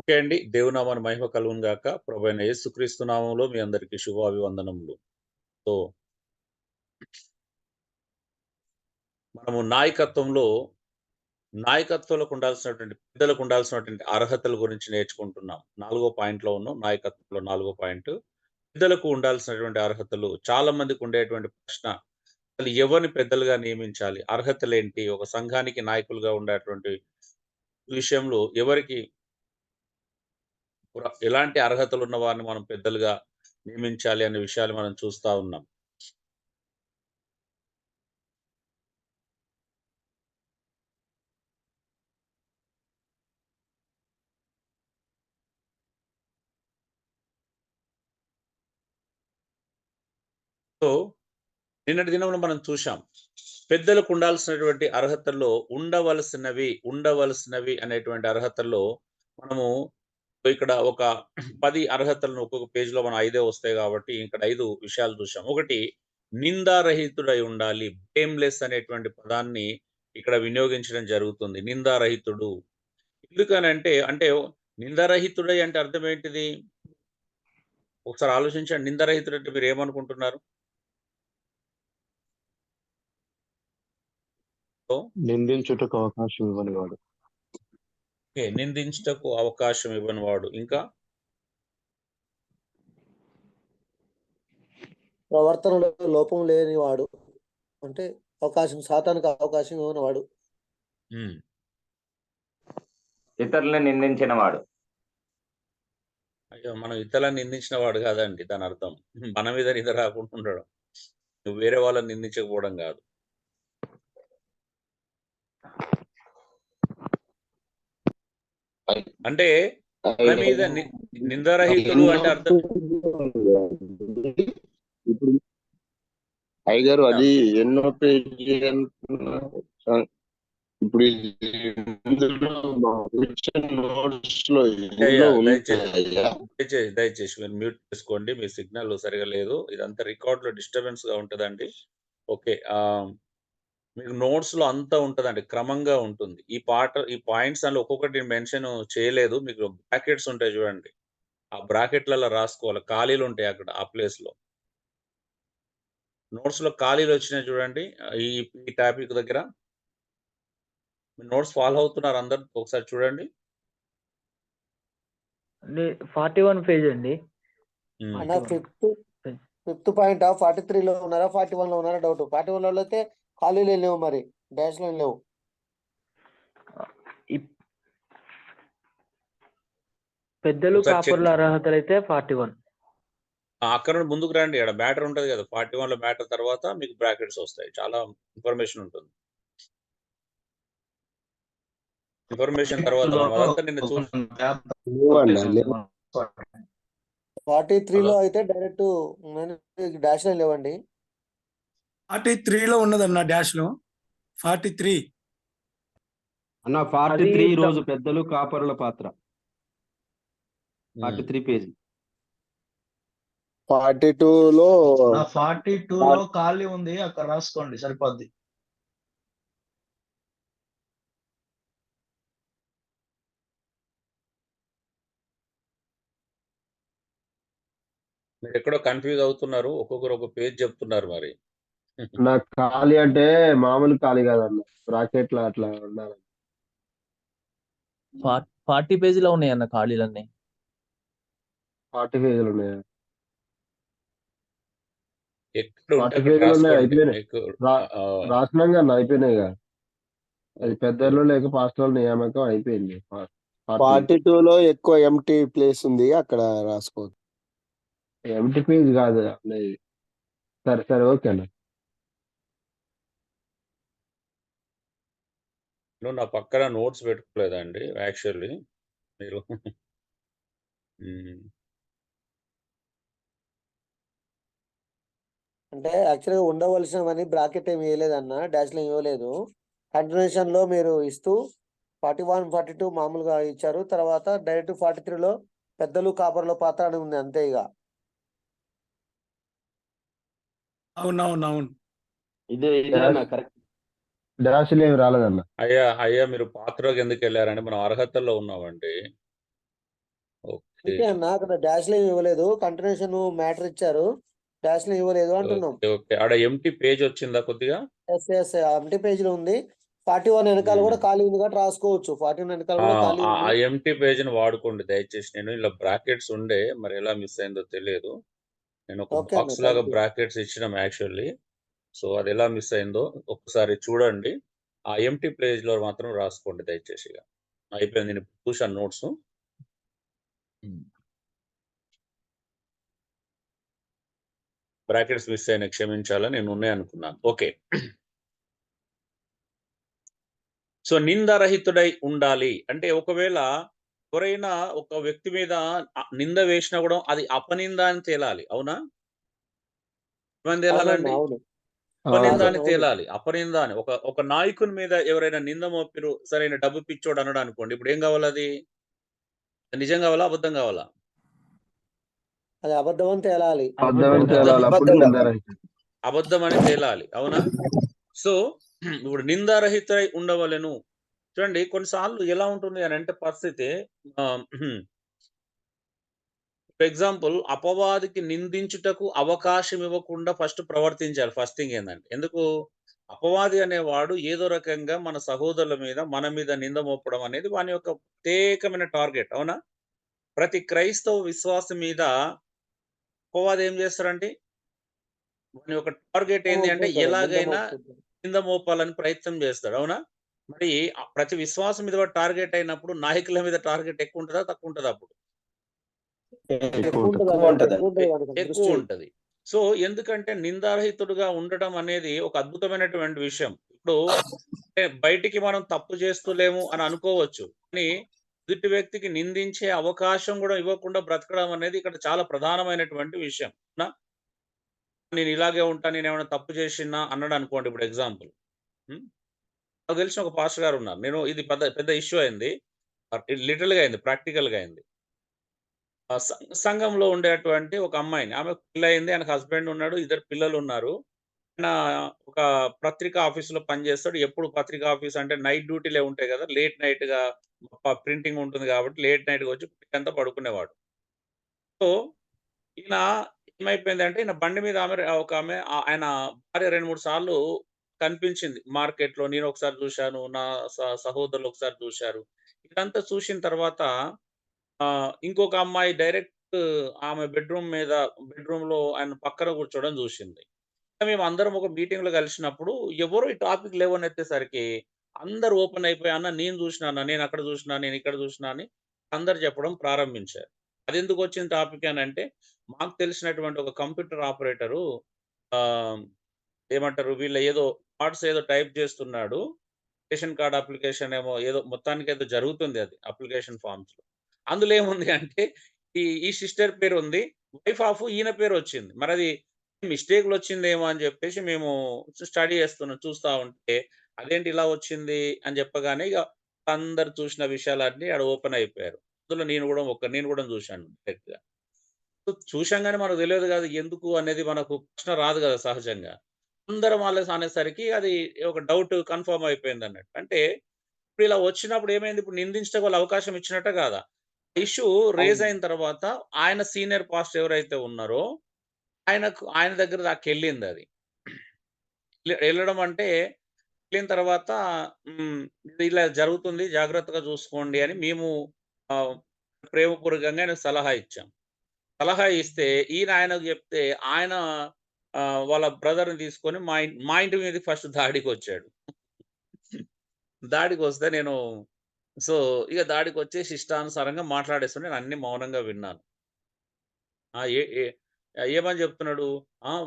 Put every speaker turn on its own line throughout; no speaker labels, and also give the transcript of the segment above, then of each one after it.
Okay అండి. దేవునామాని మహిమ కలుగును గాక. ప్రభువైన యేసుక్రీస్తు నామములో మీ అందరికీ శుభాభివందనములు. సో, మనము నాయకత్వంలోకి పెద్దలకు ఉండాల్సినటువంటి అర్హతల గురించి నేర్చుకుంటున్నాం. 4 పాయింట్‌లో ఉన్నాం. నాయకత్వంలో 4 పాయింట్. పెద్దలకు ఉండాల్సినటువంటి అర్హతలు. చాలా మందికి ఉండేటువంటి ప్రశ్న, అసలు ఎవరిని పెద్దలుగా నియమించాలి? అర్హతలేంటి? ఒక సంఘానికి నాయకులుగా ఉండేటువంటి విషయంలో ఎవరికి ఎలాంటి అర్హతలున్న వారిని మనం పెద్దలుగా నియమించాలి అనే విషయాలు మనం చూస్తా ఉన్నాం. సో, నిన్నటి దినంలో మనం చూశాం. పెద్దలకు ఉండాల్సినటువంటి అర్హతల్లో ఉండవలసినవి అనేటువంటి అర్హతల్లో మనము ఇక్కడ ఒక 10 అర్హతలను ఒక్కొక్క పేజ్‌లో మనం 5 వస్తాయి కాబట్టి ఇక్కడ 5 విషయాలు చూశాం. ఒకటి, నిందారహితుడై ఉండాలి. బ్లేమ్‌లెస్ అనేటువంటి పదాన్ని ఇక్కడ వినియోగించడం జరుగుతుంది. నిందారహితుడు. అంటే నిందారహితుడై అంటే అర్థం ఏంటిది? ఒకసారి ఆలోచించండి. నిందారహితుడు అంటే మీరేమనుకుంటున్నారు? సో,
నిందించుటకు అవకాశం ఇవ్వని వాడు.
ఓకే. నిందించుటకు అవకాశం ఇవ్వని వాడు. ఇంకా?
ప్రవర్తనలో లోపం లేని వాడు. అంటే సాతానుకు అవకాశం ఇవ్వని వాడు.
హ్మ్.
ఇతరులను నిందించిన వాడు.
అయ్యో! మనం ఇతరులను నిందించిన వాడు కాదండి దానర్థం. మన మీద నింద రాకుండా ఉండడం. నువ్వు వేరే వాళ్ళని నిందించకపోవడం కాదు. అంటే మన మీద నిందారహితుడు అంటే అర్థం
ఇప్పుడు అయ్యగారు అది ఎన్నో పేజీ ఇప్పుడు
దయచేసి మీరు మ్యూట్ చేసుకోండి. మీ సిగ్నల్ సరిగా లేదు. ఇదంతా రికార్డ్ లో డిస్టర్బెన్స్ గా ఉంటదండి. ఓకే. మీకు నోట్స్ లో అంతా ఉంటదండి. క్రమంగా ఉంటుంది. ఈ పాయింట్స్ అందులో ఒక్కొక్కటి మెన్షన్ చేయలేదు. మీకు బ్రాకెట్స్ ఉంటాయి చూడండి. ఆ బ్రాకెట్లలో రాసుకోవాలి. ఖాళీలు ఉంటాయి అక్కడ ఆ ప్లేస్ లో. నోట్స్ లో ఖాళీలు వచ్చినాయి చూడండి. ఈ టాపిక్ దగ్గర నోట్స్ ఫాలో అవుతున్నారు అందరు? ఒకసారి చూడండి.
41 పేజ్ అండి.
అన్న ఫిఫ్త్ పాయింట్ 43లో ఉన్నారా 41లో ఉన్నారా డౌట్. 41లో అయితే ఖాళీలు లేవు, మరి డాష్ లైన్ లేవు.
పెద్దలు కాపర్ల అర్హతలు అయితే 41.
అక్కడ నుండి ముందుకు రండి. ఇక్కడ మ్యాటర్ ఉంటది కదా. 41లో మ్యాటర్ తర్వాత మీకు బ్రాకెట్స్ వస్తాయి. చాలా ఇన్ఫర్మేషన్ ఉంటుంది. ఇన్ఫర్మేషన్ తర్వాత అదంతా నిన్న
43లో అయితే డైరెక్ట్ డాష్ లైన్ లేవండి.
43లో ఉన్నదన్న డాష్ లో 43
అన్న 43 రోజు పెద్దలు కాపరుల పాత్ర 43 పేజీ.
42లో
ఖాళీ ఉంది, అక్కడ రాసుకోండి సరిపోద్ది.
మీరు ఎక్కడో కన్ఫ్యూజ్ అవుతున్నారు. ఒక్కొక్కరు ఒక పేజ్ చెప్తున్నారు మరి.
నాకు ఖాళీ అంటే మామూలు ఖాళీ కాదన్న, బ్రాకెట్లో అట్లా ఉండాలి.
40 పేజీలో ఉన్నాయన్న ఖాళీలన్నీ.
40 పేజీలు ఉన్నాయా?
ఎక్కడ ఉంటే
40 పేజీలు ఉన్నాయి, అయిపోయినాయి.
ఆ,
రాసినాం కదా, అయిపోయినాయి కదా. అది పెద్దలు లేక పాస్టర్ల నియామకం అయిపోయింది.
42లో ఎక్కువ ఎంటీ ప్లేస్ ఉంది, అక్కడ రాసుకోవచ్చు.
ఎంటీ పేజ్ కాదు అనేది. సరే ఓకే అన్న.
నువ్వు నా పక్కన నోట్స్ పెట్టుకోలేదండి యాక్చువల్లీ మీరు.
అంటే యాక్చువల్గా ఉండవలసినవని బ్రాకెట్ ఏమి వేయలేదన్న, డాష్ లో ఇవ్వలేదు. కంటిన్యూషన్ లో మీరు ఇస్తూ 41, 42 మామూలుగా ఇచ్చారు. తర్వాత డైరెక్ట్ 43లో పెద్దలు కాపర్ల పాత్ర అని ఉంది, అంతే. ఇక
అవునవునవును,
ఇదే కరెక్ట్. డాష్ ఏమి రాలేదన్న.
అయ్యా మీరు పాత్రలోకి ఎందుకు వెళ్ళారండి? మనం అర్హతల్లో ఉన్నామండి.
అందుకే అన్న అక్కడ డాష్ లో ఏమి ఇవ్వలేదు, కంటిన్యూషన్ మ్యాటర్ ఇచ్చారు, డాష్ లో ఇవ్వలేదు అంటున్నాం.
ఓకే ఓకే ఆడ ఎంటీ పేజ్ వచ్చిందా కొద్దిగా?
ఎస్ ఎంటీ పేజ్ లో ఉంది. 41 వెనకాల కూడా ఖాళీ ఉంది కాబట్టి రాసుకోవచ్చు. 41 వెనకాల కూడా ఖాళీ
ఆ
ఉంది.
ఎంటీ పేజ్ని వాడుకోండి దయచేసి. నేను ఇలా బ్రాకెట్స్ ఉండే మరి ఎలా మిస్ అయిందో తెలియదు. నేను ఒక
ఓకే అన్న,
బాక్స్ లాగా
థ్యాంక్ యూ.
బ్రాకెట్స్ ఇచ్చినాం యాక్చువల్లీ. సో అది ఎలా మిస్ అయిందో ఒక్కసారి చూడండి. ఆ ఎంటీ పేజ్ లో మాత్రం రాసుకోండి దయచేసి. ఇక అయిపోయింది, నేను చూశాను నోట్స్. బ్రాకెట్స్ మిస్ అయిన క్షమించాలని నేను ఉన్నాయి అనుకున్నాను. ఓకే, సో నిందరహితుడై ఉండాలి అంటే ఒకవేళ ఎవరైనా ఒక వ్యక్తి మీద నింద వేసినా కూడా అది అపనింద అని తేలాలి. అవునా? ఏమని
అవునన్నా,
తేలాలండి?
అవును
అపనింద
అవును.
అని తేలాలి. అపనింద అని ఒక నాయకుని మీద ఎవరైనా నింద మోపిరు, సరైన డబ్బు పిచ్చోడు అన్నాడు అనుకోండి, ఇప్పుడు ఏం కావాలి? అది నిజం కావాలా, అబద్ధం కావాలా?
అది అబద్ధం అని తేలాలి.
అబద్ధమని తేలాలి, అప్పుడు నిందారహితుడు.
అబద్ధం అని తేలాలి. అవునా? సో ఇప్పుడు నిందారహితుడై ఉండవలెను. చూడండి కొన్నిసార్లు ఎలా ఉంటుంది అని అంటే పరిస్థితి, ఫర్ ఎగ్జాంపుల్ అపవాదికి నిందించుటకు అవకాశం ఇవ్వకుండా ఫస్ట్ ప్రవర్తించాలి. ఫస్ట్ థింగ్ ఏందంటే, ఎందుకు? అపవాది అనేవాడు ఏదో రకంగా మన సహోదరుల మీద, మన మీద నింద మోపడం అనేది వాని యొక్క ప్రత్యేకమైన టార్గెట్. అవునా? ప్రతి క్రైస్తవ విశ్వాసం మీద అపవాది ఏం చేస్తారంటే, వాని యొక్క టార్గెట్ ఏంది అంటే ఎలాగైనా నింద మోపాలని ప్రయత్నం చేస్తాడు. అవునా? మరి ప్రతి విశ్వాసం మీద టార్గెట్ అయినప్పుడు నాయకుల మీద టార్గెట్ ఎక్కువ ఉంటుందా, తక్కువ ఉంటుందా? అప్పుడు
ఎక్కువ ఉంటుంది వానికి
ఎక్కువ
దృష్టి.
ఉంటది. సో ఎందుకంటే నిందారహితుడుగా ఉండడం అనేది ఒక అద్భుతమైనటువంటి విషయం. ఇప్పుడు బయటికి మనం తప్పు చేస్తలేము అని అనుకోవచ్చు, కానీ ఎదుటి వ్యక్తికి నిందించే అవకాశం కూడా ఇవ్వకుండా బ్రతకడం అనేది ఇక్కడ చాలా ప్రధానమైనటువంటి విషయం. అవునా? నేను ఇలాగే ఉంటా, నేను ఏమైనా తప్పు చేసినా అన్నాడు అనుకోండి. ఇప్పుడు ఎగ్జాంపుల్, నాకు తెలిసిన ఒక పాస్టర్ గారు ఉన్నారు. నేను ఇది పెద్ద పెద్ద ఇష్యూ అయింది, లిటరల్ గా అయింది, ప్రాక్టికల్ గా అయింది. సంఘంలో ఉండేటువంటి ఒక అమ్మాయిని, ఆమె పెళ్ళయింది, ఆయనకు హస్బెండ్ ఉన్నాడు, ఇద్దరు పిల్లలు ఉన్నారు. ఆయన ఒక పత్రికా ఆఫీసులో పనిచేస్తాడు. ఎప్పుడు పత్రికా ఆఫీస్ అంటే నైట్ డ్యూటీలే ఉంటాయి కదా, లేట్ నైట్ గా ప్రింటింగ్ ఉంటుంది కాబట్టి లేట్ నైట్ గా వచ్చి అంతా పడుకునేవాడు. సో ఈయన ఏమైపోయిందంటే, ఈయన బండి మీద ఒక ఆమె ఆయన భార్య 2, 3 సార్లు కనిపించింది మార్కెట్ లో. నేను ఒకసారి చూశాను, నా సహోదరులు ఒకసారి చూశారు. ఇదంతా చూసిన తర్వాత ఇంకొక అమ్మాయి డైరెక్ట్ ఆమె బెడ్రూమ్ లో ఆయన పక్కన కూర్చోవడం చూసింది. మేము అందరం ఒక మీటింగ్ లో కలిసినప్పుడు ఎవరు ఈ టాపిక్ లేవనెత్తేసరికి అందరు ఓపెన్ అయిపోయి, అన్న నేను చూసినా అన్న, నేను అక్కడ చూసినా, నేను ఇక్కడ చూసినా అని అందరు చెప్పడం ప్రారంభించారు. అది ఎందుకు వచ్చిన టాపిక్ అని అంటే, మాకు తెలిసినటువంటి ఒక కంప్యూటర్ ఆపరేటరు ఏమంటారు, వీళ్ళ ఏదో పార్ట్స్ ఏదో టైప్ చేస్తున్నాడు. రేషన్ కార్డ్ అప్లికేషన్ ఏమో ఏదో మొత్తానికి ఏదో జరుగుతుంది, అది అప్లికేషన్ ఫార్మ్స్ లో. అందులో ఏముంది అంటే, ఈ సిస్టర్ పేరు ఉంది, వైఫ్ ఆఫ్ ఈయన పేరు వచ్చింది. మరి అది మిస్టేక్‌లో వచ్చిందేమో అని చెప్పేసి మేము స్టడీ చేస్తున్నాం, చూస్తా ఉంటే అదేంటి ఇలా వచ్చింది అని చెప్పగానే ఇక అందరూ చూసిన విషయాలన్నీ ఆడ ఓపెన్ అయిపోయారు. అందులో నేను కూడా చూశాను డైరెక్ట్‌గా. చూశాంగానే మనకు తెలియదు కదా ఎందుకు అనేది, మనకు ప్రశ్న రాదు కదా సహజంగా. అందరం అనేసరికి అది ఒక డౌట్ కన్ఫర్మ్ అయిపోయిందన్నట్టు. అంటే ఇప్పుడు ఇలా వచ్చినప్పుడు ఏమైంది, ఇప్పుడు నిందించడానికి వాళ్ళు అవకాశం ఇచ్చినట్టా కాదా? ఇష్యూ రేజ్ అయిన తర్వాత ఆయన సీనియర్ పాస్టర్ ఎవరైతే ఉన్నారో ఆయన దగ్గర దాకెళ్ళిందది. ఎళ్ళడం అంటే, వెళ్ళిన తర్వాత ఇది ఇలా జరుగుతుంది, జాగ్రత్తగా చూసుకోండి అని మేము ఆహ్, ప్రేమపూర్వకంగా ఆయనకు సలహా ఇచ్చాం. సలహా ఇస్తే ఈయన ఆయనకు చెప్తే ఆయన వాళ్ళ బ్రదర్‌ని తీసుకొని మా ఇంటి మీదకి ఫస్ట్ దాడికొచ్చాడు. దాడికొస్తే నేను సో, ఇక దాడికొచ్చేసి ఇష్టానుసారంగా మాట్లాడేస్తుంటే నేను అన్నీ మౌనంగా విన్నాను. ఆ! ఏ ఏ ఏమని చెప్తున్నాడు?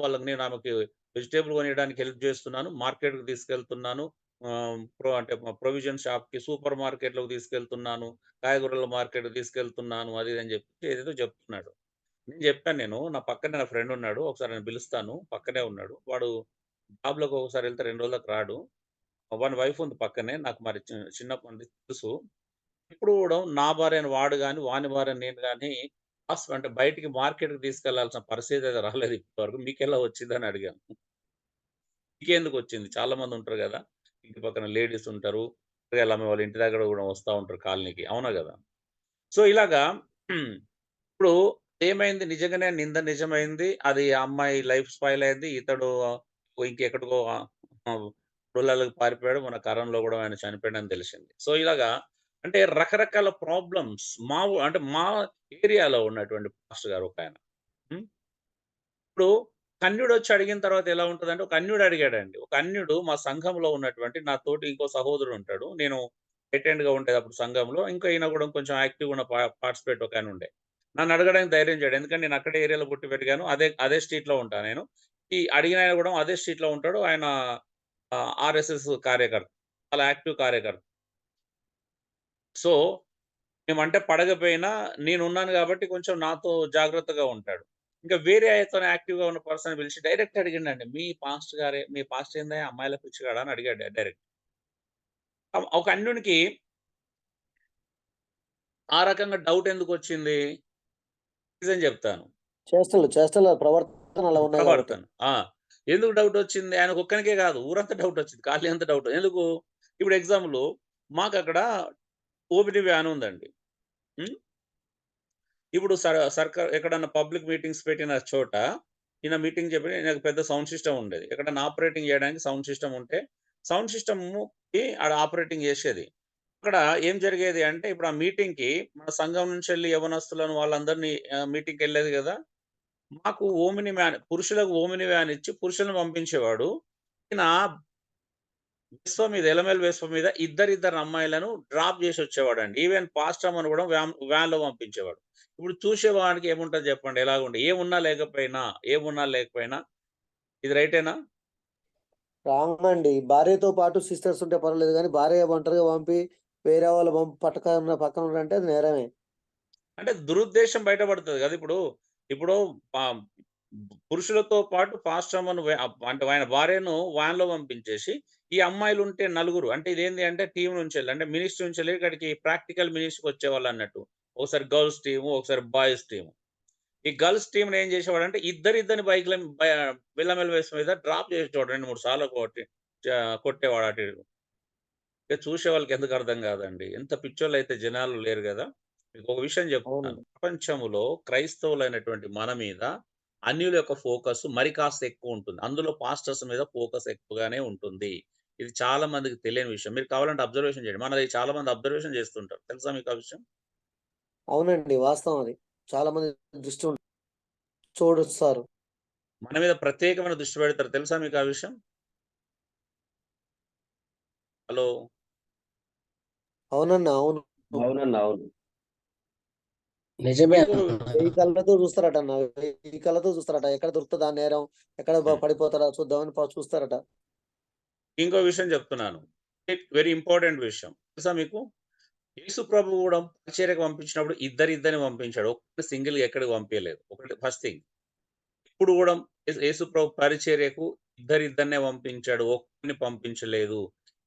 వాళ్ళకి నేను ఆమెకి వెజిటబుల్ కొనియడానికి హెల్ప్ చేస్తున్నాను. మార్కెట్‌కి తీసుకెళ్తున్నాను. అంటే ప్రొవిజన్ షాప్‌కి, సూపర్ మార్కెట్‌లోకి తీసుకెళ్తున్నాను. కాయగూరల మార్కెట్‌కి తీసుకెళ్తున్నాను. అది ఇది అని చెప్పి ఏదేదో చెప్తున్నాడు. నేను నా పక్కనే నా ఫ్రెండ్ ఉన్నాడు. ఒకసారి నేను పిలుస్తాను. పక్కనే ఉన్నాడు. వాడు జాబ్‌లోకి ఒకసారి వెళ్తే 2 రోజులకు రాడు. వాని వైఫ్ ఉంది పక్కనే. నాకు మరి చిన్నప్పటి నుంచి తెలుసు. ఎప్పుడు కూడా నా భార్యని వాడు గాని, వాని భార్యని నేను గాని అంటే బయటికి మార్కెట్‌కి తీసుకెళ్లాల్సిన పరిస్థితి అయితే రాలేదు ఇప్పటివరకు. మీకెలా వచ్చిందని అడిగాను. మీకెందుకొచ్చింది? చాలా మంది ఉంటారు గదా, ఇంటి పక్కన లేడీస్ ఉంటారు. కూరగాయలు అమ్మే వాళ్ళు ఇంటి దగ్గర గూడా వస్తా ఉంటారు కాలనీకి. అవునా గదా? సో, ఇలాగా ఇప్పుడు ఏమైంది నిజంగానే నింద నిజమైంది. అది ఆ అమ్మాయి లైఫ్ స్పాయిల్ అయింది. ఇతడు ఇంకెక్కడికో ఊళ్ళలోకి పారిపోయాడు. మన కరోనాలో గూడా ఆయన చనిపోయాడని తెలిసింది. సో, ఇలాగా అంటే రకరకాల ప్రాబ్లమ్స్ అంటే మా ఏరియాలో ఉన్నటువంటి పాస్టర్ గారు ఒకాయన. హ్మ్. ఇప్పుడు కన్యుడొచ్చి అడిగిన తర్వాత ఎలా ఉంటదంటే, ఒక అన్యుడు అడిగాడండి. ఒక అన్యుడు మా సంఘంలో ఉన్నటువంటి నా తోటి ఇంకో సహోదరుడు ఉంటాడు. నేను అటెండ్‌గా ఉండేది అప్పుడు సంఘంలో. ఇంకా ఈయన గూడా కొంచెం యాక్టివ్‌గా ఉన్న పార్టిసిపేట్ ఒకాయన ఉండే. నన్ను అడగడానికి ధైర్యం చేయడు. ఎందుకంటే నేను అక్కడే ఏరియాలో పుట్టి పెరిగాను. అదే స్ట్రీట్‌లో ఉంటా నేను. ఈ అడిగిన ఆయన గూడా అదే స్ట్రీట్‌లో ఉంటాడు. ఆయన ఆర్ఎస్ఎస్ కార్యకర్త. చాలా యాక్టివ్ కార్యకర్త. సో, మేమంటే పడకపోయినా నేనున్నాను గాబట్టి కొంచెం నాతో జాగ్రత్తగా ఉంటాడు. ఇంకా వేరే అతను యాక్టివ్‌గా ఉన్న పర్సన్‌ని పిలిచి డైరెక్ట్ అడిగిండండి. మీ పాస్టర్ ఏందయ్యా అమ్మాయిల పిచ్చిగాడా అని అడిగాడు డైరెక్ట్. ఒక అన్యునికి ఆ రకంగా డౌట్ ఎందుకొచ్చింది? రీజన్ చెప్తాను.
చేష్టల ప్రవర్తన అలా ఉన్నాయి కాబట్టి.
ప్రవర్తన. ఎందుకు డౌటొచ్చింది? ఆయనకొక్కనికే గాదు. ఊరంతా డౌటొచ్చింది. కాలనీ అంతా డౌట్. ఎందుకు? ఇప్పుడు ఎగ్జాంపుల్ మాకక్కడ ఓమిని వ్యాన్ ఉందండి. హ్మ్. ఇప్పుడు సర్కార్ ఎక్కడన్నా పబ్లిక్ మీటింగ్స్ పెట్టిన చోట, ఈయన మీటింగ్ చెప్పి నాకు పెద్ద సౌండ్ సిస్టమ్ ఉండేది. ఎక్కడన్నా ఆపరేటింగ్ చేయడానికి సౌండ్ సిస్టమ్ ఉంటే, సౌండ్ సిస్టమ్‌కి ఆడ ఆపరేటింగ్ చేసేది. అక్కడ ఏం జరిగేది అంటే, ఇప్పుడు ఆ మీటింగ్‌కి మన సంఘం నుంచెళ్ళి యవ్వనస్తులను వాళ్ళందరినీ మీటింగ్‌కెళ్ళేది గదా! మాకు పురుషులకు ఓమిని వ్యాన్ ఇచ్చి పురుషులను పంపించేవాడు. ఈయన ఎలమేలు విశ్వ మీద ఇద్దరిద్దరు అమ్మాయిలను డ్రాప్ చేసి వచ్చేవాడండి. ఈవెన్ పాస్టర్ అమ్మను కూడా వ్యాన్‌లో పంపించేవాడు. ఇప్పుడు చూసేవానికి ఏముంటది చెప్పండి? ఎలాగుండి ఏమున్నా లేకపోయినా ఇది రైటేనా?
రాంగ్ అండి. భార్యతో పాటు సిస్టర్స్ ఉంటే పర్వాలేదు గానీ, భార్య ఒంటరిగా పంపి, వేరే వాళ్ళు పక్కన ఉన్నారంటే అది నేరమే.
అంటే దురుద్దేశం బయటపడుతది గదా! ఇప్పుడు ఆహ్, పురుషులతో పాటు పాస్టర్ అమ్మను అంటే ఆయన భార్యను వ్యాన్‌లో పంపించేసి, ఈ అమ్మాయిలుంటే నలుగురు అంటే ఇదేంది అంటే టీమ్ నుంచెళ్ళి అంటే మినిస్ట్రీ నుంచెళ్ళి ఇక్కడికి ప్రాక్టికల్ మినిస్ట్రీకొచ్చేవాళ్ళన్నట్టు. ఒకసారి గర్ల్స్ టీము, ఒకసారి బాయ్స్ టీము. ఈ గర్ల్స్ టీమ్‌ని ఏం చేసేవాడంటే ఇద్దరిద్దరిని బిల్లమెల వేస్ మీద డ్రాప్ చేసేటోడు 2, 3 సార్లు కొట్టేవాడు అటు ఇటు. ఇక చూసేవాళ్ళకి ఎందుకు అర్థం కాదండి. ఎంత పిచ్చోళ్ళైతే జనాలు లేరు గదా! మీకొక విషయం చెప్తున్నాను.
అవునండి.
ప్రపంచంలో క్రైస్తవులైనటువంటి మన మీద అన్యుల యొక్క ఫోకస్ మరి కాస్త ఎక్కువుంటుంది. అందులో పాస్టర్స్ మీద ఫోకస్ ఎక్కువగానే ఉంటుంది. ఇది చాలా మందికి తెలియని విషయం. మీరు కావాలంటే అబ్జర్వేషన్ చేయండి. మనది చాలా మంది అబ్జర్వేషన్ చేస్తుంటారు. తెలుసా మీకు ఆ విషయం?
అవునండి. వాస్తవం అది. చాలా మంది దృష్టి చూడుస్తారు.
మన మీద ప్రత్యేకమైన దృష్టి పెడతారు. తెలుసా మీకు ఆ విషయం? హలో!
అవునన్నా. అవును.
అవునండి. అవును.
నిజమే.
ఇంకో
1000 కళ్ళతో చూస్తారటన్న. 1000 కళ్ళతో చూస్తారట. ఎక్కడ దొరుకుతదా నేరం? ఎక్కడ
హ్మ్.
పడిపోతాడా చూద్దామని చూస్తారట.
ఇంకో విషయం చెప్తున్నాను. వెరీ ఇంపార్టెంట్ విషయం. తెలుసా మీకు? యేసు ప్రభు గూడా పరిచర్యకు పంపించినప్పుడు ఇద్దరిద్దరిని పంపించాడు. ఒక్కడిని సింగిల్‌గా ఎక్కడికి పంపియలేదు. ఒకటి ఫస్ట్ థింగ్. ఇప్పుడు గూడా యేసు ప్రభు పరిచర్యకు ఇద్దరిద్దరినే పంపించాడు. ఒక్కడిని పంపించలేదు.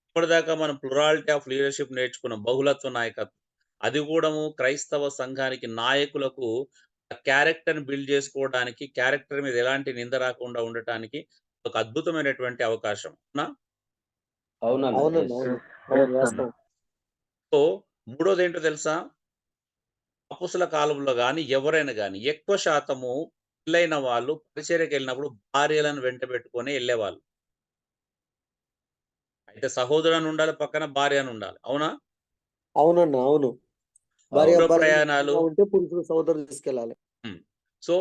ఇప్పటిదాకా మనం ప్లూరాలిటీ ఆఫ్ లీడర్‌షిప్ నేర్చుకున్నాం. బహుళత్వ నాయకత్వం. అది గూడము క్రైస్తవ సంఘానికి నాయకులకు క్యారెక్టర్‌ని బిల్డ్ చేసుకోవడానికి, క్యారెక్టర్ మీద ఎలాంటి నింద రాకుండా ఉండటానికి ఒక అద్భుతమైనటువంటి అవకాశం. అవునా?
అవునండి.
అవునండి.
యెస్.
అవును. అవును.
యెస్ అన్న.
వాస్తవం.
సో, మూడోదేంటో తెలుసా? అపోస్తల కాలంలో గాని, ఎవరైనా గాని ఎక్కువ శాతము పెళ్లైన వాళ్ళు పరిచర్యకెళ్ళినప్పుడు భార్యలను వెంటబెట్టుకొనే ఎళ్ళేవాళ్ళు. అయితే సహోదరుడనుండాలి, పక్కన భార్య అనుండాలి. అవునా?
అవునన్నా. అవును.
అవును.
దూర
భార్యాభర్తలు
ప్రయాణాలు
దూరంగా ఉంటే పురుషుడు సోదరులు తీసుకెళ్ళాలి.
హ్మ్. సో,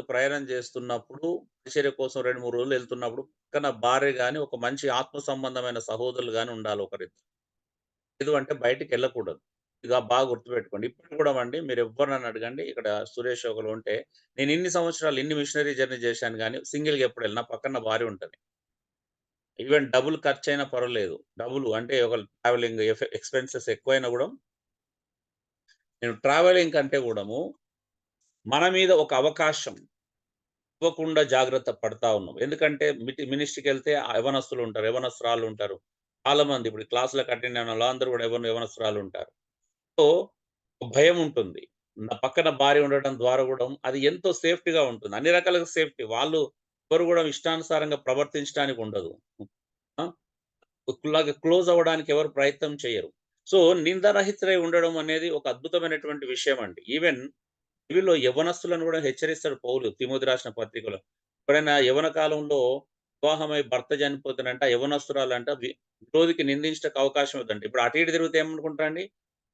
ప్రయాణం చేస్తున్నప్పుడు పరిచర్య కోసం 2, 3 రోజులు ఎళ్తున్నప్పుడు పక్కన భార్య గాని, ఒక మంచి ఆత్మ సంబంధమైన సహోదరులు గాని ఉండాలి ఒకరిద్దరు. లేదు అంటే బయటికెళ్ళకూడదు. ఇక బాగా గుర్తుపెట్టుకోండి. ఇప్పటికి కూడా అండి మీరెవ్వరు నన్ను అడగండి. ఇక్కడ సురేష్ ఒకళ్ళు ఉంటే, నేను ఇన్ని సంవత్సరాలు ఇన్ని మిషనరీ జర్నీ చేశాను గానీ, సింగిల్‌గా ఎప్పుడు ఎళ్ళినా పక్కన నా భార్య ఉంటది. ఈవెన్ డబుల్ ఖర్చయినా పర్వాలేదు. డబుల్ అంటే ఒక ట్రావెలింగ్ ఎక్స్‌పెన్సెస్ ఎక్కువైనా గూడా, నేను ట్రావెలింగ్ కంటే గూడాము మన మీద ఒక అవకాశం ఇవ్వకుండా జాగ్రత్త పడతా ఉన్నాం. ఎందుకంటే మినిస్ట్రీకెళ్తే యవ్వనస్తులుంటారు, యవ్వనస్తురాళ్ళుంటారు. చాలా మంది ఇప్పుడు క్లాస్‌లకు అటెండ్ అయిన వాళ్ళందరూ గూడా యవ్వనస్తురాలుంటారు. సో, భయం ఉంటుంది. నా పక్కన భార్య ఉండటం ద్వారా గూడా అది ఎంతో సేఫ్టీగా ఉంటుంది. అన్ని రకాలుగా సేఫ్టీ. వాళ్ళు ఎవరు గూడా ఇష్టానుసారంగా ప్రవర్తించడానికి ఉండదు. ఆ! క్లోజ్ అవ్వడానికి ఎవరు ప్రయత్నం చేయరు. సో, నిందారహితులై ఉండడం అనేది ఒక అద్భుతమైనటువంటి విషయం అండి. ఈవెన్ వీళ్ళు యవ్వనస్తులను కూడా హెచ్చరిస్తాడు పౌలు తిమోతి రాసిన పత్రికలో. ఎప్పుడైనా యవ్వన కాలంలో వివాహమై భర్త చనిపోతేనంట ఆ యవ్వనస్తురాలంట విరోధికి నిందించడానికి అవకాశం ఇవ్వదంట. ఇప్పుడు అటు ఇటు తిరిగితే ఏమనుకుంటారండి?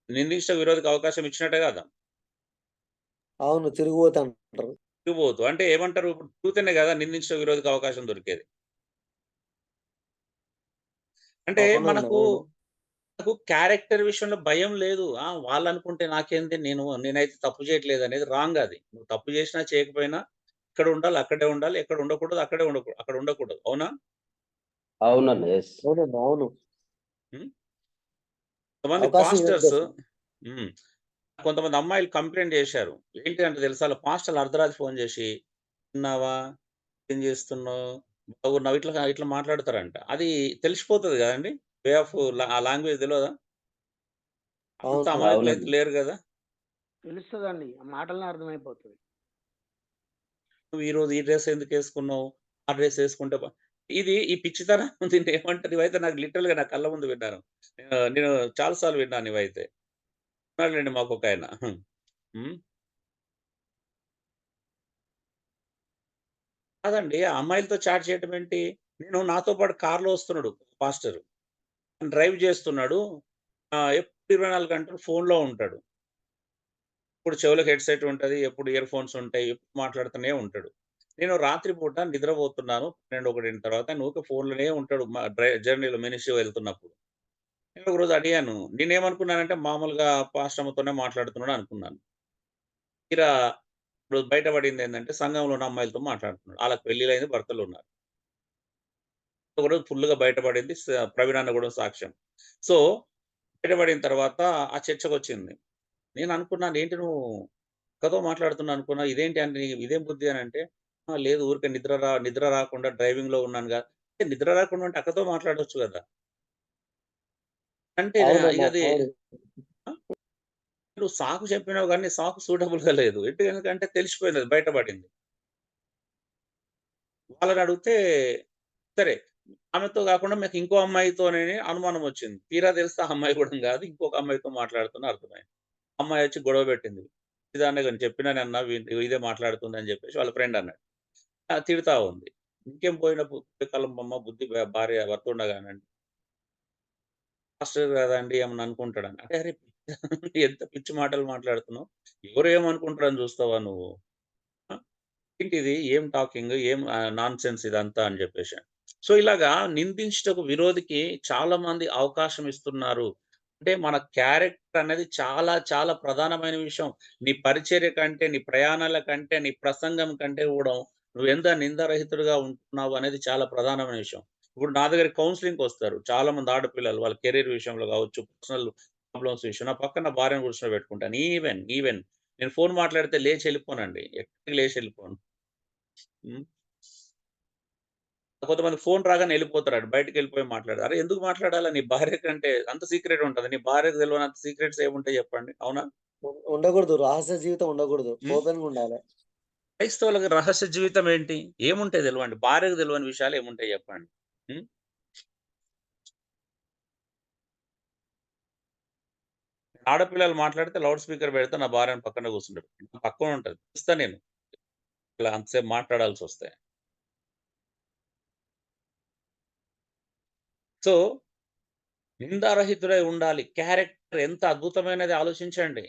నిందించ విరోధికి అవకాశం ఇచ్చినట్టే కదా!
అవును, తిరిగిపోతా అంటారు.
తిరిగిపోతూ అంటే ఏమంటారు? ఇప్పుడు తిరుగుతేనే కదా నిందించ విరోధికి అవకాశం దొరికేది. అంటే
అవునండి,
మనకు
అవును.
నాకు క్యారెక్టర్ విషయంలో భయం లేదు. వాళ్ళనుకుంటే నాకేంది నేనైతే తప్పు చేయట్లేదు అనేది రాంగ్ అది. నువ్వు తప్పు చేసినా చేయకపోయినా ఇక్కడ ఉండాలి, అక్కడే ఉండాలి. ఎక్కడ ఉండకూడదు, అక్కడ ఉండకూడదు. అవునా?
అవునండి. ఎస్.
అవునండి, అవును.
హ్మ్. కొంతమంది
అవకాశం ఇవ్వద్దు
పాస్టర్స్
అసలు.
హ్మ్. కొంతమంది అమ్మాయిలు కంప్లెయింట్ చేశారు. ఏంటి అంటే తెలుసా? ఆళ్ళ పాస్టర్‌లు అర్ధరాత్రి ఫోన్ చేసి, "తిన్నావా? ఏం చేస్తున్నావు? బాగున్నావా?" ఇట్లా మాట్లాడతారంట. అది తెలిసిపోతది కదండీ! వే ఆఫ్ ఆ లాంగ్వేజ్ తెలవదా? అంత
అవును.
అమాయకులైతే
అవునండి.
లేరు గదా!
తెలుస్తదండి. ఆ మాటలనే అర్థమైపోతది.
నువ్వు ఈరోజు ఈ డ్రెస్ ఎందుకేసుకున్నావు? ఆ డ్రెస్ ఏసుకుంటే ఈ పిచ్చితనం దీన్నేమంటారు? ఇవైతే నాకు లిటరల్‌గా నా కళ్ళ ముందు విన్నాను. నేను చాలా సార్లు విన్నాను ఇవైతే. ఉన్నాడులెండి మాకొకాయన. హ్మ్. కాదండి. ఆ అమ్మాయిలతో చాట్ చేయటం ఏంటి? నాతో పాటు కార్‌లో వస్తున్నాడు పాస్టరు. డ్రైవ్ చేస్తున్నాడు. ఎప్పుడు 24 గంటలు ఫోన్‌లో ఉంటాడు. ఎప్పుడు చెవులకు హెడ్‌సెట్ ఉంటది. ఎప్పుడు ఇయర్ ఫోన్స్ ఉంటాయి. ఎప్పుడు మాట్లాడుతూనే ఉంటాడు. నేను రాత్రి పూట నిద్రపోతున్నాను. 12, 1 తర్వాత ఆయన ఊకే ఫోన్‌లోనే ఉంటాడు. జర్నీలో మినిస్ట్రీ వెళ్తున్నప్పుడు. నేను ఒకరోజు అడిగాను. నేనేమనుకున్నానంటే మామూలుగా పాస్టమ్మతోనే మాట్లాడుతున్నాడు అనుకున్నాను. తీరా ఇప్పుడు బయట పడిందేందంటే సంఘంలో ఉన్న అమ్మాయిలతో మాట్లాడుతున్నాడు. ఆళ్ళకి పెళ్లిళ్లయింది, భర్తలున్నారు. ఒకరోజు ఫుల్‌గా బయటపడింది. ప్రవీణ్ అన్న గూడా సాక్ష్యం. సో, బయటపడిన తర్వాత ఆ చర్చకొచ్చింది. నేననుకున్నాను ఏంటి నువ్వు అక్కతో మాట్లాడుతున్నా అనుకున్నా. ఇదేంటి అంటే ఇదేం బుద్ధి అనంటే, లేదు ఊరికే నిద్ర రాకుండా డ్రైవింగ్‌లో ఉన్నానుగా. అంటే నిద్ర రాకుండా ఉంటే అక్కతో మాట్లాడొచ్చు గదా! అంటే ఇగ
అవునన్నా,
అది
అవును.
ఆ! నువ్వు సాకు చెప్పినావు గానీ సాకు సూటబుల్‌గా లేదు. ఎందుకంటే తెలిసిపోయింది అది బయటపడింది. వాళ్ళనడిగితే సరే ఆమెతో గాకుండా మీకు ఇంకో అమ్మాయితోనని అనుమానం వచ్చింది. తీరా తెలిస్తే ఆ అమ్మాయి గూడా గాదు. ఇంకొక అమ్మాయితో మాట్లాడుతున్నా అర్థమైంది. అమ్మాయొచ్చి గొడవ పెట్టింది. ఇదాన్ని నేను చెప్పినానన్నా ఇదే మాట్లాడుతుందని జెప్పేసి వాళ్ళ ఫ్రెండ్ అన్నాడు. తిడతా ఉంది. ఇంకేం పోయిన కాలం బుద్ధి భార్య భర్త ఉండగానండి. పాస్టర్ గదండీ! ఏమన్నా అనుకుంటాడని. అరె! ఎంత పిచ్చి మాటలు మాట్లాడుతున్నావు. ఎవరు ఏమనుకుంటారని జూస్తావా నువ్వు? ఆ! ఏంటిది? ఏం టాకింగ్? ఏం నాన్‌సెన్స్ ఇదంతా అని జెప్పేసి. సో, ఇలాగా నిందించుటకు విరోధికి చాలా మంది అవకాశం ఇస్తున్నారు. అంటే మన క్యారెక్టర్ అనేది చాలా చాలా ప్రధానమైన విషయం. నీ పరిచర్య కంటే, నీ ప్రయాణాల కంటే, నీ ప్రసంగం కంటే గూడా నువ్వెంత నిందారహితుడిగా ఉంటున్నావు అనేది చాలా ప్రధానమైన విషయం. ఇప్పుడు నా దగ్గర కౌన్సెలింగ్‌కొస్తారు. చాలా మంది ఆడపిల్లలు వాళ్ళ కెరియర్ విషయంలో గావచ్చు, పర్సనల్ ప్రాబ్లమ్స్ విషయం. నా పక్కన నా భార్యను కూర్చోబెట్టుకుంటాను. ఈవెన్ నేను ఫోన్ మాట్లాడితే లేచి ఎళ్ళిపోనండి. ఎక్కడికి లేచి ఎళ్ళిపోను. హ్మ్. కొంతమంది ఫోన్ రాగానే ఎళ్ళిపోతారట. బయటికెళ్ళిపోయి మాట్లాడరు. అరె! ఎందుకు మాట్లాడాలా? నీ భార్య కంటే అంత సీక్రెట్ ఉంటదా? నీ భార్యకు తెలవనంత సీక్రెట్స్ ఏముంటాయి చెప్పండి. అవునా?
ఉండకూడదు. రహస్య జీవితం ఉండకూడదు.
హ్మ్.
ఓపెన్‌గా ఉండాలి.
క్రైస్తవులకు రహస్య జీవితం ఏంటి? ఏముంటాయి తెలవండి. భార్యకు తెలవని విషయాలు ఏముంటాయి చెప్పండి. హ్మ్. ఆడపిల్లలు మాట్లాడితే లౌడ్ స్పీకర్ పెడితే నా భార్యను పక్కన కూర్చుంటబెడతా. నా పక్కన ఉంటది. చూస్తా నేను. ఇలా అంతసేపు మాట్లాడాల్సొస్తే. సో, నిందారహితుడై ఉండాలి. క్యారెక్టర్ ఎంత అద్భుతమైనది ఆలోచించండి.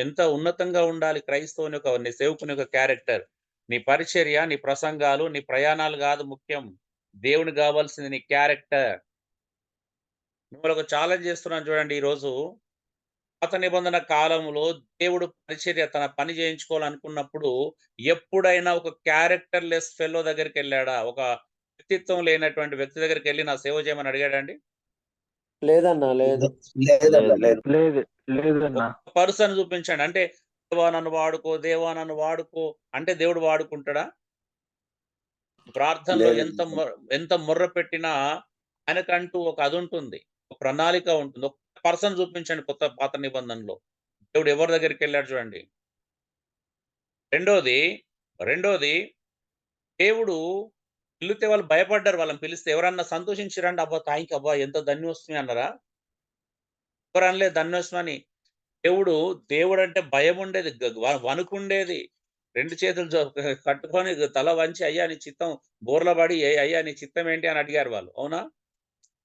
ఎంత ఉన్నతంగా ఉండాలి క్రైస్తవుని యొక్క నీ సేవకుని యొక్క క్యారెక్టర్. నీ పరిచర్య, నీ ప్రసంగాలు, నీ ప్రయాణాలు గాదు ముఖ్యం. దేవునికి గావాల్సింది నీ క్యారెక్టర్. మిమ్మల్ని ఒక ఛాలెంజ్ చేస్తున్నాను చూడండి ఈరోజు. పాత నిబంధన కాలంలో దేవుడు పరిచర్య తన పని చేయించుకోవాలనుకున్నప్పుడు ఎప్పుడైనా ఒక క్యారెక్టర్ లెస్ ఫెల్లో దగ్గరికెళ్ళాడా? ఒక వ్యక్తిత్వం లేనటువంటి వ్యక్తి దగ్గరికెళ్ళి నా సేవ చేయమని అడిగాడండి?
లేదన్నా, లేదు.
లేదన్నా. లేదు.
లేదు. లేదన్నా.
ఒక పర్సన్ చూపించండి. అంటే దేవా నన్ను వాడుకో, దేవా నన్ను వాడుకో అంటే దేవుడు వాడుకుంటాడా? ప్రార్థనలో
లేదు.
ఎంత మొర్ర పెట్టినా ఆయనకంటూ ఒక అదుంటుంది. ఒక ప్రణాళిక ఉంటుంది. ఒక పర్సన్ చూపించండి పాత నిబంధనలో. దేవుడు ఎవరి దగ్గరికెళ్ళాడు చూడండి. రెండోది, రెండోది దేవుడు పిలిస్తే వాళ్ళు భయపడ్డారు వాళ్ళని పిలిస్తే. ఎవరన్నా సంతోషించిరండి? అబ్బా! థాంక్ అబ్బా! ఎంత ధన్యోస్మి అన్నారా? ఎవరు అనలేదు ధన్యోస్మని. దేవుడు అంటే భయం ఉండేది, వణుకుండేది. 2 చేతులు కట్టుకొని తల వంచి అయ్యా నీ చిత్తం బోర్ల పడి అయ్యా నీ చిత్తం ఏంటి అని అడిగారు వాళ్ళు. అవునా?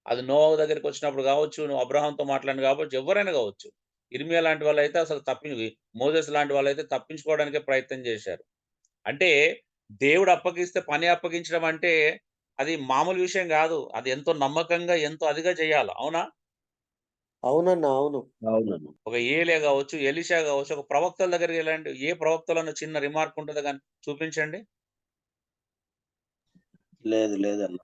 అది నోవహు దగ్గరికి వచ్చినప్పుడు కావచ్చు, నువ్వు అబ్రహాంతో మాట్లాడిన కావచ్చు, ఎవరైనా కావచ్చు. ఇర్మియా లాంటి వాళ్ళైతే అసలు మోసెస్ లాంటి వాళ్ళైతే తప్పించుకోవడానికే ప్రయత్నం చేశారు. అంటే దేవుడు అప్పగిస్తే పని అప్పగించడం అంటే అది మామూలు విషయం కాదు. అది ఎంతో నమ్మకంగా, ఎంతో అదిగా చేయాలి. అవునా?
అవునన్నా, అవును.
అవునన్నా.
ఒక ఏలియా కావచ్చు, ఎలీషా కావచ్చు, ఒక ప్రవక్తల దగ్గరికి వెళ్ళండి. ఏ ప్రవక్తలన్న చిన్న రిమార్క్ ఉంటదా గాని చూపించండి.
లేదన్న.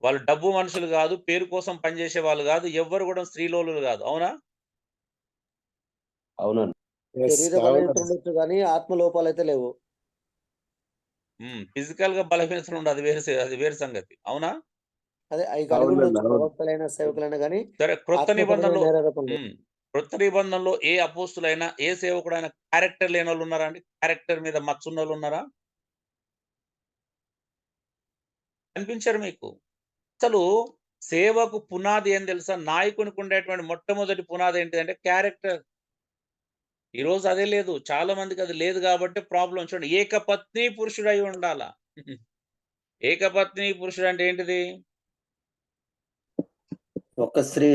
వాళ్ళు డబ్బు మనుషులు కాదు, పేరు కోసం పనిచేసే వాళ్ళు కాదు, ఎవ్వరు కూడా స్త్రీలోలులు కాదు. అవునా?
అవునండి.
శరీర బలహీనతలు ఉండొచ్చు కానీ ఆత్మ లోపాలైతే లేవు.
ఫిజికల్‌గా బలహీనతలు ఉండవు. అది వేరు సంగతి. అవునా?
అదే అవి కలిగి ఉండొచ్చు,
అవును.
ప్రవక్తలైనా సేవకులైనా కానీ
సరే,
ఆత్మపరమైన నేరరకం లేదు.
క్రొత్త నిబంధనలో ఏ అపోస్తులైనా, ఏ సేవకుడైనా క్యారెక్టర్ లేనోళ్ళు ఉన్నారా అండి? క్యారెక్టర్ మీద మచ్చున్నోళ్ళు ఉన్నారా? కనిపించరు మీకు. అసలు సేవకు పునాది ఏం తెలుసా? నాయకునికి ఉండేటువంటి మొట్టమొదటి పునాది ఏంటిదంటే క్యారెక్టర్. ఈరోజు అదే లేదు. చాలా మందికి అది లేదు కాబట్టి ప్రాబ్లమ్. చూడండి, ఏకపత్ని పురుషుడై ఉండాల. ఏకపత్ని పురుషుడు అంటే ఏంటిది?
ఒక స్త్రీ,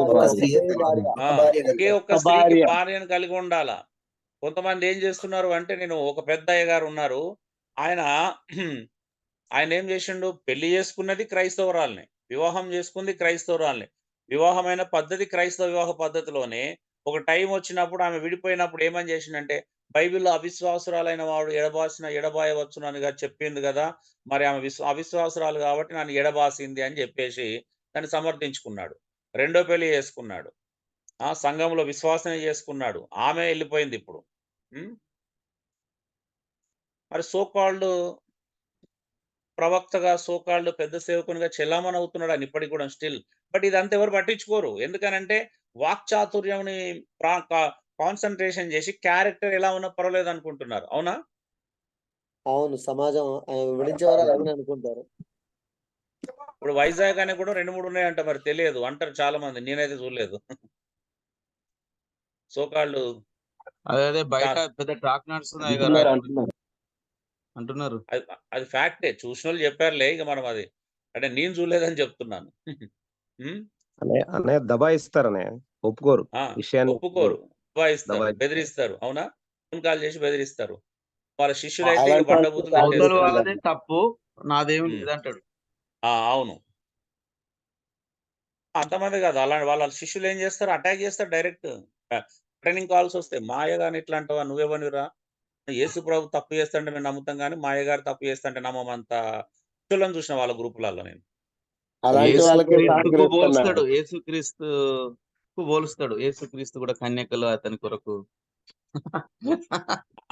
ఒక స్త్రీ, భార్య.
ఒకే ఒక్క స్త్రీకి భార్యను కలిగి ఉండాల. కొంతమంది ఏం చేస్తున్నారు అంటే, నేను ఒక పెద్ద అయ్యగారు ఉన్నారు. ఆయన ఆయన ఏం చేసిండు? పెళ్లి చేసుకున్నది క్రైస్తవురాల్ని, వివాహం చేసుకుంది క్రైస్తవురాల్ని. వివాహమైన పద్ధతి క్రైస్తవ వివాహ పద్ధతిలోనే. ఒక టైం వచ్చినప్పుడు ఆమె విడిపోయినప్పుడు ఏమని చేసిండంటే, బైబిల్‌లో అవిశ్వాసురాలైన వాడు ఎడబాయవచ్చునని చెప్పింది కదా! మరి ఆమె అవిశ్వాసురాలు కాబట్టి నన్ను ఎడబాసింది అని చెప్పేసి దాన్ని సమర్థించుకున్నాడు. రెండో పెళ్లి చేసుకున్నాడు. సంఘంలో విశ్వాసమే చేసుకున్నాడు. ఆమె ఎళ్ళిపోయింది ఇప్పుడు. హ్మ్. మరి సో కాల్డ్ ప్రవక్తగా, సో కాల్డ్ పెద్ద సేవకునిగా చెలామణవుతున్నాడు ఆయన ఇప్పటికి కూడా స్టిల్. బట్ ఇదంతా ఎవరు పట్టించుకోరు. ఎందుకనంటే వాక్చాతుర్యంని ప్రా కా కాన్సంట్రేషన్ చేసి క్యారెక్టర్ ఎలా ఉన్నా పర్వాలేదనుకుంటున్నారు. అవునా?
అవును, సమాజం వివరించేవారు అలాగనే అనుకుంటారు.
ఇప్పుడు వైజాగ్ అని కూడా 2, 3 ఉన్నాయంట, మరి తెలియదు. అంటారు చాలా మంది. నేనైతే చూడలేదు. సో కాల్డ్
అదే బయట
కా
పెద్ద టాక్ నడుస్తున్నాయి కదా
అంటున్నారు.
అంటున్నారు.
అది అది ఫ్యాక్టే. చూసినోళ్ళు చెప్పారులే. ఇక మనం అది అంటే నేను చూడలేదని చెప్తున్నాను. హ్మ్.
అన్నయ్య దబాయిస్తారన్నయ్య, ఒప్పుకోరు
ఆ!
విషయాన్ని.
ఒప్పుకోరు. దబాయిస్తారు,
దబాయిస్తారు.
బెదిరిస్తారు. అవునా? ఫోన్ కాల్ చేసి బెదిరిస్తారు. వాళ్ళ శిష్యులైతే ఇక
అలాంటి
బండబూతులు
వాళ్ళకి
అవతల
తిట్టేస్తారు.
వాళ్ళదే తప్పు, నాదేమి
హ్మ్.
లేదంటాడు.
అవును. అంతమంది కాదు. అలాంటి వాళ్ళ శిష్యులు ఏం చేస్తారు? అటాక్ చేస్తారు డైరెక్ట్. రిటర్నింగ్ కాల్స్ వస్తాయి. మా అయ్యగారిని ఇట్లా అంటావా? నువ్వెవనివిరా? యేసు ప్రభు తప్పు చేస్తుంటే మేము నమ్ముతాం గానీ, మా అయ్యగారు తప్పు చేస్తుంటే నమ్మమంత పిచ్చోళ్ళని చూసిన వాళ్ళ గ్రూపులలో నేను.
అలాంటి వాళ్ళకే
యేసుక్రీస్తుకు
సహకరిస్తున్నా.
పోల్స్తాడు, యేసుక్రీస్తుకు పోలుస్తాడు. యేసుక్రీస్తు కూడా కన్యకలు అతని కొరకు.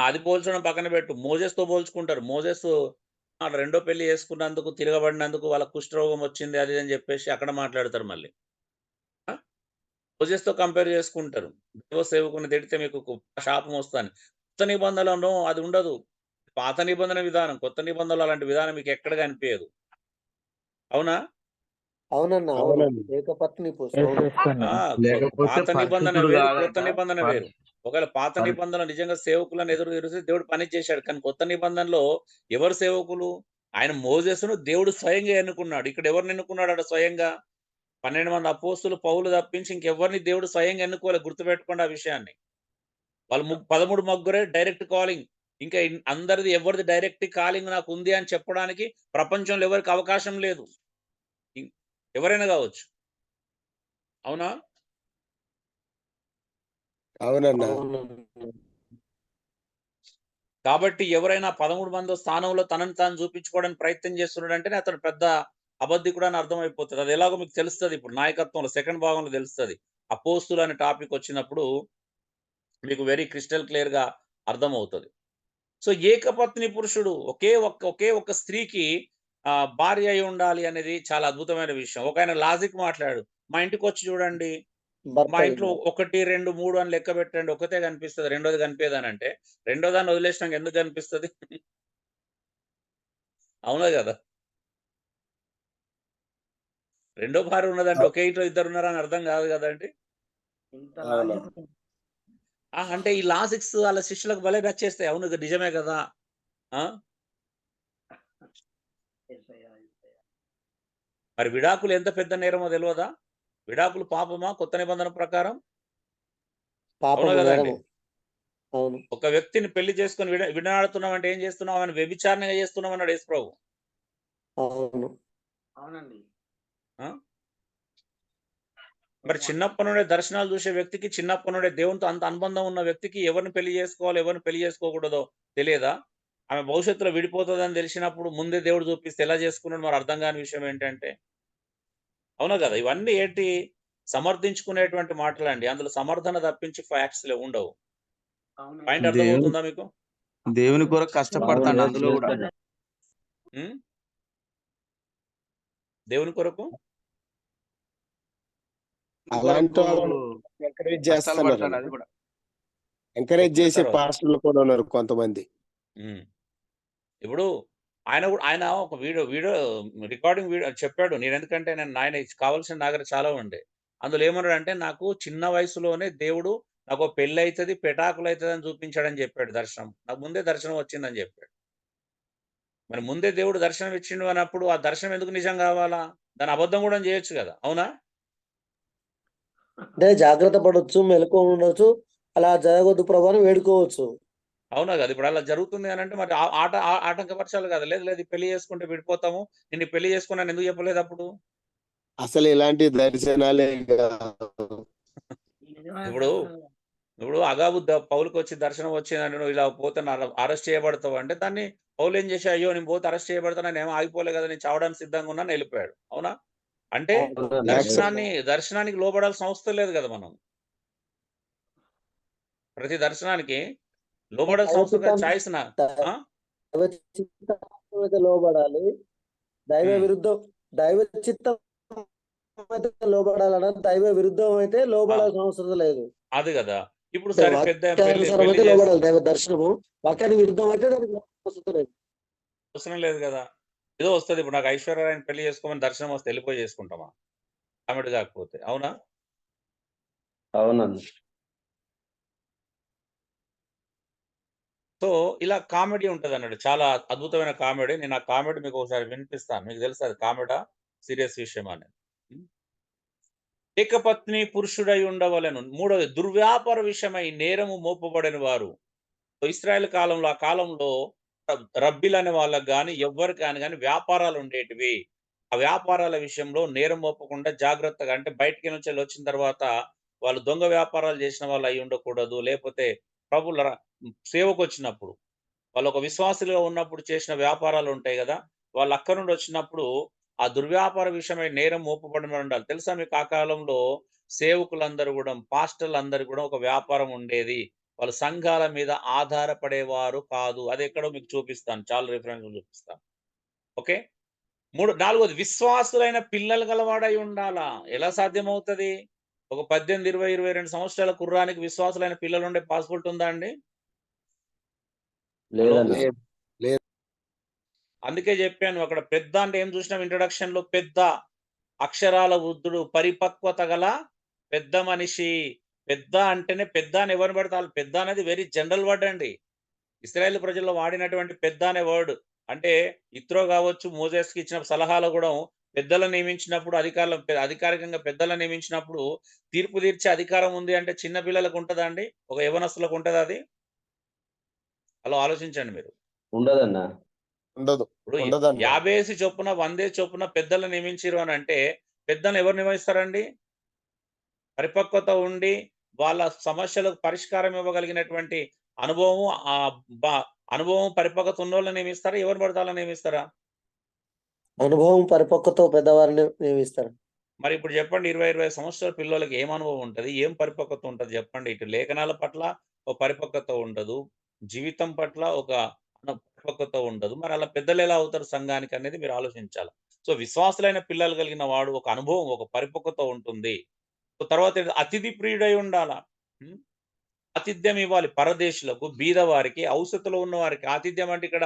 అది పోల్చడం పక్కన పెట్టు. మోజెస్‌తో పోల్చుకుంటారు. మోజెస్ రెండో పెళ్లి చేసుకున్నందుకు, తిరగబడినందుకు వాళ్ళకి కుష్ఠరోగం వచ్చింది అది ఇది అని చెప్పేసి అక్కడ మాట్లాడతారు మళ్ళీ. ఆ! మోజెస్‌తో కంపేర్ చేసుకుంటారు. దైవ సేవకుని తిడితే మీకు శాపం వస్తదని. కొత్త నిబంధనలో అది ఉండదు. పాత నిబంధన విధానం. కొత్త నిబంధనలో అలాంటి విధానం మీకు ఎక్కడ కనిపియదు. అవునా?
అవునన్నా, అవును.
అవునండి.
ఏకపత్ని
ఎస్
అవును.
ఎస్ అన్న.
లేకపోతే
పాత నిబంధన
పరిశుద్ధుడు
వేరు,
కాదంట.
క్రొత్త నిబంధన వేరు. ఒకవేళ పాత
పరి
నిబంధన నిజంగా సేవకులను ఎదురుస్తే దేవుడు పని చేశాడు. కానీ కొత్త నిబంధనలో ఎవరు సేవకులు? ఆయన మోజెస్‌ను దేవుడు స్వయంగా ఎన్నుకున్నాడు. ఇక్కడ ఎవరిని ఎన్నుకున్నాడట స్వయంగా? 12 మంది అపోస్తులు, పౌలు తప్పించి ఇంకెవరిని దేవుడు స్వయంగా ఎన్నుకోలే. గుర్తుపెట్టుకోండి ఆ విషయాన్ని. వాళ్ళు 13 ముగ్గురే డైరెక్ట్ కాలింగ్. ఇంకా అందరిది ఎవరిది డైరెక్ట్ కాలింగ్ నాకుంది అని చెప్పడానికి ప్రపంచంలో ఎవరికీ అవకాశం లేదు. ఇం ఎవరైనా కావచ్చు. అవునా?
అవునన్నా.
అవునన్నా.
కాబట్టి ఎవరైనా 13 మందో స్థానంలో తనను తాను చూపించుకోవడానికి ప్రయత్నం చేస్తున్నాడంటేనే అతను పెద్ద అబద్ధికుడు అని అర్థమైపోతది. అది ఎలాగో మీకు తెలుస్తది. ఇప్పుడు నాయకత్వంలో సెకండ్ భాగంలో తెలుస్తది. అపోస్తులు అనే టాపిక్ వచ్చినప్పుడు మీకు వెరీ క్రిస్టల్ క్లియర్‌గా అర్థమవుతది. సో, ఏకపత్ని పురుషుడు ఒకే ఒక్క స్త్రీకి భార్య అయి ఉండాలి అనేది చాలా అద్భుతమైన విషయం. ఒకాయన లాజిక్ మాట్లాడాడు. మా ఇంటికొచ్చి చూడండి.
భర్త
మా
అయి
ఇంట్లో
ఉండాలి.
1, 2, 3 అని లెక్క పెట్టండి. ఒకతే కనిపిస్తది. రెండోది కనిపియదనంటే, రెండో దాన్ని వదిలేసినాక ఎందుకు కనిపిస్తది? అవునా గదా! రెండో భార్య ఉన్నదంటే ఒకే ఇంట్లో ఇద్దరున్నారని అర్థం కాదు గదండీ!
ఇంత
అవును.
లాజిక్
అంటే ఈ లాజిక్స్ వాళ్ళ శిష్యులకు భలే నచ్చేస్తాయి. అవును ఇది నిజమే కదా! ఆ! మరి విడాకులు ఎంత పెద్ద నేరమో తెలవదా? విడాకులు పాపమా కొత్త నిబంధన ప్రకారం? అవునా
పాపము
కదండీ!
నేరము. అవును.
ఒక వ్యక్తిని పెళ్లి చేసుకొని విడనాడుతున్నాం అంటే ఏం చేస్తున్నాం? ఆమెను వ్యభిచారణగా చేస్తున్నాం అన్నాడు యేసుప్రభు.
అవును.
ఆ! మరి చిన్నప్పటి నుండే దర్శనాలు చూసే వ్యక్తికి, చిన్నప్పటి నుండే దేవునితో అంత అనుబంధం ఉన్న వ్యక్తికి ఎవరిని పెళ్లి చేసుకోవాలో, ఎవరిని పెళ్లి చేసుకోకూడదో తెలియదా? ఆమె భవిష్యత్తులో విడిపోతదని తెలిసినప్పుడు ముందే దేవుడు చూపిస్తే ఎలా చేసుకున్నాడు? మరి అర్థం కాని విషయం ఏంటంటే అవునా కదా! ఇవన్నీ ఏంటి? సమర్థించుకునేటువంటి మాటలండి. అందులో సమర్థన తప్పించి ఫ్యాక్ట్స్ ఉండవు. పాయింట్
దేవుని
అర్థమవుతుందా మీకు?
దేవుని కొరకు
అవును.
కష్టపడతాడు
ఎస్
అందులో కూడా.
అన్న.
హ్మ్. దేవుని కొరకు
దేవుని
అలాంటి
కొరకు
వాళ్ళని ఎంకరేజ్
కష్టాలు
చేస్తున్నారు
పడతాడు
అన్న.
అది కూడా.
ఎంకరేజ్
ఒక్క
చేసే
తర్వాత.
పాస్టర్లు కూడా ఉన్నారు కొంతమంది.
హ్మ్. ఇప్పుడు ఆయన ఒక వీడియో రికార్డింగ్ చెప్పాడు. నేనెందుకంటే ఆయన కావాల్సిన నా దగ్గర చాలా ఉండే. అందులో ఏమన్నాడంటే, నాకు చిన్న వయసులోనే దేవుడు నాకో పెళ్లయితది, పెటాకులైతదని చూపించాడని చెప్పాడు దర్శనం. నాకు ముందే దర్శనం వచ్చిందని చెప్పాడు. మరి ముందే దేవుడు దర్శనం ఇచ్చిండు అన్నప్పుడు, ఆ దర్శనం ఎందుకు నిజం కావాలా? దాన్ని అబద్ధం కూడా చేయొచ్చు కదా! అవునా?
అంటే జాగ్రత్త పడొచ్చు, మెలకువ ఉండొచ్చు. అలా జరగొద్దు ప్రభు అని వేడుకోవచ్చు.
అవునా కదా! ఇప్పుడు అలా జరుగుతుంది అనంటే మరి ఆటంకపరచాలి కదా! లేదు లేదు ఈ పెళ్లి చేసుకుంటే విడిపోతాము. నేను ఈ పెళ్లి చేసుకున్నాను ఎందుకు చెప్పలేదప్పుడు?
అసలు ఇలాంటి దర్శనాలే కాదు.
ఇప్పుడు ఇప్పుడు అగాబు పౌలుకొచ్చి దర్శనం వచ్చిందంటే నువ్వు ఇలా పోతే అరెస్ట్ చేయబడతావు అంటే దాన్ని పౌలు ఏం చేసి అయ్యో నేను పోతే అరెస్ట్ చేయబడతాను నేను ఏమో ఆగిపోలే కదా నేను చావడానికి సిద్ధంగా ఉన్నాను వెళ్ళిపోయాడు. అవునా? అంటే
అవునండి.
దర్శనానికి లోబడాల్సిన అవసరం లేదు కదా మనం. ప్రతి దర్శనానికి లోబడాల్సిన
దైవ
అవసరం లేదు.
చిత్తానికి
చాయిస్ నా ఆ?
దైవ చిత్తానికి అయితే లోబడాలి. దైవ
ఉమ్,
విరుద్ధం దైవ చిత్తం అయితే లోబడాలన్నా దైవ విరుద్ధం అయితే
ఆ,
లోబడాల్సిన అవసరం లేదు.
అది కదా. ఇప్పుడు
అంటే
సరే పెద్ద పెళ్లి
వాక్యానుసారం
పెళ్లి
అయితే
చేసి
లోబడాలి దైవ దర్శనము. వాక్యానికి విరుద్ధం అయితే దానికి అవసరం లేదు.
అవసరం లేదు కదా. ఏదో వస్తది ఇప్పుడు నాకు ఐశ్వర్యరాయని పెళ్లి చేసుకోమని దర్శనం వస్తే వెళ్ళిపోయి చేసుకుంటామా? కామెడీ కాకపోతే అవునా?
అవునండి.
సో, ఇలా కామెడీ ఉంటదన్నాడు. చాలా అద్భుతమైన కామెడీ. నేను ఆ కామెడీ మీకు ఒకసారి వినిపిస్తాను. మీకు తెలుసా అది కామెడా? సీరియస్ విషయమా అని. హ్మ్. ఏకపత్ని పురుషుడై ఉండవలెను. మూడోది దుర్వ్యాపార విషయమై నేరము మోపబడిన వారు. ఇశ్రాయేల్ కాలంలో ఆ కాలంలో రబ్బీలనే వాళ్ళకి గాని, ఎవ్వరికి గాని వ్యాపారాలు ఉండేటివి. ఆ వ్యాపారాల విషయంలో నేరం మోపకుండా జాగ్రత్తగా అంటే బయటికెళ్ళి వచ్చిన తర్వాత వాళ్ళు దొంగ వ్యాపారాలు చేసిన వాళ్ళు అయ్యి ఉండకూడదు. లేపోతే ప్రభువుల సేవకొచ్చినప్పుడు వాళ్ళు ఒక విశ్వాసులుగా ఉన్నప్పుడు చేసిన వ్యాపారాలు ఉంటాయి గదా! వాళ్ళు అక్కడి నుండి వచ్చినప్పుడు ఆ దుర్వ్యాపార విషయమై నేరం మోపబడి ఉండాలి. తెలుసా మీకు ఆ కాలంలో సేవకులందరూ గూడా, పాస్టర్‌లందరూ గూడా ఒక వ్యాపారం ఉండేది. వాళ్ళు సంఘాల మీద ఆధారపడేవారు కాదు. అదెక్కడో మీకు చూపిస్తాను. చాలా రిఫరెన్స్‌లు చూపిస్తాను. ఓకే. నాలుగోది విశ్వాసులైన పిల్లలు గలవాడై ఉండాలా? ఎలా సాధ్యమవుతది? ఒక 18, 20, 22 సంవత్సరాల కుర్రానికి విశ్వాసులైన పిల్లలుండే పాసిబిలిటీ ఉందా అండి? హలో!
లేదన్న. లేదు.
అందుకే జెప్పాను అక్కడ పెద్ద అంటే ఏం చూసినాం ఇంట్రడక్షన్‌లో పెద్ద, అక్షరాల వృద్ధుడు, పరిపక్వత గల పెద్ద మనిషి. పెద్ద అంటేనే పెద్ద అని ఎవరిని పడితే ఆళ్ళు పెద్ద అనేది వెరీ జనరల్ వర్డ్ అండి. ఇశ్రాయేల్ ప్రజల్లో వాడినటువంటి పెద్ద అనే వర్డ్ అంటే యిత్రో గావచ్చు, మోజెస్‌కి ఇచ్చిన సలహాలో గూడా పెద్దలను నియమించినప్పుడు అధికారికంగా పెద్దలను నియమించినప్పుడు తీర్పు తీర్చే అధికారం ఉంది అంటే చిన్న పిల్లలకు ఉంటదా అండి? ఒక యవ్వనస్తులకు ఉంటదా అది? హలో ఆలోచించండి మీరు.
ఉండదన్న. ఉండదు.
ఇప్పుడు
ఉండదన్న.
50 చొప్పున, 100 చొప్పున పెద్దలను నియమించిర్రు అనంటే పెద్దలను ఎవరు నియమిస్తారండి? పరిపక్వత ఉండి వాళ్ళ సమస్యలకు పరిష్కారం ఇవ్వగలిగినటువంటి అనుభవం బ అనుభవం, పరిపక్వత ఉన్నోళ్ళని నియమిస్తారా? ఎవరు పడితే ఆళ్ళని నియమిస్తారా?
అనుభవం పరిపక్వత పెద్దవారిని నియమిస్తారు.
మరి ఇప్పుడు చెప్పండి 20, 25 సంవత్సరాల పిల్లోళ్ళకి ఏం అనుభవం ఉంటది? ఏం పరిపక్వత ఉంటది చెప్పండి? ఇటు లేఖనాల పట్ల ఒక పరిపక్వత ఉండదు. జీవితం పట్ల ఒక పరిపక్వత ఉండదు. మరి అలా పెద్దలు ఎలా అవుతారు సంఘానికి అనేది మీరు ఆలోచించాలి. సో, విశ్వాసులైన పిల్లలు కలిగిన వాడు ఒక అనుభవం, ఒక పరిపక్వత ఉంటుంది. సో, తర్వాత అతిథి ప్రియుడై ఉండాలా. హ్మ్. ఆతిథ్యం ఇవ్వాలి పరదేశులకు, బీదవారికి, అవసరతలో ఉన్నవారికి. ఆతిథ్యం అంటే ఇక్కడ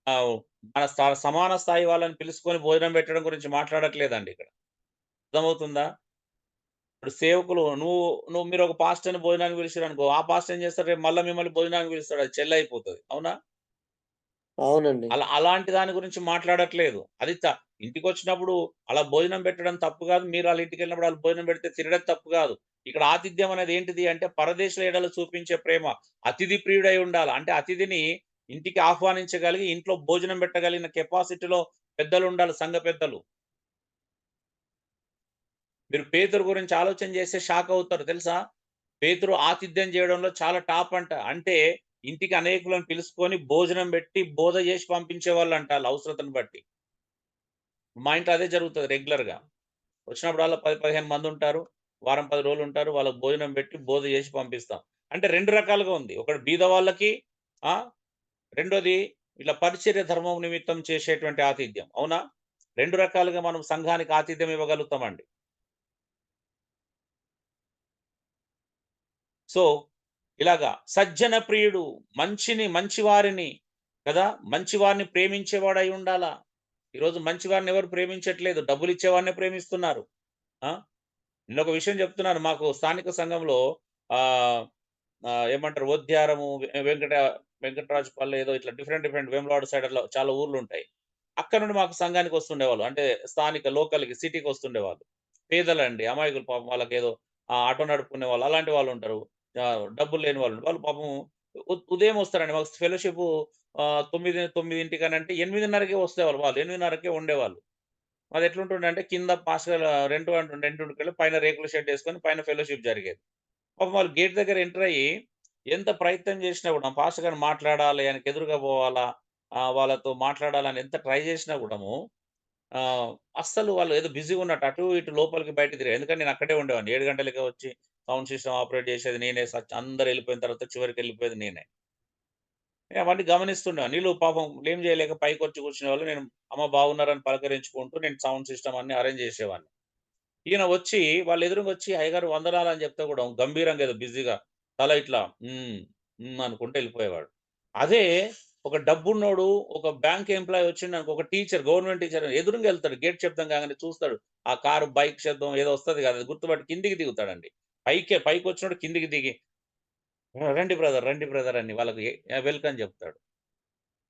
ఆహ్, మన సమాన స్థాయి వాళ్ళని పిలుసుకొని భోజనం పెట్టడం గురించి మాట్లాడట్లేదండి ఇక్కడ. అర్థమవుతుందా? ఇప్పుడు సేవకులు మీరు ఒక పాస్టర్‌ని భోజనానికి పిలిచిరనుకో, ఆ పాస్టర్ ఏం చేస్తాడు రేపు మళ్ళా మిమ్మల్ని భోజనానికి పిలుస్తాడు. అది చెల్లయిపోతది. అవునా?
అవునండి.
అలాంటి దాని గురించి మాట్లాడట్లేదు. అది ఇంటికొచ్చినప్పుడు అలా భోజనం పెట్టడం తప్పు కాదు. మీరు ఆళ్ళ ఇంటికెళ్ళినప్పుడు ఆళ్ళు భోజనం పెడితే తినడం తప్పు కాదు. ఇక్కడ ఆతిథ్యం అనేది ఏంటిది అంటే పరదేశుల ఎడల చూపించే ప్రేమ. అతిథి ప్రియుడై ఉండాల. అంటే అతిథిని ఇంటికి ఆహ్వానించగలిగి, ఇంట్లో భోజనం పెట్టగలిగిన కెపాసిటీలో పెద్దలుండాలి, సంఘ పెద్దలు. మీరు పేతురు గురించి ఆలోచన చేస్తే షాక్ అవుతారు తెలుసా? పేతురు ఆతిథ్యం చేయడంలో చాలా టాప్ అంట. అంటే ఇంటికి అనేకులను పిలుసుకొని భోజనం పెట్టి బోధ చేసి పంపించేవాళ్ళంట ఆళ్ళ అవసరతను బట్టి. మా ఇంట్లో అదే జరుగుతది రెగ్యులర్‌గా. వచ్చినప్పుడల్లా 10, 15 మందుంటారు. వారం 10 రోజులుంటారు. వాళ్ళకి భోజనం పెట్టి బోధ చేసి పంపిస్తాం. అంటే 2 రకాలుగా ఉంది. ఒకటి బీద వాళ్ళకి ఆ! రెండోది ఇట్లా పరిచర్య ధర్మం నిమిత్తం చేసేటువంటి ఆతిథ్యం. అవునా? 2 రకాలుగా మనం సంఘానికి ఆతిథ్యం ఇవ్వగలుగుతామండి. సో, ఇలాగా సజ్జన ప్రియుడు, మంచివారిని కదా! మంచివారిని ప్రేమించేవాడై ఉండాలా. ఈరోజు మంచివారిని ఎవరు ప్రేమించట్లేదు. డబ్బులిచ్చేవాడినే ప్రేమిస్తున్నారు. ఆ! నేనొక విషయం చెప్తున్నాను. మాకు స్థానిక సంఘంలో ఆహ్, ఏమంటారు వద్యారము, వెంకటరాజుపల్లె ఏదో ఇట్లా డిఫరెంట్ వేములవాడ సైడ్ అట్లా చాలా ఊర్లుంటాయి. అక్కడ నుండి మాకు సంఘానికి వస్తుండేవాళ్ళు. అంటే స్థానిక లోకల్‌కి సిటీకొస్తుండేవాళ్ళు. పేదలండి. అమాయకులు పాపం వాళ్ళకేదో ఆటో నడుపుకునేవాళ్ళు అలాంటి వాళ్ళుంటారు. డబ్బులు లేని వాళ్ళు. వాళ్ళు పాపం ఉదయం వస్తారండి. మాకు ఫెలోషిపు 9:00కి 8:30కే వస్తేవాళ్ళు వాళ్ళు. 8:30కే ఉండేవాళ్ళు. మాదెట్లుంటుండంటే కింద పాస్టర్ రెంట్ ఉంటుండే పైన రేకుల షెడ్డేసుకొని పైన ఫెలోషిప్ జరిగేది. పాపం వాళ్ళు గేట్ దగ్గర ఎంటర్ అయ్యి ఎంత ప్రయత్నం చేసినా గూడా పాస్టర్ గారిని మాట్లాడాలి, ఆయనకి ఎదురుగా పోవాలా, వాళ్ళతో మాట్లాడాలని ఎంత ట్రై చేసినా కూడాము ఆహ్, అస్సలు వాళ్ళు ఏదో బిజీగా ఉన్నట్టు అటు ఇటు లోపలికి బయటికి తిరిగారు. ఎందుకంటే నేను అక్కడే ఉండేవాడిని. 7 గంటలకే వచ్చి సౌండ్ సిస్టమ్ ఆపరేట్ చేసేది నేనే. అందరూ ఎళ్ళిపోయిన తర్వాత చివరికెళ్ళిపోయేది నేనే. నేను అవన్నీ గమనిస్తుండేవాడిని. వీళ్ళు పాపం ఏం చేయలేక పైకొచ్చి కూర్చునేవాళ్ళు. నేను అమ్మ బాగున్నారని పలకరించుకుంటూ నేను సౌండ్ సిస్టమ్ అన్నీ అరేంజ్ చేసేవాడిని. ఈయన వచ్చి వాళ్ళ ఎదురుంగొచ్చి "అయ్యగారు వందనాలు" అని చెప్తే కూడా గంభీరంగా ఏదో బిజీగా తల ఇట్లా అనుకుంటూ ఎళ్ళిపోయేవాడు. అదే ఒక డబ్బున్నోడు ఒక బ్యాంక్ ఎంప్లాయీ వచ్చిండనుకో, ఒక టీచర్ గవర్నమెంట్ టీచర్ ఎదురుంగా ఎళ్తాడు. గేట్ శబ్దం కాగానే చూస్తాడు. ఆ కారు, బైక్ శబ్దం ఏదో వస్తది కదా! అది గుర్తుపట్టి కిందికి దిగుతాడండి. పైకొచ్చినోడు కిందికి దిగి రండి బ్రదర్" అని వాళ్ళకి వెల్కమ్ చెప్తాడు.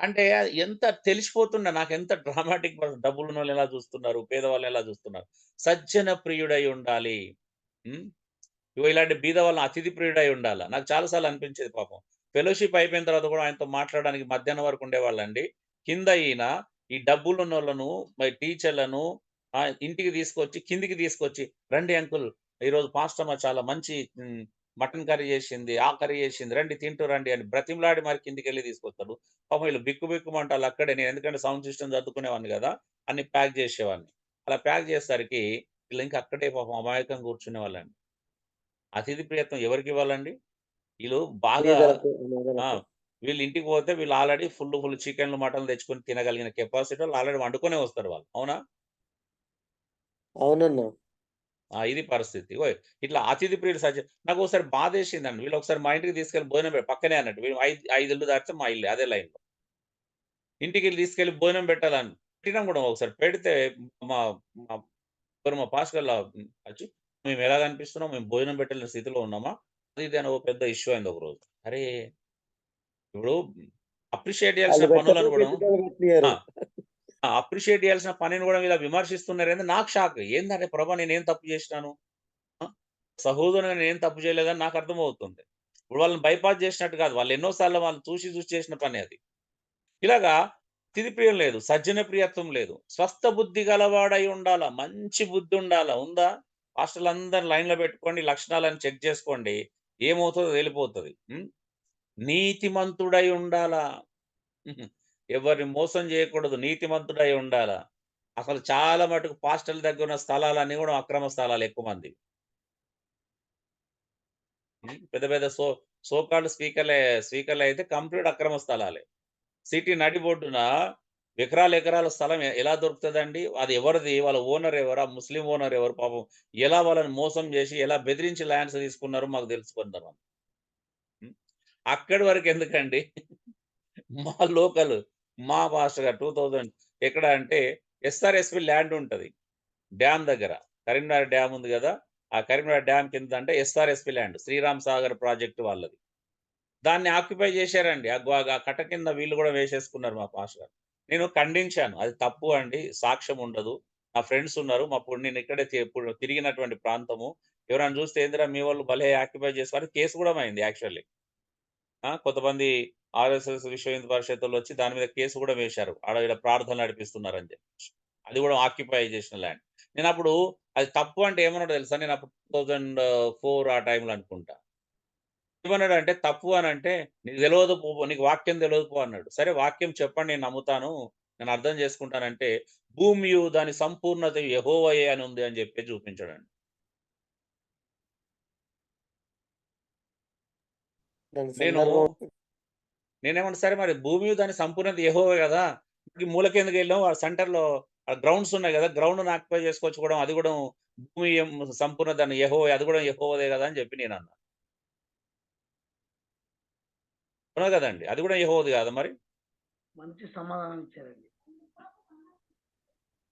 అంటే అది ఎంత తెలిసిపోతుండే నాకెంత డ్రామాటిక్ డబ్బులున్నోళ్ళని ఎలా చూస్తున్నారు, పేదవాళ్ళని ఎలా చూస్తున్నారు. సజ్జన ప్రియుడై ఉండాలి. హ్మ్. ఇగో ఇలాంటి బీద వాళ్ళని అతిథి ప్రియుడై ఉండాల. నాకు చాలా సార్లు అనిపించేది పాపం. ఫెలోషిప్ అయిపోయిన తర్వాత కూడా ఆయనతో మాట్లాడడానికి మధ్యాహ్నం వరకు ఉండేవాళ్ళండి. కింద ఈయన ఈ డబ్బులున్నోళ్ళను, మరి టీచర్‌లను ఇంటికి తీసుకొచ్చి, కిందికి తీసుకొచ్చి, "రండి అంకుల్ ఈరోజు పాస్టమ్మ చాలా మంచి మటన్ కర్రీ చేసింది, ఆ కర్రీ చేసింది. రండి తింటూ రండి" అని బ్రతిమలాడి మరి కిందికెళ్ళి తీసుకొస్తాడు. పాపం వీళ్ళు బిక్కుబిక్కుమంటాళ్ళు అక్కడే. నేను ఎందుకంటే సౌండ్ సిస్టమ్ సర్దుకునేవాడిని గదా! అన్ని ప్యాక్ చేసేవాడిని. అలా ప్యాక్ చేసేసరికి వీళ్ళు ఇంకా అక్కడే పాపం అమాయకంగా కూర్చునేవాళ్ళండి. అతిథి ప్రియత్వం ఎవరికివ్వాలండి? ఈళ్ళు బాగా
పేదలకు,
ఆ!
అనాథలకు.
వీళ్ళు ఇంటికి పోతే వీళ్ళు ఆల్రెడీ ఫుల్ చికెన్‌లు, మటన్‌లు తెచ్చుకొని తినగలిగిన కెపాసిటోళ్ళు ఆల్రెడీ వండుకొనే వస్తారు వాళ్ళు. అవునా?
అవునన్నా.
ఇది పరిస్థితి. ఓయ్! ఇట్లా అతిథి ప్రియుడు నాకోసారి బాధేసిందండి. వీళ్ళొకసారి మా ఇంటికి తీసుకెళ్ళి భోజనం పక్కనే అన్నట్టు. వీళ్ళు 5 ఇళ్ళు దాటితే మా ఇల్లే అదే లైన్‌లో. ఇంటికి తీసుకెళ్ళి భోజనం పెట్టాలని పెట్టినాం గూడా ఒకసారి. పెడితే మా మా మా పాస్టర్ గారు వచ్చి "మేమెలా కనిపిస్తున్నాం? మేము భోజనం పెట్టలేని స్థితిలో ఉన్నామా?" అది ఇది అని ఒక పెద్ద ఇష్యూ అయింది ఒకరోజు. అరే! ఇప్పుడు అప్రిషియేట్
ఆళ్ళు
చేయాల్సిన
పెట్టరు,
పనులను గూడా
పెట్టేటోళ్ళు పెట్టనియ్యరు.
ఆ! అప్రిషియేట్ చేయాల్సిన పనిని గూడా వీళ్ళు విమర్శిస్తున్నారేంది నాకు షాక్. ఏందంటే ప్రభా నేనేం తప్పు జేసినాను? ఆ! సహోదరుని నేనేం తప్పు చేయలేదని నాకు అర్థమవుతుంది. ఇప్పుడు వాళ్ళని బైపాస్ చేసినట్టు కాదు. వాళ్ళు ఎన్నో సార్లు వాళ్ళు చూసి చేసిన పనే అది. ఇలాగా అతిథి ప్రియం లేదు. సజ్జన ప్రియత్వం లేదు. స్వస్థ బుద్ధి గలవాడై ఉండాల. మంచి బుద్ధి ఉండాల. ఉందా? పాస్టర్‌లందరిని లైన్‌లో పెట్టుకోండి. లక్షణాలన్నీ చెక్ చేసుకోండి. ఏమవుతదో తేలిపోతది. నీతిమంతుడై ఉండాలా. హుహు. ఎవరిని మోసం చేయకూడదు. నీతిమంతుడై ఉండాలా. అసలు చాలా మటుకు పాస్టర్‌ల దగ్గరున్న స్థలాలన్నీ గూడా అక్రమ స్థలాలు ఎక్కువ మందివి. పెద్ద పెద్ద సో కాల్డ్ స్పీకర్‌లయితే కంప్లీట్ అక్రమ స్థలాలే. సిటీ నడిబొడ్డున ఎకరాల స్థలం ఎలా దొరుకుతదండి? అది ఎవరిది? వాళ్ళ ఓనర్ ఎవరు? ఆ ముస్లిం ఓనర్ ఎవరు? పాపం ఎలా వాళ్ళని మోసం జేసి, ఎలా బెదిరించి ల్యాండ్స్ తీసుకున్నారో మాకు తెలుసుకుందాం. హ్మ్. అక్కడి వరకెందుకండి? మా లోకల్ మా పాస్టర్ గారు 2000 ఎక్కడ అంటే ఎస్ఆర్ఎస్‌పి ల్యాండ్ ఉంటది. డ్యామ్ దగ్గర. కరీంనగర్ డ్యామ్ ఉంది గదా! ఆ కరీంనగర్ డ్యామ్ కింద అంటే SRSP land Sriram Sagar project వాళ్ళది. దాన్ని ఆక్యుపై చేశారండి. ఆ కట్ట కింద వీళ్ళు కూడా వేసేసుకున్నారు మా పాస్టర్ గారు. నేను ఖండించాను. అది తప్పు అండి. సాక్ష్యం ఉండదు. నా ఫ్రెండ్స్ ఉన్నారు. నేను ఇక్కడే ఇప్పుడు తిరిగినటువంటి ప్రాంతము. ఎవరైనా చూస్తే ఏందిరా మీ వాళ్ళు భలే ఆక్యుపై చేశారు. కేసు కూడా అయింది యాక్చువల్లీ. కొంతమంది ఆర్ఎస్ఎస్ విశ్వ హిందూ పరిషత్తులో వచ్చి దాని మీద కేసు కూడా వేశారు. ఆడ ఈడ ప్రార్థనలు నడిపిస్తున్నారని చెప్పేసి. అది కూడా ఆక్యుపై చేసిన ల్యాండ్. నేనప్పుడు అది తప్పు అంటే ఏమన్నాడో తెలుసా? నేను అప్పుడు 2004 ఆ టైంలో అనుకుంటా. ఏమన్నాడంటే తప్పు అనంటే నీకు తెలవదు పో, నీకు వాక్యం తెలవదు పో అన్నాడు. సరే వాక్యం చెప్పండి నేను నమ్ముతాను. నేను అర్థం చేసుకుంటానంటే భూమియు దాని సంపూర్ణత యెహోవాయే అని ఉంది అని చెప్పి చూపించాడండి.
దాని
నేను
సందర్భం
నేనేమన్నా సరే మరి భూమియు దాని సంపూర్ణత యెహోవే కదా! ఈ మూలకెందుకెళ్ళాం? ఆ సెంటర్‌లో గ్రౌండ్స్ ఉన్నాయి కదా! గ్రౌండ్‌ని ఆక్యుపై చేసుకొచ్చుకోవడం అది కూడా భూమి సంపూర్ణ దాన్ని యెహోవా అది కూడా యెహోవాదే కదా! అని చెప్పి నేనన్నా. అవునా కదండీ! అది కూడా యెహోవాది కాదా మరి?
మంచి సమాధానం ఇచ్చారండి.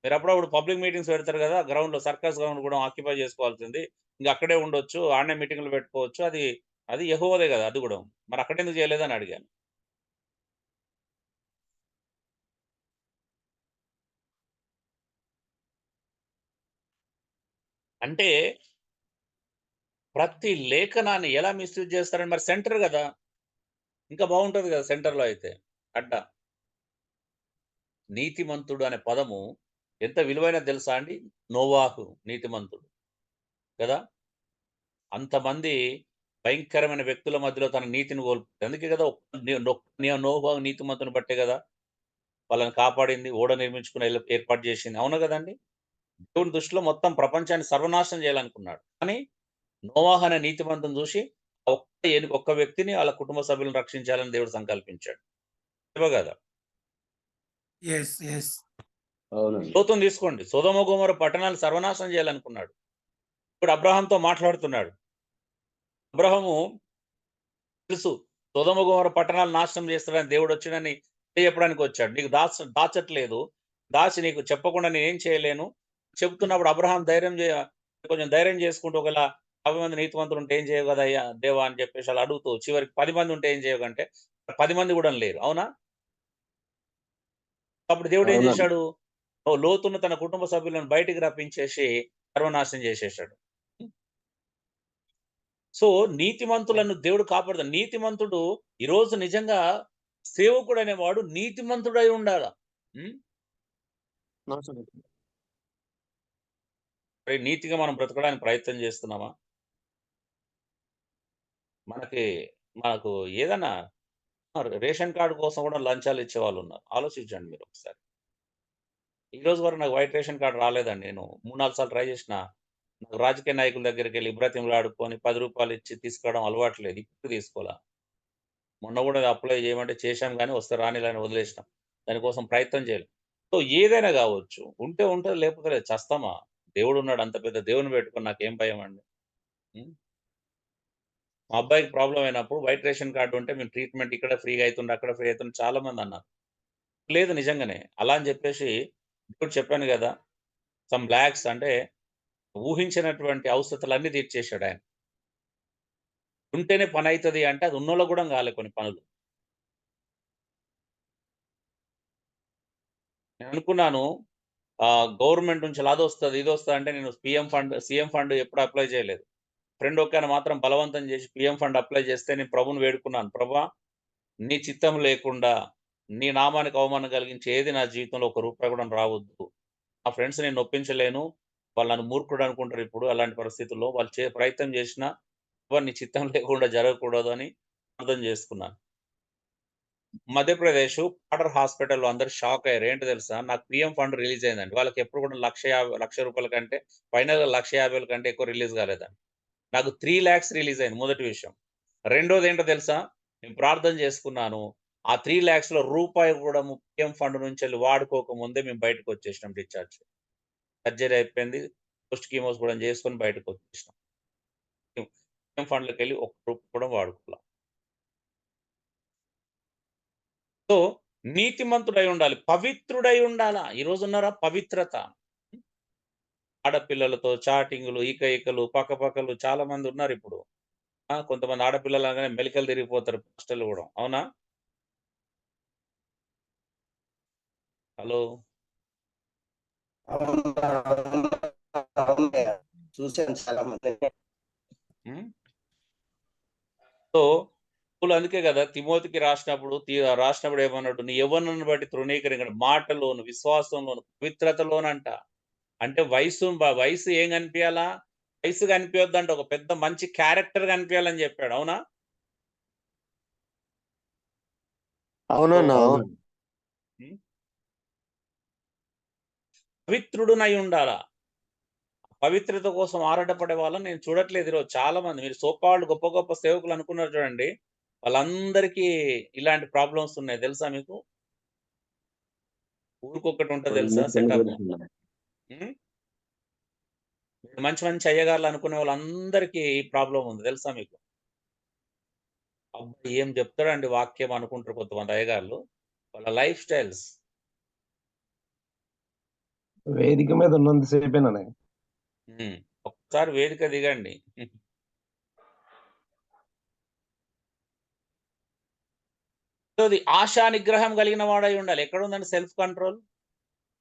మీరు అప్పుడప్పుడు పబ్లిక్ మీటింగ్స్ పెడతారు కదా! గ్రౌండ్‌లో సర్కస్ గ్రౌండ్ కూడా ఆక్యుపై చేసుకోవాల్సింది. ఇంక అక్కడే ఉండొచ్చు. ఆడనే మీటింగ్‌లు పెట్టుకోవచ్చు. అది యెహోవాదే కదా! అది కూడా. మరి అక్కడెందుకు చేయలేదని అడిగాను. అంటే ప్రతి లేఖనాన్ని ఎలా మిస్‌యూజ్ చేస్తారండి? మరి సెంటర్ గదా! ఇంకా బావుంటది గదా! సెంటర్‌లో అయితే అడ్డ. నీతిమంతుడు అనే పదము ఎంత విలువైనది తెలుసా అండి? నోవాహు నీతిమంతుడు. కదా! అంతమంది భయంకరమైన వ్యక్తుల మధ్యలో తన నీతిని కోల్పోయాడు. అందుకే కదా! నోవాహు నీతిమంతుని బట్టే గదా! వాళ్ళని కాపాడింది. ఓడ నిర్మించుకుని ఏర్పాటు చేసింది. అవునా గదండీ! దేవుని దృష్టిలో మొత్తం ప్రపంచాన్ని సర్వనాశనం చేయాలనుకున్నాడు. కానీ నోవాహు అనే నీతిమంతుని చూసి ఒక్క వ్యక్తిని వాళ్ళ కుటుంబ సభ్యులను రక్షించాలని దేవుడు సంకల్పించాడు. నిజమే గదా!
ఎస్.
అవునండి.
లోతుని తీసుకోండి. సొదొమ గొమొర్రా పట్టణాలు సర్వనాశనం చేయాలనుకున్నాడు. ఇప్పుడు అబ్రాహాంతో మాట్లాడుతున్నాడు. అబ్రాహాము తెలుసు సొదొమ గొమొర్రా పట్టణాలు నాశనం చేస్తాడని దేవుడు వచ్చినని చెప్పడానికి వచ్చాడు. నీకు దాచట్లేదు. దాచి నీకు చెప్పకుండా నేనేం చేయలేను. చెప్తున్నప్పుడు అబ్రాహాం కొంచెం ధైర్యం చేసుకుంటూ ఒకవేళ 50 మంది నీతిమంతులు ఉంటే ఏం చేయవు కదయ్యా దేవా అని చెప్పేసి అలా అడుగుతూ చివరికి 10 మంది ఉంటే ఏం చేయకంటే 10 మంది కూడా లేరు. అవునా? అప్పుడు దేవుడు ఏం
అవునండి.
చేశాడు? లోతును తన కుటుంబ సభ్యులను బయటికి రప్పించేసి సర్వనాశనం చేసేసాడు. సో, నీతిమంతులను దేవుడు కాపాడుతాడు. నీతిమంతుడు ఈరోజు నిజంగా సేవకుడు అనేవాడు నీతిమంతుడై ఉండాల. హ్మ్. మరి నీతిగా మనం బ్రతకడానికి ప్రయత్నం చేస్తున్నామా? మనకి మనకు ఏదన్నా రేషన్ కార్డ్ కోసం కూడా లంచాలు ఇచ్చేవాళ్ళున్నారు. ఆలోచించండి మీరు ఒకసారి. ఈ రోజు వరకు నాకు వైట్ రేషన్ కార్డ్ రాలేదండి. నేను 3, 4 సార్లు ట్రై చేసినా. నాకు రాజకీయ నాయకుల దగ్గరికెళ్ళి బ్రతిమలాడుకొని రూ. 10 ఇచ్చి తీసుకోవడం అలవాటు లేదు. ఇప్పుడు తీసుకోలా. మొన్న కూడా అప్లై చేయమంటే చేశాం గానీ వస్తే రానిలే వదిలేసినాం. దానికోసం ప్రయత్నం చేయలే. సో, ఏదైనా గావచ్చు. ఉంటే ఉంటది లేకపోతే లేదు. చస్తామా? దేవుడున్నాడు. అంత పెద్ద దేవుడిని పెట్టుకొని నాకేం భయమండి. హ్మ్. మా అబ్బాయికి ప్రాబ్లమ్ అయినప్పుడు వైట్ రేషన్ కార్డ్ ఉంటే మేము ట్రీట్మెంట్ ఇక్కడ ఫ్రీగా అయితుండే, అక్కడ ఫ్రీ అయితుండే చాలా మంది అన్నారు. లేదు నిజంగానే. అలా అని చెప్పేసి ఇప్పుడు చెప్పాను గదా! సమ్ లాక్స్ అంటే ఊహించినటువంటి అవసరతలన్నీ తీర్చేసాడాయన. ఉంటేనే పనైతది అంటే అది ఉన్నోళ్ళకి గూడా గాలే కొన్ని పనులు. నేననుకున్నాను గవర్నమెంట్ నుంచి అదొస్తది, ఇదొస్తది అంటే నేను సీఎం ఫండ్ ఎప్పుడు అప్లై చేయలేదు. ఫ్రెండ్ ఒకాయన మాత్రం బలవంతం చేసి పీఎం ఫండ్ అప్లై చేస్తే నేను ప్రభువుని వేడుకున్నాను. ప్రభా! నీ చిత్తం లేకుండా, నీ నామానికి అవమానం కలిగించే ఏది నా జీవితంలో ఒక రూపాయి కూడా రావద్దు. నా ఫ్రెండ్స్ నేను నొప్పించలేను. వాళ్ళు నన్ను మూర్ఖుడు అనుకుంటారు ఇప్పుడు అలాంటి పరిస్థితుల్లో. వాళ్ళు ప్రయత్నం చేసినా ప్రభా! నీ చిత్తం లేకుండా జరగకూడదు అని ప్రార్థన చేసుకున్నాను. మధ్యప్రదేశ్ పాడర్ హాస్పిటల్‌లో అందరూ షాక్ అయ్యారు. ఏంటో తెలుసా? నాకు పీఎం ఫండ్ రిలీజ్ అయిందండి. వాళ్ళకి ఎప్పుడు కూడా ₹1,50,000 కంటే ఫైనల్‌గా ₹150,000 కంటే ఎక్కువ రిలీజ్ కాలేదండి. నాకు 3,00,000 రిలీజ్ అయింది మొదటి విషయం. రెండోది ఏంటో తెలుసా? నేను ప్రార్థన చేసుకున్నాను. ఆ 3,00,000లో రూపాయి కూడా పీఎం ఫండ్ నుంచెళ్ళి వాడుకోక ముందే మేము బయటకొచ్చేసినాం డిశ్చార్జ్. సర్జరీ అయిపోయింది. పోస్ట్ కీమోస్ కూడా చేసుకొని బయటకొచ్చేసినాం. పీఎం ఫండ్‌లోకెళ్ళి ఒక్క రూపాయి కూడా వాడుకోలా. సో, నీతిమంతుడై ఉండాలి. పవిత్రుడై ఉండాలా. ఈరోజు ఉన్నారా? పవిత్రత. ఆడపిల్లలతో చాటింగులు, ఇకలు, పక్కపక్కలు చాలా మంది ఉన్నారు ఇప్పుడు. కొంతమంది ఆడపిల్లలు అనగానే మెలికలు తిరిగిపోతారు పాస్టర్లు గూడా. అవునా? హలో!
చూసాను చాలా మంది.
హ్మ్. సో, పౌలు అందుకే గదా! తిమోతికి రాసినప్పుడు ఏమన్నాడు? నీ యవ్వనాన్ని బట్టి తృణీకరించకండి. మాటలోను, విశ్వాసంలోను, పవిత్రతలోనంట. అంటే వయసు ఏం కనిపియాలా? వయసు కనిపియొద్దంట. ఒక పెద్ద మంచి క్యారెక్టర్ కనిపియాలని చెప్పాడు. అవునా?
అవునన్నా అవును.
అవునండి.
హ్మ్. పవిత్రుడునై ఉండాలా. పవిత్రత కోసం ఆరాటపడే వాళ్ళని నేను చూడట్లేదు ఈరోజు చాలా మంది. మీరు సో కాల్డ్ గొప్ప గొప్ప సేవకులు అనుకున్నారు చూడండి. వాళ్ళందరికీ ఇలాంటి ప్రాబ్లమ్స్ ఉన్నాయి తెలుసా మీకు? ఊరికొకటి ఉంటది తెలుసా సెటప్. హ్మ్. మంచి మంచి అయ్యగారులు అనుకునే వాళ్ళందరికీ ఈ ప్రాబ్లమ్ ఉంది తెలుసా మీకు? అబ్బా! ఏం చెప్తాడండి వాక్యం అనుకుంటారు కొంతమంది అయ్యగారులు. వాళ్ళ లైఫ్ స్టైల్స్.
వేదిక మీద ఉన్నంత సేపేననే.
హ్మ్. ఒక్కసారి వేదిక దిగండి. రెండోది ఆశా నిగ్రహం కలిగిన వాడై ఉండాలి. ఎక్కడుందండి సెల్ఫ్ కంట్రోల్?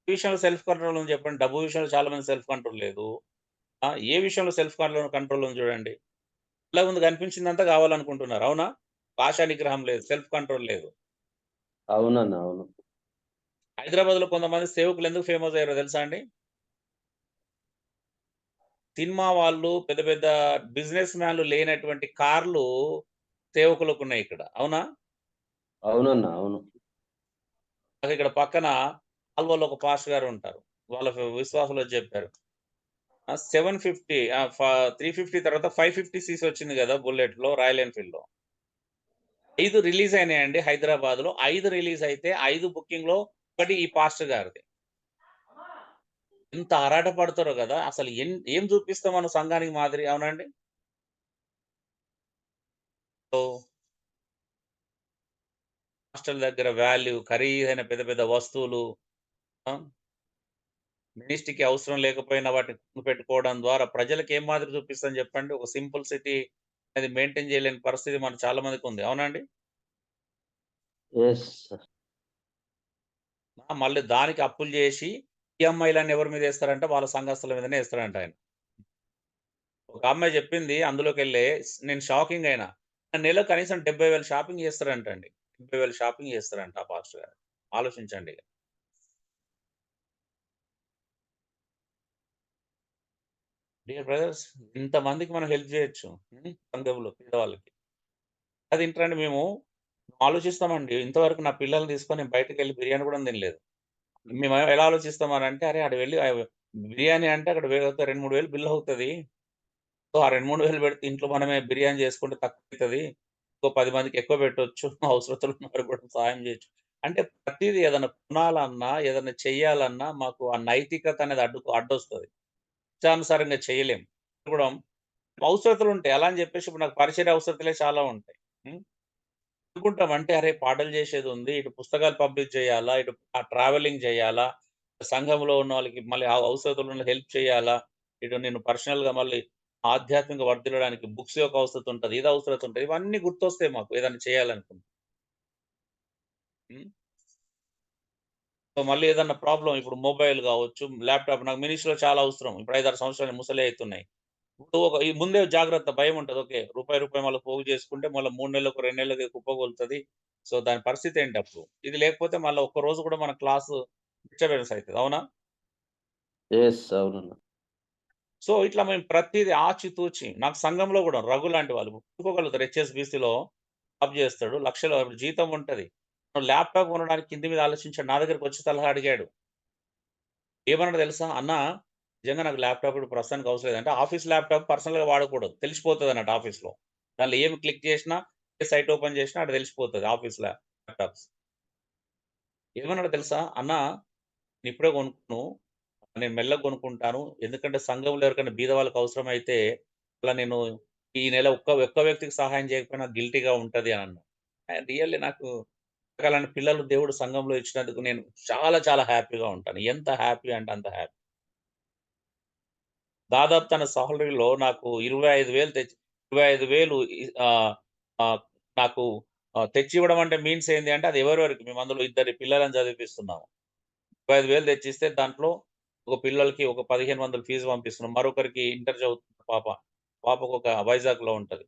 ఏ విషయంలో సెల్ఫ్ కంట్రోల్ ఉంది చెప్పండి? డబ్బు విషయంలో చాలా మంది సెల్ఫ్ కంట్రోల్ లేదు. ఏ విషయంలో సెల్ఫ్ కంట్రోల్ ఉంది చూడండి? ఇలా ముందు కనిపించిందంతా కావాలనుకుంటున్నారు. అవునా? ఆశా నిగ్రహం లేదు. సెల్ఫ్ కంట్రోల్ లేదు.
అవునన్న అవును.
హైదరాబాద్‌లో కొంతమంది సేవకులు ఎందుకు ఫేమస్ అయ్యారో తెలుసా అండి? సినిమా వాళ్ళు, పెద్ద పెద్ద బిజినెస్ మ్యాన్‌లు లేనటువంటి కార్లు సేవకులకున్నాయి ఇక్కడ. అవునా?
అవునన్న అవును.
నాకు ఇక్కడ పక్కన ఆల్వాలో ఒక పాస్టర్ గారు ఉంటారు. వాళ్ళ విశ్వాసులు వచ్చి చెప్పారు. 750 350 తర్వాత 550 సీసీ వచ్చింది కదా! బుల్లెట్‌లో, రాయల్ ఎన్‌ఫీల్డ్‌లో. 5 రిలీజ్ అయినాయండి హైదరాబాద్‌లో. 5 రిలీజ్ అయితే 5 బుకింగ్‌లో ఒకటి ఈ పాస్టర్ గారిది. ఎంత ఆరాట పడతారో గదా! అసలు ఏం చూపిస్తాం మనం సంఘానికి మాదిరి అవునండి? సో, పాస్టర్‌ల దగ్గర వాల్యూ ఖరీదైన పెద్ద పెద్ద వస్తువులు ఆ! మినిస్ట్రీకి అవసరం లేకపోయినా వాటిని కొనిపెట్టుకోవడం ద్వారా ప్రజలకి ఏం మాదిరి చూపిస్తాం చెప్పండి? ఒక సింపుల్ సిటీ అనేది మెయింటైన్ చేయలేని పరిస్థితి మన చాలా మందికుంది. అవునండి?
యెస్.
మళ్ళీ దానికి అప్పులు జేసి ఈఎంఐలన్నీ ఎవరి మీద ఏస్తారంటే వాళ్ళ సంఘస్థుల మీదనే ఏస్తాడంట ఆయన. ఒక అమ్మాయి చెప్పింది అందులోకెళ్ళే నేను షాకింగ్ అయినా. నెలకు కనీసం 70,000 షాపింగ్ చేస్తారంటండి. 70,000 షాపింగ్ చేస్తారంట ఆ పాస్టర్ గారు. ఆలోచించండి ఇగ. డియర్ బ్రదర్స్ ఇంతమందికి మనం హెల్ప్ చేయొచ్చు. సంఘంలో పేదవాళ్ళకి. అది ఏంటంటే మేము ఆలోచిస్తామండి. ఇంతవరకు నా పిల్లల్ని తీసుకొని నేను బయటకెళ్ళి బిర్యానీ కూడా తినలేదు. మేము ఎలా ఆలోచిస్తామనంటే అరే! ఆడ వెళ్లి బిర్యానీ అంటే అక్కడ 2, 3 వేలు బిల్ అవుతది. సో, ఆ 2, 3 వేలు పెడితే ఇంట్లో మనమే బిర్యానీ చేసుకుంటే తక్కువైతది. ఇంకో 10 మందికి ఎక్కువ పెట్టొచ్చు. అవసరతలు ఉన్న వారికి కూడా సహాయం చేయొచ్చు. అంటే ప్రతీది ఏదైనా కొనాలన్నా, ఏదైనా చెయ్యాలన్నా మాకు ఆ నైతికత అనేది అడ్డొస్తది. ఇష్టానుసారంగా చేయలేం. కూడా అవసరతలుంటాయి. అలా అని చెప్పేసి ఇప్పుడు నాకు పరిచర్య అవసరతలే చాలా ఉంటాయి. హ్మ్. అనుకుంటాం అంటే అరే! పాటలు చేసేదుంది. ఇటు పుస్తకాలు పబ్లిష్ చేయాలా, ఇటు ట్రావెలింగ్ చేయాలా, సంఘంలో ఉన్న వాళ్ళకి మళ్ళీ అవసరతలున్న హెల్ప్ చేయాలా, ఇటు నేను పర్సనల్‌గా మళ్ళీ ఆధ్యాత్మికంగా వర్ధిల్లడానికి బుక్స్ యొక్క అవసరత ఉంటది. ఇది అవసరత ఉంటది. ఇవన్నీ గుర్తొస్తాయి మాకు ఏదైనా చేయాలనుకుంటే. హ్మ్. సో, మళ్ళీ ఏదన్నా ప్రాబ్లమ్ ఇప్పుడు మొబైల్ కావచ్చు, ల్యాప్‌టాప్ నాకు మినిస్ట్రీలో చాలా అవసరం. ఇప్పుడు 5, 6 సంవత్సరాలు ముసలి అయితున్నాయి. ఇప్పుడు ఈ ముందే జాగ్రత్త భయముంటది. ఓకే. రూపాయి మళ్ళా పోగు చేసుకుంటే మళ్ళా 3 నెలలకు, 2 నెలలకి కుప్పకూలుతది. సో, దాని పరిస్థితి ఏంటప్పుడు? ఇది లేకపోతే మళ్ళా ఒక్క రోజు కూడా మన క్లాసు డిస్టర్బెన్స్ అయితది. అవునా?
యెస్. అవునన్న.
సో, ఇట్లా మేము ప్రతీది ఆచితూచి నాకు సంఘంలో గూడా రఘు లాంటి వాళ్ళు ఒప్పుకోగలుగుతారు. హెచ్ఎస్‌బీసీలో జాబ్ చేస్తాడు. లక్షలో జీతం ఉంటది. ల్యాప్‌టాప్ కొనడానికి కింది మీద ఆలోచించాడు. నా దగ్గరకొచ్చి సలహా అడిగాడు. ఏమన్నాడో తెలుసా? "అన్నా నిజంగా నాకు ల్యాప్‌టాప్ ఇప్పుడు ప్రస్తుతానికి అవసరం లేదు." అంటే ఆఫీస్ ల్యాప్‌టాప్ పర్సనల్‌గా వాడకూడదు. తెలిసిపోతదన్నట్టు ఆఫీస్‌లో. దాంట్లో ఏమి క్లిక్ చేసినా, ఏ సైట్ ఓపెన్ చేసినా అక్కడ తెలిసిపోతది ఆఫీస్ ల్యాప్‌టాప్స్. ఏమన్నాడో తెలుసా? "అన్నా నేనిప్పుడే కొనుక్కోను. నేను మెల్లగా కొనుక్కుంటాను. ఎందుకంటే సంఘంలో ఎవరికైనా బీద వాళ్ళకి అవసరమైతే అలా నేను ఈ నెల ఒక్క వ్యక్తికి సహాయం చేయకపోయినా గిల్టీ‌గా ఉంటది" అని అన్నాడు. రియల్లీ నాకు అలాంటి పిల్లలు దేవుడు సంఘంలో ఇచ్చినందుకు నేను చాలా చాలా హ్యాపీగా ఉంటాను. ఎంత హ్యాపీ అంటే అంత హ్యాపీ. దాదాపు తన సాలరీలో నాకు 25,000 తెచ్చి 25,000 నాకు తెచ్చివ్వడం అంటే మీన్స్ ఏంది అంటే అది ఎవరెవరికి మేము అందులో ఇద్దరి పిల్లలని చదివిపిస్తున్నాము. 25,000 తెచ్చిస్తే దాంట్లో ఒక పిల్లలకి ఒక 1,500 ఫీజు పంపిస్తున్నాం. మరొకరికి ఇంటర్ చదువుతున్న పాప. పాపకు ఒక వైజాగ్‌లో ఉంటది.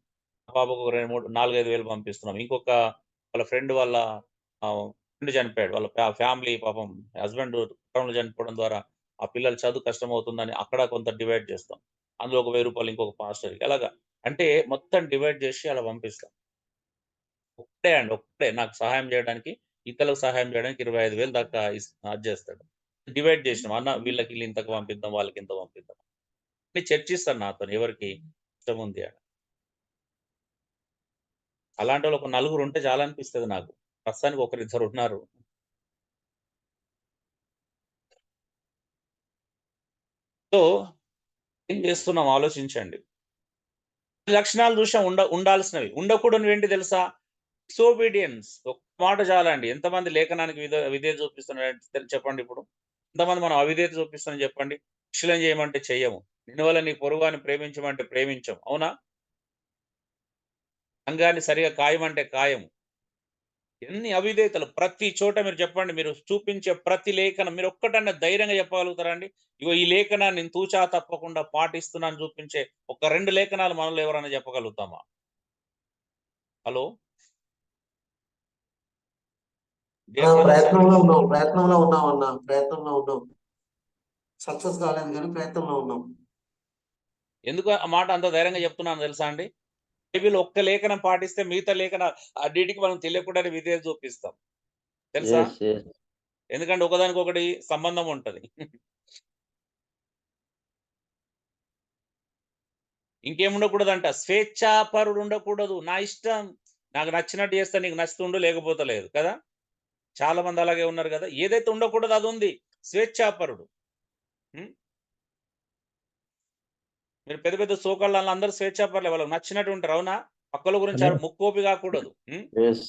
ఆ పాపకు ఒక 2, 3, 4, 5,000 పంపిస్తున్నాం. ఇంకొక వాళ్ళ ఫ్రెండ్ వాళ్ళ ఫ్రెండ్ చనిపోయాడు. వాళ్ళ ఫ్యామిలీ పాపం హస్బెండ్ కరోనాలో చనిపోవడం ద్వారా ఆ పిల్లల చదువు కష్టమవుతుందని అక్కడ కొంత డివైడ్ చేస్తాం. అందులో ఒక రూ. 1000 ఇంకొక పాస్టర్‌కి అలాగా. అంటే మొత్తం డివైడ్ చేసి అలా పంపిస్తాం. ఒక్కడే అండి. ఒక్కడే నాకు సహాయం చేయడానికి, ఇతరులకు సహాయం చేయడానికి 25,000 దాకా అది చేస్తాడు. డివైడ్ చేసినాం. అన్న వీళ్ళకి ఇంతకు పంపిద్దాం, వాళ్ళకి ఇంత పంపిద్దాం. అని చర్చిస్తాను నాతోని ఎవరికి ఇష్టం ఉంది అని. అలాంటోళ్ళు ఒక నలుగురు ఉంటే చాలనిపిస్తది నాకు. ప్రస్తుతానికి ఒకరిద్దరు ఉన్నారు. సో, ఏం చేస్తున్నాం ఆలోచించండి. ఈ లక్షణాలు చూసాం ఉండాల్సినవి. ఉండకూడనివేంటి తెలుసా? డిసోబీడియన్స్. ఒక్క మాట చాలండి. ఎంతమంది లేఖనానికి విధేయత చూపిస్తున్నారంటే చెప్పండి ఇప్పుడు? ఎంతమంది మనం అవిధేయత చూపిస్తున్నాం చెప్పండి? శిక్షలను చేయమంటే చెయ్యము. నిన్నువల్ల నీ పొరుగువాని ప్రేమించమంటే ప్రేమించం. అవునా? సంఘాన్ని సరిగా కాయమంటే కాయము. ఎన్ని అవిధేయతలు ప్రతి చోట మీరు చెప్పండి. మీరు చూపించే ప్రతి లేఖనం మీరు ఒక్కటన్నా ధైర్యంగా చెప్పగలుగుతారా అండి? ఇగో ఈ లేఖనాన్ని నేను తూచా తప్పకుండా పాటిస్తున్నాను చూపించే ఒక 2 లేఖనాలు మనలో ఎవరైనా చెప్పగలుగుతామా? హలో! డియర్ బ్రదర్స్
ప్రయత్నంలో ఉన్నాం అన్న. ప్రయత్నంలో ఉన్నాం. సక్సెస్ కాలేదు కానీ ప్రయత్నంలో ఉన్నాం.
ఎందుకు ఆ మాట అంత ధైర్యంగా చెప్తున్నానో తెలుసా అండి? బైబిల్ ఒక్క లేఖనం పాటిస్తే మిగతా అన్నిటికి మనం తెలియకుండానే విధేయత చూపిస్తాం. తెలుసా?
ఎస్ ఎస్
ఎందుకంటే ఒకదానికొకటి సంబంధం ఉంటది. ఇంకేముండకూడదంట స్వేచ్ఛాపరుడు ఉండకూడదు. నా ఇష్టం. నాకు నచ్చినట్టు చేస్తా నీకు నచ్చుతుండు లేకపోతే లేదు. కదా! చాలా మంది అలాగే ఉన్నారు కదా! ఏదైతే ఉండకూడదో అదుంది. స్వేచ్ఛాపరుడు. హ్మ్. మీరు పెద్ద పెద్ద సోకాళ్ళ అందరూ స్వేచ్ఛాపరులే. వాళ్ళకి నచ్చినట్టు ఉంటారు. అవునా? పక్కల గురించి
అనే
ముక్కోపి కాకూడదు. హ్మ్.
ఎస్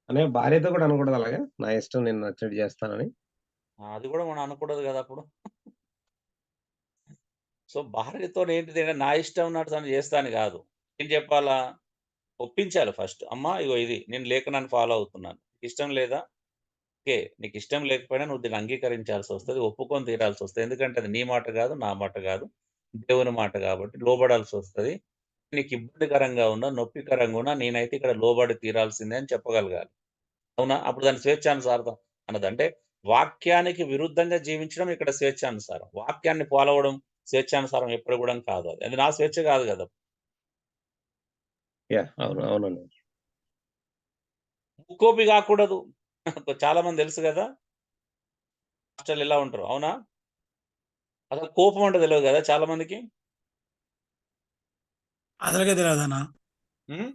అనే భార్యతో కూడా అనకూడదు అలాగా. నా ఇష్టం నేను నచ్చినట్టు చేస్తానని.
అది కూడా మనం అనకూడదు కదా అప్పుడు. సో, భార్యతోనేంటిదంటే నా ఇష్టం ఉన్నట్టు తను చేస్తాను గాదు. ఏం చెప్పాలా? ఒప్పించాలి ఫస్ట్. అమ్మా ఇగో ఇది నేను లేఖనాన్ని ఫాలో అవుతున్నాను. నీకిష్టం లేదా? ఓకే. నీకిష్టం లేకపోయినా నువ్వు దీన్ని అంగీకరించాల్సొస్తది. ఒప్పుకొని తీరాల్సొస్తది. ఎందుకంటే అది నీ మాట గాదు, నా మాట గాదు. దేవుని మాట గాబట్టి లోబడాల్సొస్తది. నీకు ఇబ్బందికరంగా ఉన్నా, నొప్పికరంగా ఉన్నా నేనైతే ఇక్కడ లోబడి తీరాల్సిందే అని చెప్పగలగాలి. అవునా? అప్పుడు దాన్ని స్వేచ్ఛానుసారం అన్నది. అంటే వాక్యానికి విరుద్ధంగా జీవించడం ఇక్కడ స్వేచ్ఛానుసారం. వాక్యాన్ని ఫాలో అవ్వడం స్వేచ్ఛానుసారం ఎప్పుడు గూడా కాదు అది. అది నా స్వేచ్ఛ గాదు గదా!
యాహ్! అవును. అవునండి.
ముక్కోపి గాకూడదు. చాలా మంది తెలుసు గదా! హాస్టల్‌లో ఎలా ఉంటారో. అవునా? అసలు కోపం అంటే తెలవదు గదా! చాలా మందికి.
అసలుకే తెలియదన్నా.
హ్మ్.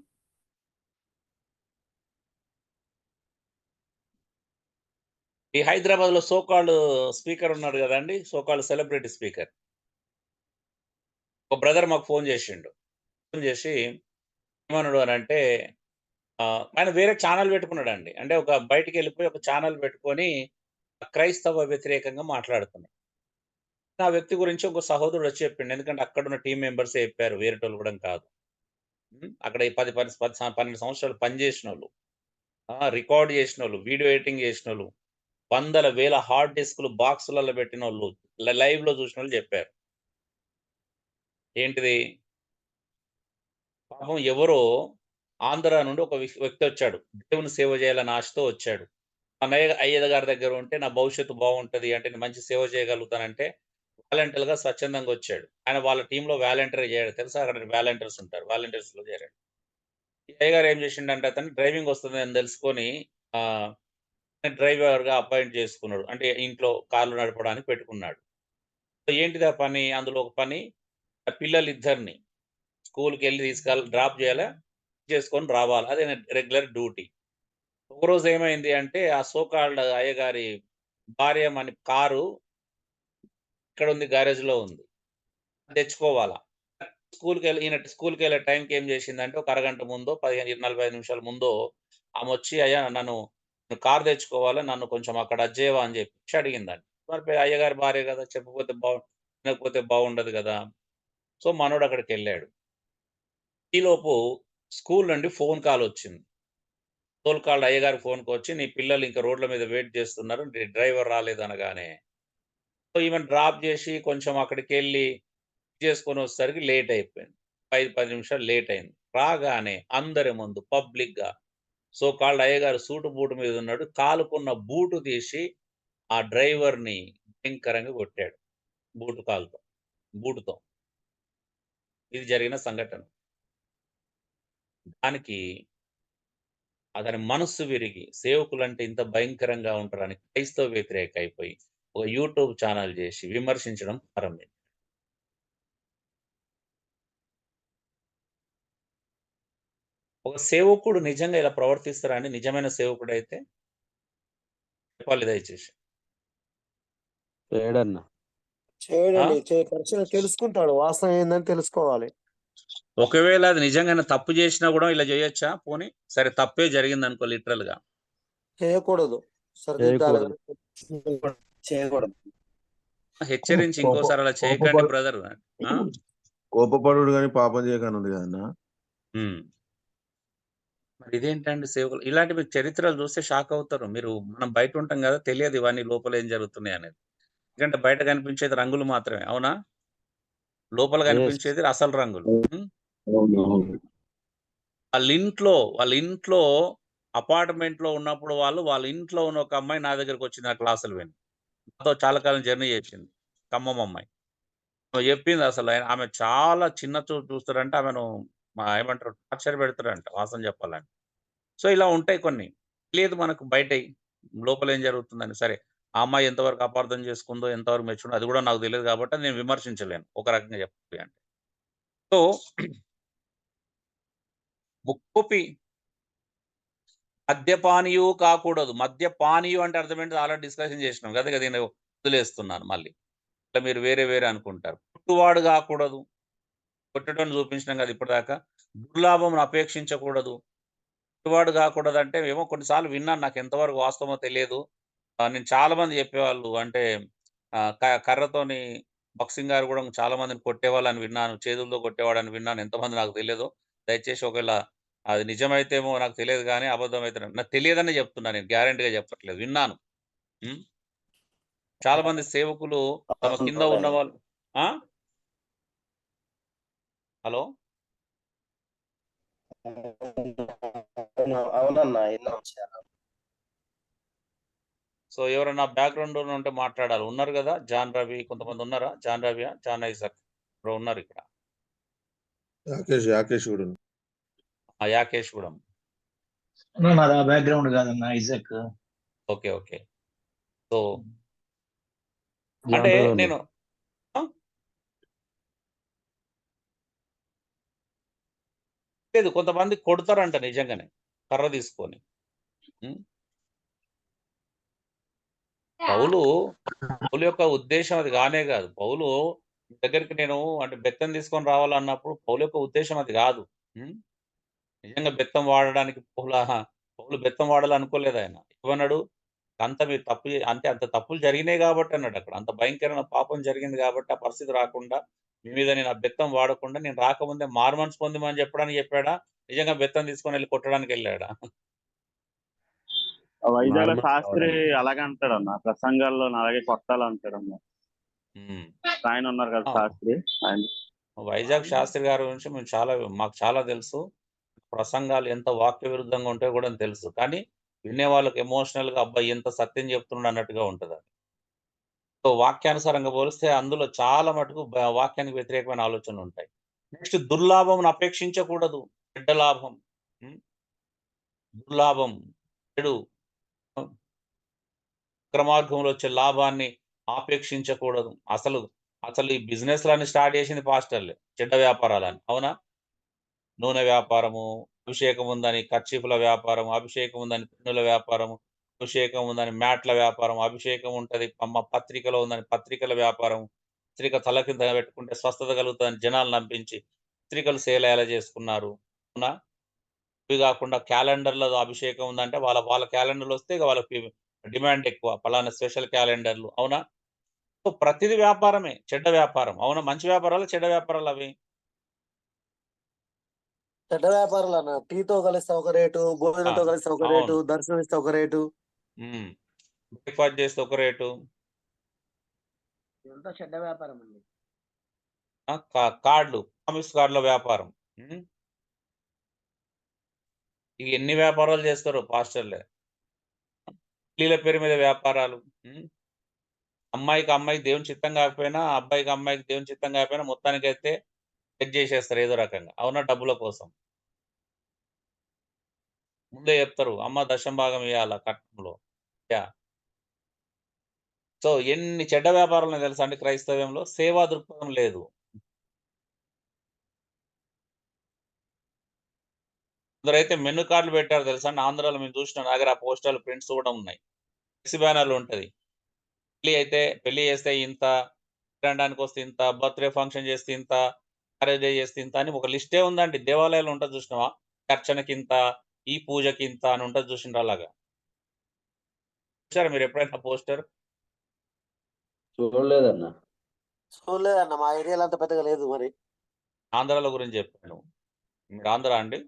ఈ హైదరాబాద్‌లో సో కాల్డ్ స్పీకర్ ఉన్నాడు గదండీ! So called celebrity speaker. ఒక బ్రదర్ మాకు ఫోన్ జేషిండు. ఫోన్ జేసి ఏమన్నాడు అనంటే ఆయన వేరే ఛానెల్ పెట్టుకున్నాడండి. అంటే ఒక బయటికెళ్ళిపోయి ఒక ఛానెల్ పెట్టుకొని క్రైస్తవ వ్యతిరేకంగా మాట్లాడుతున్నాడు. ఆ వ్యక్తి గురించి ఒక సహోదరుడు వచ్చి చెప్పిండు. ఎందుకంటే అక్కడున్న టీమ్ మెంబర్సే చెప్పారు. వేరేటోళ్ళు గూడా కాదు. హ్మ్. అక్కడ ఈ 12 సంవత్సరాలు పనిజేసినోళ్ళు. రికార్డ్ జేసినోళ్ళు, వీడియో ఎడిటింగ్ జేసినోళ్ళు, వందల వేల హార్డ్ డిస్క్‌లు బాక్సులలో పెట్టినోళ్ళు, లైవ్‌లో చూసినోళ్ళు జెప్పారు. ఏంటిది? పాపం ఎవరో ఆంధ్ర నుండి ఒక వ్యక్తొచ్చాడు. దేవుని సేవ చేయాలని ఆశతో వచ్చాడు. అయ్యయ్య గారి దగ్గర ఉంటే నా భవిష్యత్తు బావుంటది. అంటే నేను మంచి సేవ చేయగలుగుతానంటే వాలంటీర్‌గా స్వచ్ఛందంగా వచ్చాడు. ఆయన వాళ్ళ టీమ్‌లో వాలంటీర్‌గా చేరాడు. తెలుసా? అక్కడ వాలంటీర్స్ ఉంటారు. వాలంటీర్స్‌లో చేరాడు. ఈ అయ్యగారు ఏం చేసిండంటే అతను డ్రైవింగ్ వస్తదని తెలుసుకొని ఆహ్, డ్రైవర్‌గా అపాయింట్ చేసుకున్నాడు. అంటే ఇంట్లో కార్లు నడపడానికి పెట్టుకున్నాడు. సో ఏంటిది ఆ పని? అందులో ఒక పని పిల్లలిద్దరిని స్కూల్‌కెళ్ళి డ్రాప్ చేయాలా, చేసుకొని రావాలి. అదే రెగ్యులర్ డ్యూటీ. ఒకరోజు ఏమైంది అంటే, ఆ సో కాల్డ్ అయ్యగారి భార్య కారు ఇక్కడుంది గ్యారేజ్‌లో ఉంది. తెచ్చుకోవాలా. స్కూల్‌కెళ్ళే టైంకి ఏం చేసిందంటే, ఒక అరగంట ముందో, 15, 45 నిమిషాల ముందో ఆమొచ్చి, "అయ్యా నన్ను కారు తెచ్చుకోవాలి. నన్ను కొంచెం అక్కడ అజ్జేయవా" అని చెప్పేసి అడిగిందంట. మరి అయ్యగారి భార్య గదా! చెప్పకపోతే వినకపోతే బాగుండదు గదా! సో మనోడు అక్కడికి వెళ్ళాడు. ఈలోపు స్కూల్ నుండి ఫోన్ కాల్ వచ్చింది. ఫోన్ కాల్ అయ్యగారి ఫోన్కి వచ్చి, నీ పిల్లలు ఇంకా రోడ్ల మీద వెయిట్ చేస్తున్నారు, డ్రైవర్ రాలేదు అనగానే, సో ఈమెను డ్రాప్ చేసి కొంచెం అక్కడికి వెళ్ళి చేసుకొని వచ్చేసరికి లేట్ అయిపోయింది. 5-10 నిమిషాలు లేట్ అయింది. రాగానే అందరి ముందు పబ్లిక్గా సో కాల్డ్ అయ్యగారు సూటు బూటు మీద ఉన్నాడు, కాలుకున్న బూటు తీసి ఆ డ్రైవర్ని భయంకరంగా కొట్టాడు బూటుతో. ఇది జరిగిన సంఘటన. దానికి అతని మనస్సు విరిగి సేవకులంటే ఇంత భయంకరంగా ఉంటారని క్రైస్తవ వ్యతిరేక అయిపోయి ఒక యూట్యూబ్ ఛానల్ చేసి విమర్శించడం ప్రారంభించాడు. ఒక సేవకుడు నిజంగా ఇలా ప్రవర్తిస్తారా అండి? నిజమైన సేవకుడు అయితే చెప్పాలి దయచేసి.
చేయడన్నా
చేయడండి ఖచ్చితంగా తెలుసుకుంటాడు, వాస్తవం ఏందని తెలుసుకోవాలి.
ఒకవేళ అది నిజంగానే తప్పు చేసినా కూడా ఇలా చేయొచ్చా? పోనీ సరే తప్పే జరిగింది అనుకో, లిటరల్ గా
చేయకూడదు, సరిదిద్దాలి.
చేయకూడదు.
హెచ్చరించి ఇంకోసారి అలా చేయకండి బ్రదర్.
కోపపడు కానీ పాపం చేయకని ఉంది కదన్నా.
మరి ఇదేంటండి సేవకులు? ఇలాంటివి చరిత్రలు చూస్తే షాక్ అవుతారు మీరు. మనం బయట ఉంటాం కదా, తెలియదు ఇవన్నీ లోపల ఏం జరుగుతున్నాయి అనేది. ఎందుకంటే బయట కనిపించేది రంగులు మాత్రమే, అవునా? లోపల కనిపించేది అసలు రంగులు. వాళ్ళ ఇంట్లో అపార్ట్మెంట్ లో ఉన్నప్పుడు వాళ్ళ ఇంట్లో ఉన్న ఒక అమ్మాయి నా దగ్గరకు వచ్చింది, నా క్లాసులు విని. నాతో చాలా కాలం జర్నీ చేసింది, ఖమ్మం అమ్మాయి. చెప్పింది అసలు ఆమె చాలా చిన్న చూస్తారంటే ఆమెను ఏమంటారు, టార్చర్ పెడతారంట వాసన చెప్పాలని. సో ఇలా ఉంటాయి కొన్ని, లేదు మనకు బయట లోపల ఏం జరుగుతుందని. సరే ఆ అమ్మాయి ఎంతవరకు అపార్థం చేసుకుందో, ఎంతవరకు మెచ్చుకుందో అది కూడా నాకు తెలియదు కాబట్టి నేను విమర్శించలేను ఒక రకంగా చెప్పాలి అంటే. సో ముక్కోపి మద్యపానీయు కాకూడదు. మద్యపానీయు అంటే అర్థమేంటి? ఆల్రెడీ డిస్కషన్ చేసినాం కదా, నేను వదిలేస్తున్నాను మళ్ళీ. ఇట్లా మీరు వేరే అనుకుంటారు. పుట్టువాడు కాకూడదు, కొట్టడం చూపించినాం కదా ఇప్పటిదాకా. దుర్లాభం అపేక్షించకూడదు. పుట్టువాడు కాకూడదు అంటే ఏమో కొన్నిసార్లు విన్నాను, నాకు ఎంతవరకు వాస్తవమో తెలియదు. నేను చాలా మంది చెప్పేవాళ్ళు, అంటే కర్రతోని బాక్సింగ్ గారు కూడా చాలా మందిని కొట్టేవాళ్ళని విన్నాను, చేతులతో కొట్టేవాడని విన్నాను. ఎంతమంది నాకు తెలియదు. దయచేసి ఒకవేళ అది నిజమైతేమో నాకు తెలియదు కానీ అబద్ధం అయితే నాకు తెలియదని చెప్తున్నా, నేను గ్యారెంటీగా చెప్పట్లేదు, విన్నాను. చాలా మంది సేవకులు తమ కింద ఉన్న వాళ్ళు. హలో,
అవునన్నా.
సో ఎవరైనా బ్యాక్గ్రౌండ్ ఉంటే మాట్లాడాలి. ఉన్నారు కదా, జాన్ రవి కొంతమంది ఉన్నారా? జాన్ రవియా, జాన్ ఐజక్ ఉన్నారు ఇక్కడ.
యాకేష్ కూడా
యాకేష్ కూడా.
నాది ఆ బ్యాక్గ్రౌండ్ కాదన్న, ఐజక్.
ఓకే. సో అంటే నేను లేదు, కొంతమంది కొడతారంట నిజంగానే కర్ర తీసుకొని. పౌలు యొక్క ఉద్దేశం అది కానే కాదు. పౌలు దగ్గరికి నేను అంటే బెత్తం తీసుకొని రావాలన్నప్పుడు పౌలు యొక్క ఉద్దేశం అది కాదు. నిజంగా బెత్తం వాడడానికి పౌలు బెత్తం వాడాలనుకోలేదు ఆయన. ఏమన్నాడు? అంత మీరు తప్పు అంటే అంత తప్పులు జరిగినాయి కాబట్టి అన్నాడు అక్కడ. అంత భయంకరమైన పాపం జరిగింది కాబట్టి ఆ పరిస్థితి రాకుండా మీ మీద నేను ఆ బెత్తం వాడకుండా నేను రాకముందే మారుమనసు పొందమని చెప్పడానికి చెప్పాడా? నిజంగా బెత్తం తీసుకొని వెళ్ళి కొట్టడానికి వెళ్ళాడా?
వైజాగ్ శాస్త్రి అలాగే అంటాడన్న, ప్రసంగాల్లో అలాగే కొట్టాలంటాడన్న. ఆయన ఉన్నారు కదా శాస్త్రి, ఆయన.
వైజాగ్ శాస్త్రి గారి గురించి మాకు చాలా తెలుసు. ప్రసంగాలు ఎంత వాక్య విరుద్ధంగా ఉంటాయో కూడా తెలుసు. కానీ వినే వాళ్ళకి ఎమోషనల్ గా అబ్బాయి ఎంత సత్యం చెప్తున్నాడు అన్నట్టుగా ఉంటుంది అది. సో వాక్యానుసారంగా పోలిస్తే అందులో చాలా మటుకు వాక్యానికి వ్యతిరేకమైన ఆలోచనలు ఉంటాయి. నెక్స్ట్ దుర్లాభం అపేక్షించకూడదు. చెడ్డ లాభం, దుర్లాభం, చెడు అక్రమార్గంలో వచ్చే లాభాన్ని ఆపేక్షించకూడదు. అసలు ఈ బిజినెస్ లని స్టార్ట్ చేసింది పాస్టర్లే, చెడ్డ వ్యాపారాలని, అవునా? నూనె వ్యాపారము, అభిషేకం ఉందని కర్చీఫ్ల వ్యాపారం, అభిషేకం ఉందని పెన్నుల వ్యాపారం, అభిషేకం ఉందని మ్యాట్ల వ్యాపారం, అభిషేకం ఉంటది పత్రికలో ఉందని పత్రికల వ్యాపారం, పత్రిక తల కింద పెట్టుకుంటే స్వస్థత కలుగుతుందని జనాలు నమ్మించి పత్రికలు సేల్ ఎలా చేసుకున్నారు, అవునా? ఇవి కాకుండా క్యాలెండర్లో అభిషేకం ఉందంటే వాళ్ళ క్యాలెండర్లు వస్తే వాళ్ళకి డిమాండ్ ఎక్కువ, పలానా స్పెషల్ క్యాలెండర్లు, అవునా? సో ప్రతిది వ్యాపారమే, చెడ్డ వ్యాపారం. అవునా? మంచి వ్యాపారాలు, చెడ్డ వ్యాపారాలు అవి.
చెడ్డ వ్యాపారాలు అన్న, టీతో కలిస్తే ఒక రేటు, భోజనంతో కలిస్తే ఒక రేటు,
అవును.
దర్శనం ఇస్తే ఒక రేటు.
బ్రేక్ఫాస్ట్ చేస్తే ఒక రేటు.
ఇదంతా చెడ్డ వ్యాపారం అండి.
కార్డులు, ప్రామిస్ కార్డుల వ్యాపారం. ఇక ఎన్ని వ్యాపారాలు చేస్తారు పాస్టర్లే. పెళ్లిల పేరు మీద వ్యాపారాలు. అమ్మాయికి దేవుని చిత్తం కాకపోయినా, అబ్బాయికి దేవుని చిత్తం కాకపోయినా మొత్తానికైతే చెక్ చేసేస్తారు ఏదో రకంగా. అవునా? డబ్బుల కోసం. ముందే చెప్తారు, అమ్మ దశం భాగం ఇవ్వాల కట్నంలో. సో ఎన్ని చెడ్డ వ్యాపారాలు తెలుసా అండి క్రైస్తవ్యంలో? సేవా దృక్పథం లేదు. కొందరైతే మెను కార్డులు పెట్టారు తెలుసా అండి? ఆంధ్రాలో మేము చూసిన నా దగ్గర ఆ పోస్టర్లు ప్రింట్స్ కూడా ఉన్నాయి. ఫ్లెక్సీ బ్యానర్లు ఉంటది. పెళ్లి చేస్తే ఇంత, తినడానికి వస్తే ఇంత, బర్త్డే ఫంక్షన్ చేస్తే ఇంత, మ్యారేజ్ డే చేస్తే ఇంత అని ఒక లిస్టే ఉందండి. దేవాలయాలు ఉంటుంది చూసినావా? అర్చనకి ఇంత, ఈ పూజకి ఇంత అని ఉంటుంది చూసిండ్రు అలాగా. చూసారా మీరు ఎప్పుడైనా పోస్టర్?
చూడలేదన్న.
చూడలేదన్న, మా ఏరియాలో అంత పెద్దగా లేదు మరి.
ఆంధ్రాల గురించి చెప్పాను. మీరు ఆంధ్ర అండి?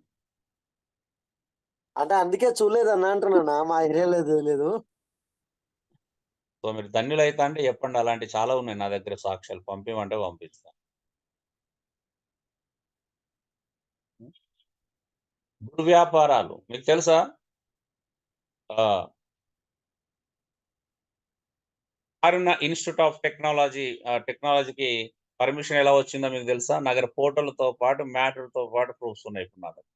అంటే అందుకే చూడలేదన్న అంటున్నా, మా ఏరియాలో లేదు.
సో మీరు ధన్యులు అయితే అంటే చెప్పండి, అలాంటి చాలా ఉన్నాయి నా దగ్గర సాక్ష్యాలు. పంపిమంటే పంపిస్తా. దుర్వ్యాపారాలు మీకు తెలుసా? ఆరున్న ఇన్స్టిట్యూట్ ఆఫ్ టెక్నాలజీకి పర్మిషన్ ఎలా వచ్చిందో మీకు తెలుసా? నా దగ్గర ఫోటోలతో పాటు మ్యాటర్తో పాటు ప్రూఫ్స్ ఉన్నాయి ఇప్పుడు నా దగ్గర.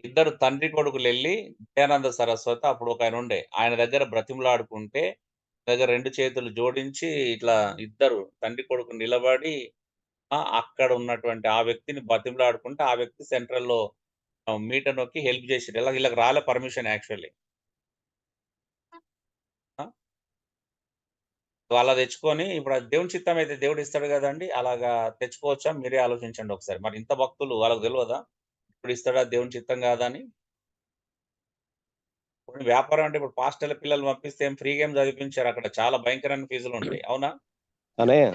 ఇద్దరు తండ్రి కొడుకులు వెళ్ళి దయానంద సరస్వతి, అప్పుడు ఒక ఆయన ఉండే, ఆయన దగ్గర బ్రతిమలాడుకుంటే దగ్గర 2 చేతులు జోడించి ఇట్లా ఇద్దరు తండ్రి కొడుకు నిలబడి అక్కడ ఉన్నటువంటి ఆ వ్యక్తిని బతిమలాడుకుంటే ఆ వ్యక్తి సెంట్రల్లో మీటర్ నొక్కి హెల్ప్ చేసారు. వీళ్ళకి రాలే పర్మిషన్ యాక్చువల్లీ. అలా తెచ్చుకొని ఇప్పుడు అది దేవుని చిత్తం అయితే దేవుడు ఇస్తాడు కదండి. అలాగా తెచ్చుకోవచ్చా? మీరే ఆలోచించండి ఒకసారి. మరి ఇంత భక్తులు వాళ్ళకి తెలియదా ఇప్పుడు ఇస్తాడా దేవుని చిత్తం కాదా అని? వ్యాపారం అంటే ఇప్పుడు పాస్టర్ల పిల్లలు పంపిస్తే ఏం ఫ్రీ గేమ్ చదివించారు. అక్కడ చాలా భయంకరమైన ఫీజులు ఉంటాయి. అవునా?
అనయ్య,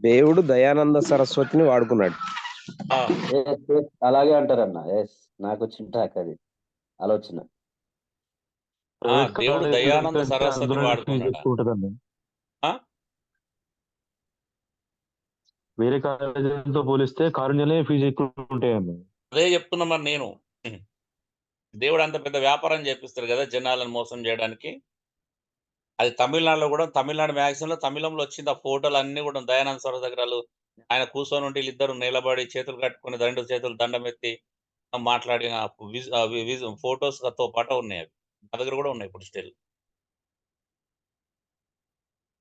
దేవుడు దయానంద సరస్వతిని వాడుకున్నాడు.
అలాగే అంటారన్న. నాకు చింటాక్ అది ఆలోచన.
దేవుడు దయానంద సరస్వతిని వాడుకున్నాడా?
వేరే కాలేజీలతో పోలిస్తే కారుణ్యలే ఫీజు ఎక్కువ ఉంటాయండి.
అదే చెప్తున్నా మరి నేను. దేవుడు అంత పెద్ద వ్యాపారం చేపిస్తారు కదా జనాలను మోసం చేయడానికి. అది తమిళనాడులో కూడా, తమిళనాడు మ్యాగజైన్లో తమిళంలో వచ్చింది. ఆ ఫోటోలు అన్ని కూడా దయానంద సరస్వతి దగ్గర ఆయన కూర్చొని ఉంటే వీళ్ళిద్దరు నిలబడి చేతులు కట్టుకుని 2 చేతులు దండం ఎత్తి మాట్లాడిన ఫోటోస్తో పాటు ఉన్నాయి. అవి నా దగ్గర కూడా ఉన్నాయి ఇప్పుడు స్టిల్.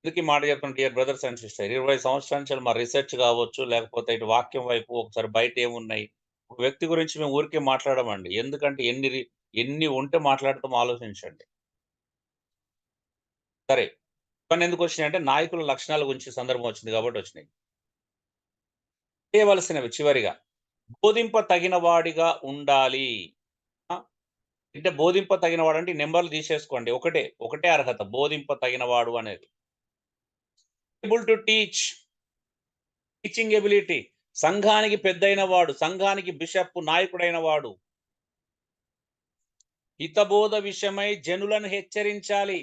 ఎందుకు మాట చెప్తున్నా డియర్ బ్రదర్స్ అండ్ సిస్టర్, 20 సంవత్సరాల నుంచి మా రీసెర్చ్ కావచ్చు, లేకపోతే ఇటు వాక్యం వైపు ఒకసారి బయట ఏమున్నాయి, ఒక వ్యక్తి గురించి మేము ఊరికే మాట్లాడమండి. ఎందుకంటే ఎన్ని ఉంటే మాట్లాడతాం ఆలోచించండి. సరే, ఇవన్నీ ఎందుకు వచ్చినాయి అంటే నాయకుల లక్షణాల గురించి సందర్భం వచ్చింది కాబట్టి వచ్చినాయి. చేయవలసినవి చివరిగా బోధింప తగిన వాడిగా ఉండాలి. అంటే బోధింప తగిన వాడు అంటే నెంబర్లు తీసేసుకోండి. ఒకటే అర్హత, బోధింప తగిన వాడు అనేది. ఏబుల్ టు టీచింగ్ ఎబిలిటీ, సంఘానికి పెద్దయిన వాడు, సంఘానికి బిషప్, నాయకుడైన వాడు. హితబోధ విషయమై జనులను హెచ్చరించాలి.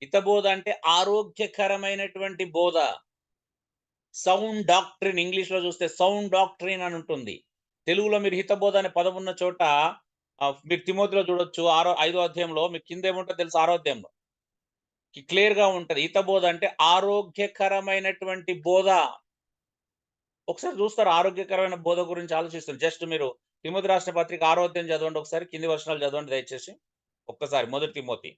హితబోధ అంటే ఆరోగ్యకరమైనటువంటి బోధ. సౌండ్ డాక్ట్రిన్, ఇంగ్లీష్ లో చూస్తే సౌండ్ డాక్ట్రిన్ అని ఉంటుంది. తెలుగులో మీరు హితబోధ అనే పదం ఉన్న చోట మీరు తిమోతిలో చూడొచ్చు. 5వ అధ్యాయంలో మీకు కింద ఏముంటుందో తెలుసు? 6వ అధ్యాయంలో క్లియర్ గా ఉంటది. హితబోధ అంటే ఆరోగ్యకరమైనటువంటి బోధ. ఒకసారి చూస్తారు ఆరోగ్యకరమైన బోధ గురించి ఆలోచిస్తారు. జస్ట్ మీరు తిమోతి రాష్ట్ర పత్రిక 6వ అధ్యాయం చదవండి ఒకసారి, కింది వచనాలు చదవండి దయచేసి ఒక్కసారి. 1 తిమోతి.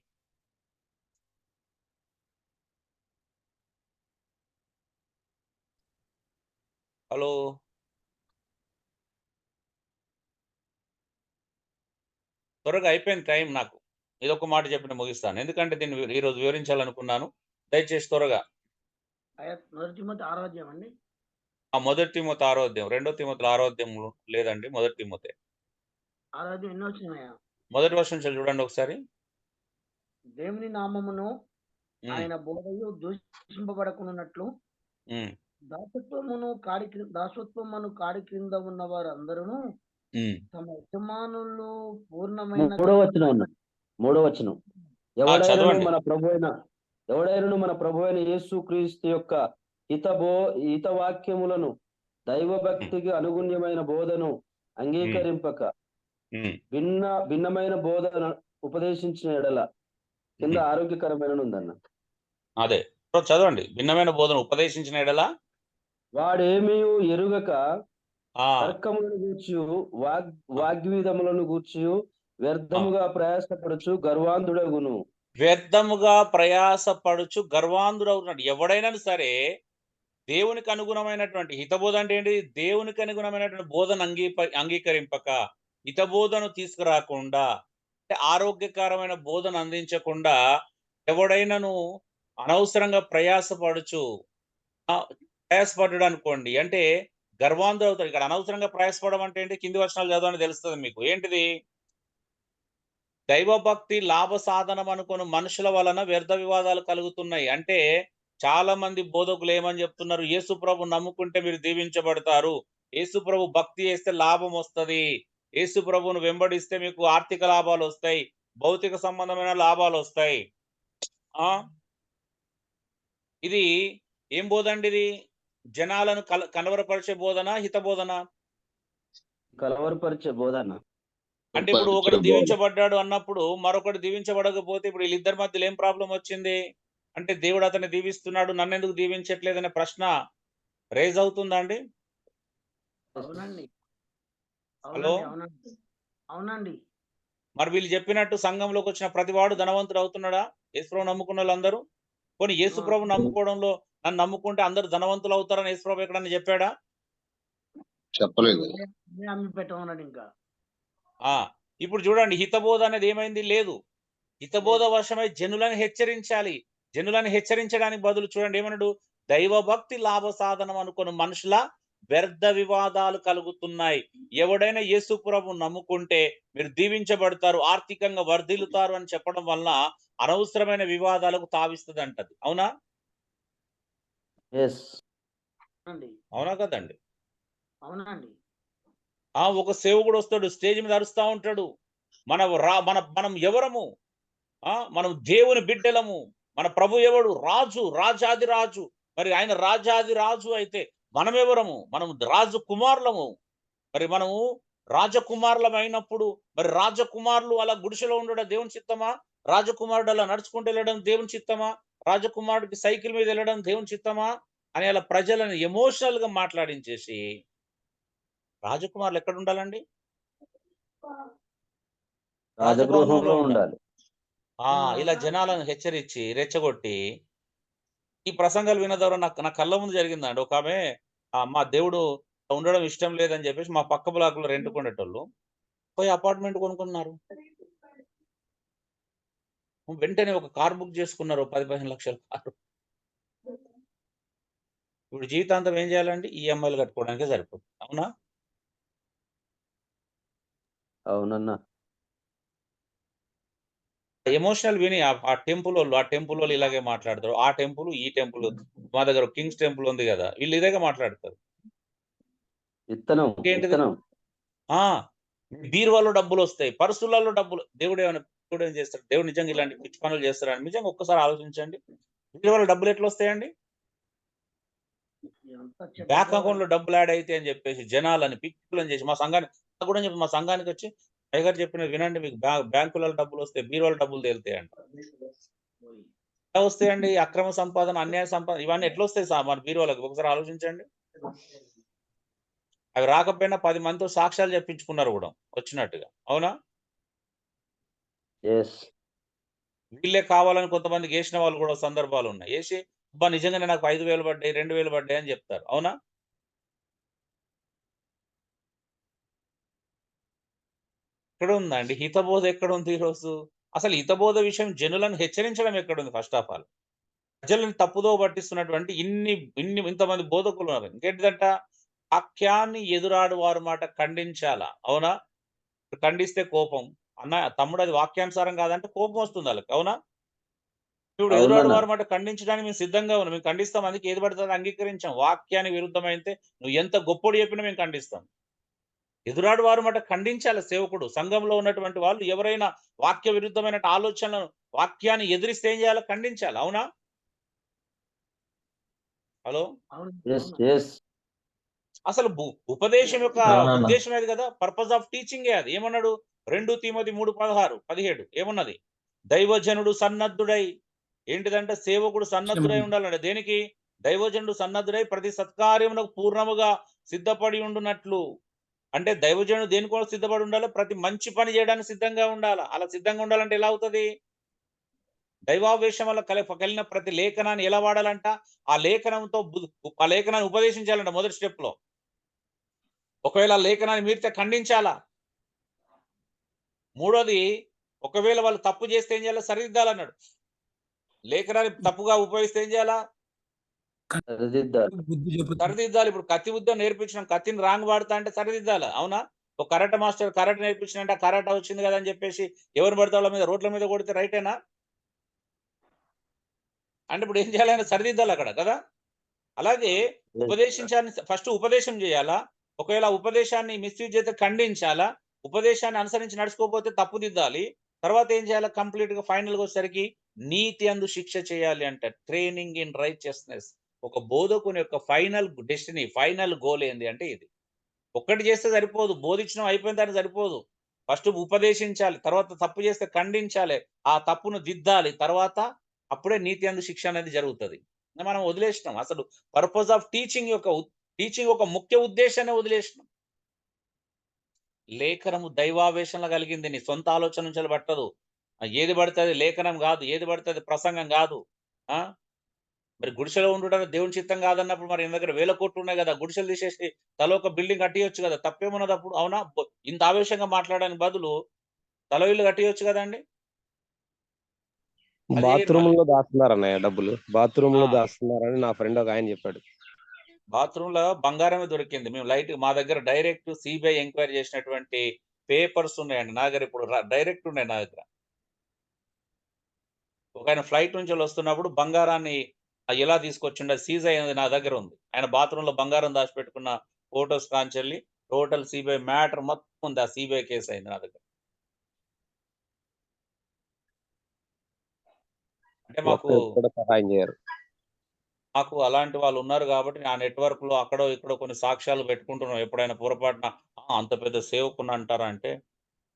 హలో, త్వరగా అయిపోయింది టైం నాకు. ఇదొక మాట చెప్పిన ముగిస్తాను, ఎందుకంటే దీన్ని ఈరోజు వివరించాలనుకున్నాను. దయచేసి త్వరగా.
1 తిమోతి 6వ అధ్యాయం అండి.
1 తిమోతి 6వ అధ్యాయం. 2 తిమోతి 6వ అధ్యాయం లేదండి, 1 తిమోతి
6వ అధ్యాయం ఎన్ని వచ్చినాయా?
మొదటి వర్షం చూడండి ఒకసారి.
దేవుని నామమును
ఉమ్,
ఆయన బోధయు దూషింపబడకున్నట్లు
ఉమ్,
దాసత్వమును కాడి క్రింద ఉన్న వారందరూ
ఉమ్.
తమ యజమానులు పూర్ణమైన
మూడో వచనం అన్న, మూడో వచనం.
చదవండి.
ఎవడైనను మన ప్రభు అయిన యేసు క్రీస్తు యొక్క హితవాక్యములను దైవభక్తికి అనుగుణ్యమైన బోధను అంగీకరింపక
ఉమ్,
భిన్నమైన బోధన ఉపదేశించిన ఎడల కింద
ఉమ్.
ఆరోగ్యకరమైన ఉందన్న.
అదే చదవండి. భిన్నమైన బోధన ఉపదేశించిన ఎడల
వాడేమీ ఎరుగక
ఆ
తర్కములను గూర్చి వాగ్విధములను గూర్చి వ్యర్థముగా ప్రయాసపడుచు గర్వాంధుడగును.
వ్యర్థముగా ప్రయాసపడుచు గర్వాంధుడవుతున్నాడు. ఎవడైనా సరే దేవునికి అనుగుణమైనటువంటి హితబోధ అంటే ఏంటి? దేవునికి అనుగుణమైనటువంటి బోధన అంగీకరింపక, హితబోధను తీసుకురాకుండా, అంటే ఆరోగ్యకరమైన బోధన అందించకుండా ఎవడైనాను అనవసరంగా ప్రయాసపడ్డాడు అనుకోండి, అంటే గర్వాంధుడు అవుతాడు. ఇక్కడ అనవసరంగా ప్రయాసపడడం అంటే ఏంటి? కింది వచనాలు చదవని తెలుస్తుంది మీకు. ఏంటిది? దైవభక్తి లాభ సాధనం అనుకుని మనుషుల వలన వ్యర్థ వివాదాలు కలుగుతున్నాయి. అంటే చాలా మంది బోధకులు ఏమని చెప్తున్నారు? యేసు ప్రభు నమ్ముకుంటే మీరు దీవించబడతారు, యేసు ప్రభు భక్తి చేస్తే లాభం వస్తుంది, యేసు ప్రభువును వెంబడిస్తే మీకు ఆర్థిక లాభాలు వస్తాయి, భౌతిక సంబంధమైన లాభాలు వస్తాయి. ఇది ఏం బోధ అండి? ఇది జనాలను కలవరపరిచే బోధన, హితబోధన?
కలవరపరిచే బోధన.
అంటే ఇప్పుడు ఒకడు దీవించబడ్డాడు అన్నప్పుడు మరొకటి దీవించబడకపోతే ఇప్పుడు వీళ్ళిద్దరి మధ్యలో ఏం ప్రాబ్లం వచ్చింది? అంటే దేవుడు అతన్ని దీవిస్తున్నాడు, నన్ను ఎందుకు దీవించట్లేదనే ప్రశ్న రేజ్ అవుతుందా అండి?
అవునండి.
హలో,
అవునండి.
మరి వీళ్ళు చెప్పినట్టు సంఘంలోకి వచ్చిన ప్రతివాడు ధనవంతుడు అవుతున్నాడా? యేసుప్రభు నమ్ముకున్న వాళ్ళందరూ? పోనీ యేసుప్రభు నమ్ముకోవడంలో నన్ను నమ్ముకుంటే అందరూ ధనవంతులు అవుతారని యేసుప్రభు ఎక్కడన్నా చెప్పాడా?
చెప్పలేదు.
ఇంకా
ఇప్పుడు చూడండి, హితబోధ అనేది ఏమైంది? లేదు. హితబోధ వశమై జనులను హెచ్చరించాలి. జనులను హెచ్చరించడానికి బదులు చూడండి ఏమన్నాడు? దైవభక్తి లాభ సాధనం అనుకున్న మనుషుల వ్యర్థ వివాదాలు కలుగుతున్నాయి. ఎవడైనా యేసు ప్రభు నమ్ముకుంటే మీరు దీవించబడతారు, ఆర్థికంగా వర్ధిల్లుతారు అని చెప్పడం వలన అనవసరమైన వివాదాలకు తావిస్తుంది అంటది. అవునా? అవునా కదండి?
అవునండి.
ఒక సేవకుడు వస్తాడు, స్టేజ్ మీద అరుస్తా ఉంటాడు, మనం ఎవరము? మనం దేవుని బిడ్డలము, మన ప్రభు ఎవడు? రాజు, రాజాది రాజు. మరి ఆయన రాజాది రాజు అయితే మనం ఎవరము? మనం రాజు కుమారులము. మరి మనము రాజకుమారులం అయినప్పుడు మరి రాజకుమారులు అలా గుడిసెలో ఉండడం దేవుని చిత్తమా? రాజకుమారుడు అలా నడుచుకుంటూ వెళ్ళడం దేవుని చిత్తమా? రాజకుమారుడికి సైకిల్ మీద వెళ్ళడం దేవుని చిత్తమా అని అలా ప్రజలను ఎమోషనల్ గా మాట్లాడించేసి, రాజకుమారులు ఎక్కడ ఉండాలండి?
రాజగృహంలో ఉండాలి.
ఇలా జనాలను హెచ్చరించి రెచ్చగొట్టి ఈ ప్రసంగాలు వినదవర నా కళ్ళ ముందు జరిగిందండి. ఒక ఆమె మా దేవుడు ఉండడం ఇష్టం లేదని చెప్పేసి మా పక్క బ్లాక్ లో రెంట్ కొనేటోళ్ళు పోయి అపార్ట్మెంట్ కొనుక్కున్నారు. వెంటనే ఒక కార్ బుక్ చేసుకున్నారు, 10-15 లక్షల కారు. ఇప్పుడు జీవితాంతం ఏం చేయాలండి? ఈఎంఐలు కట్టుకోవడానికే సరిపోతుంది. అవునా?
అవునన్నా.
ఎమోషనల్ విని ఆ టెంపుల్ వాళ్ళు ఇలాగే మాట్లాడతారు. ఆ టెంపుల్ ఈ టెంపుల్, మా దగ్గర కింగ్స్ టెంపుల్ ఉంది కదా, వీళ్ళు ఇదేగా మాట్లాడతారు. బీరువాలో డబ్బులు వస్తాయి, పర్సులలో డబ్బులు. దేవుడు ఏం చేస్తాడు? దేవుడు నిజంగా ఇలాంటి పిచ్చి పనులు చేస్తారని నిజంగా ఒక్కసారి ఆలోచించండి. బీరువాలో డబ్బులు ఎట్లా వస్తాయండి? బ్యాంక్ అకౌంట్ లో డబ్బులు యాడ్ అయితే అని చెప్పేసి జనాలని పిక్కులను చేసి మా సంఘానికి వచ్చి టైగర్ చెప్పిన వినండి, మీకు బ్యాంకులలో డబ్బులు వస్తాయి, బీరువాల డబ్బులు తేలుతాయంట. ఎలా వస్తాయండి? అక్రమ సంపాదన, అన్యాయ సంపాదన, ఇవన్నీ ఎట్లా వస్తాయి మన బీరువాలకు? ఒకసారి ఆలోచించండి. అవి రాకపోయినా 10 మందితో సాక్ష్యాలు చెప్పించుకున్నారు కూడా వచ్చినట్టుగా. అవునా? వీళ్ళే కావాలని కొంతమందికి వేసిన వాళ్ళు కూడా సందర్భాలు ఉన్నాయి. వేసి అబ్బా నిజంగానే నాకు 5,000 పడ్డాయి, 2,000 పడ్డాయి అని చెప్తారు. అవునా? ఎక్కడ ఉందండి హితబోధ? ఎక్కడ ఉంది ఈరోజు? అసలు హితబోధ విషయం జనులను హెచ్చరించడం ఎక్కడుంది? ఫస్ట్ ఆఫ్ ఆల్ ప్రజలను తప్పుదో పట్టిస్తున్నటువంటి ఇంతమంది బోధకులు ఉన్నారు. ఇంకేంటిదంట? వాక్యాన్ని ఎదురాడు వారు మాట ఖండించాలా. అవునా? ఖండిస్తే కోపం. అన్న తమ్ముడు అది వాక్యానుసారం కాదంటే కోపం వస్తుంది వాళ్ళకి. అవునా? ఇప్పుడు ఎదురాడు
అవునన్నా.
వారి మాట ఖండించడానికి మేము సిద్ధంగా ఉన్నాం. మేము ఖండిస్తాం. అందుకే ఏది పడితే అది అంగీకరించాం. వాక్యానికి విరుద్ధమైతే నువ్వు ఎంత గొప్పోడు చెప్పినా మేము ఖండిస్తాం. ఎదురాడు వారి మాట ఖండించాలి సేవకుడు. సంఘంలో ఉన్నటువంటి వాళ్ళు ఎవరైనా వాక్య విరుద్ధమైన ఆలోచనలను, వాక్యాన్ని ఎదిరిస్తే ఏం చేయాలో ఖండించాలి. అవునా? హలో!
ఎస్
అసలు ఉపదేశం యొక్క
అవునన్నా.
ఉద్దేశం అది కదా. పర్పస్ ఆఫ్ టీచింగే అది. ఏమన్నాడు? 2 తిమోతి 3:16, 17 ఏమున్నది? దైవజనుడు సన్నద్ధుడై, ఏంటిదంటే సేవకుడు సన్నద్ధుడై ఉండాలంటే దేనికి? దైవజనుడు సన్నద్ధుడై ప్రతి సత్కార్యమునకు పూర్ణముగా సిద్ధపడి ఉండునట్లు. అంటే దైవజనుడు దేనికోసం సిద్ధపడి ఉండాలి? ప్రతి మంచి పని చేయడానికి సిద్ధంగా ఉండాలా. అలా సిద్ధంగా ఉండాలంటే ఎలా అవుతది? దైవావేశం వల్ల కలిగిన ప్రతి లేఖనాన్ని ఎలా వాడాలంట? ఆ లేఖనంతో ఆ లేఖనాన్ని ఉపదేశించాలంట మొదటి స్టెప్‌లో. ఒకవేళ ఆ లేఖనాన్ని మీరితే ఖండించాలా. మూడోది, ఒకవేళ వాళ్ళు తప్పు చేస్తే ఏం చేయాలి? సరిదిద్దాలన్నాడు. లేఖనాన్ని తప్పుగా ఉపయోగిస్తే ఏం చేయాలా? సరిదిద్దాలి. ఇప్పుడు కత్తి యుద్ధం నేర్పించినాం. కత్తిని రాంగ్ వాడతా అంటే సరిదిద్దాలా. అవునా? ఒక కరాటే మాస్టర్ కరాటే నేర్పించినంటే కరాటే వచ్చింది కదా అని చెప్పేసి ఎవరు పడితే వాళ్ళ మీద రోడ్ల మీద కొడితే రైటేనా? అంటే ఇప్పుడు ఏం చేయాలి? ఆయన సరిదిద్దాలి అక్కడ కదా. అలాగే ఉపదేశించాలని ఫస్ట్ ఉపదేశం చేయాలా. ఒకవేళ ఉపదేశాన్ని మిస్యూజ్ చేస్తే ఖండించాలా. ఉపదేశాన్ని అనుసరించి నడుచుకోకపోతే తప్పుదిద్దాలి. తర్వాత ఏం చేయాలి? కంప్లీట్‌గా ఫైనల్‌గా వచ్చేసరికి నీతి అందు శిక్ష చేయాలి అంట. Training in righteousness. ఒక బోధకుని యొక్క ఫైనల్ డెస్టినీ, ఫైనల్ గోల్ ఏంది అంటే ఇది. ఒక్కటి చేస్తే సరిపోదు. బోధించడం అయిపోయిన తర్వాత సరిపోదు. ఫస్ట్ ఉపదేశించాలి. తర్వాత తప్పు చేస్తే ఖండించాలి. ఆ తప్పును దిద్దాలి. తర్వాత అప్పుడే నీతి అందు శిక్ష అనేది జరుగుతది. మనం వదిలేసినాం. అసలు పర్పస్ ఆఫ్ టీచింగ్ ఒక ముఖ్య ఉద్దేశాన్ని వదిలేసినాం. లేఖనము దైవావేశంలో కలిగింది. నీ సొంత ఆలోచన నుంచి పట్టదు. ఏది పడితే అది లేఖనం కాదు. ఏది పడితే అది ప్రసంగం కాదు. ఆ! మరి గుడిసెలో ఉండుట దేవుని చిత్తం కాదన్నప్పుడు మరి నీ దగ్గర వేల కోట్లు ఉన్నాయి కదా. గుడిసెలు తీసేసి తల ఒక బిల్డింగ్ కట్టియొచ్చు కదా. తప్పేమున్నది అప్పుడు? అవునా? ఇంత ఆవేశంగా మాట్లాడడానికి బదులు తల ఇల్లు కట్టియొచ్చు కదండీ. అది చేయరు మళ్ళీ.
బాత్రూంలో దాస్తున్నారన్నయ్య డబ్బులు.
ఆ!
బాత్రూంలో దాస్తున్నారని నా ఫ్రెండ్ ఒక ఆయన చెప్పాడు.
బాత్రూమ్‌లో బంగారమే దొరికింది. మేము మా దగ్గర డైరెక్ట్ సీబీఐ ఎంక్వైరీ చేసినటువంటి పేపర్స్ ఉన్నాయండి. నా దగ్గర ఇప్పుడు డైరెక్ట్ ఉన్నాయి నా దగ్గర. ఒకాయన ఫ్లైట్ నుంచి వస్తున్నప్పుడు బంగారాన్ని ఎలా తీసుకొచ్చిండో సీజ్ అయ్యింది నా దగ్గర ఉంది. ఆయన బాత్రూమ్‌లో బంగారం దాచిపెట్టుకున్న ఫోటోస్ కాంచెల్లి టోటల్ సీబీఐ మ్యాటర్ మొత్తం ఉంది. ఆ సీబీఐ కేస్ అయింది నా దగ్గర. అంటే
ఒక్కరికి కూడా సహాయం చేయరు.
మాకు అలాంటి వాళ్ళు ఉన్నారు కాబట్టి ఆ నెట్వర్క్‌లో అక్కడో ఇక్కడో కొన్ని సాక్ష్యాలు పెట్టుకుంటున్నాం. ఎప్పుడైనా పొరపాటున అంత పెద్ద సేవకుడిని అంటారా అంటే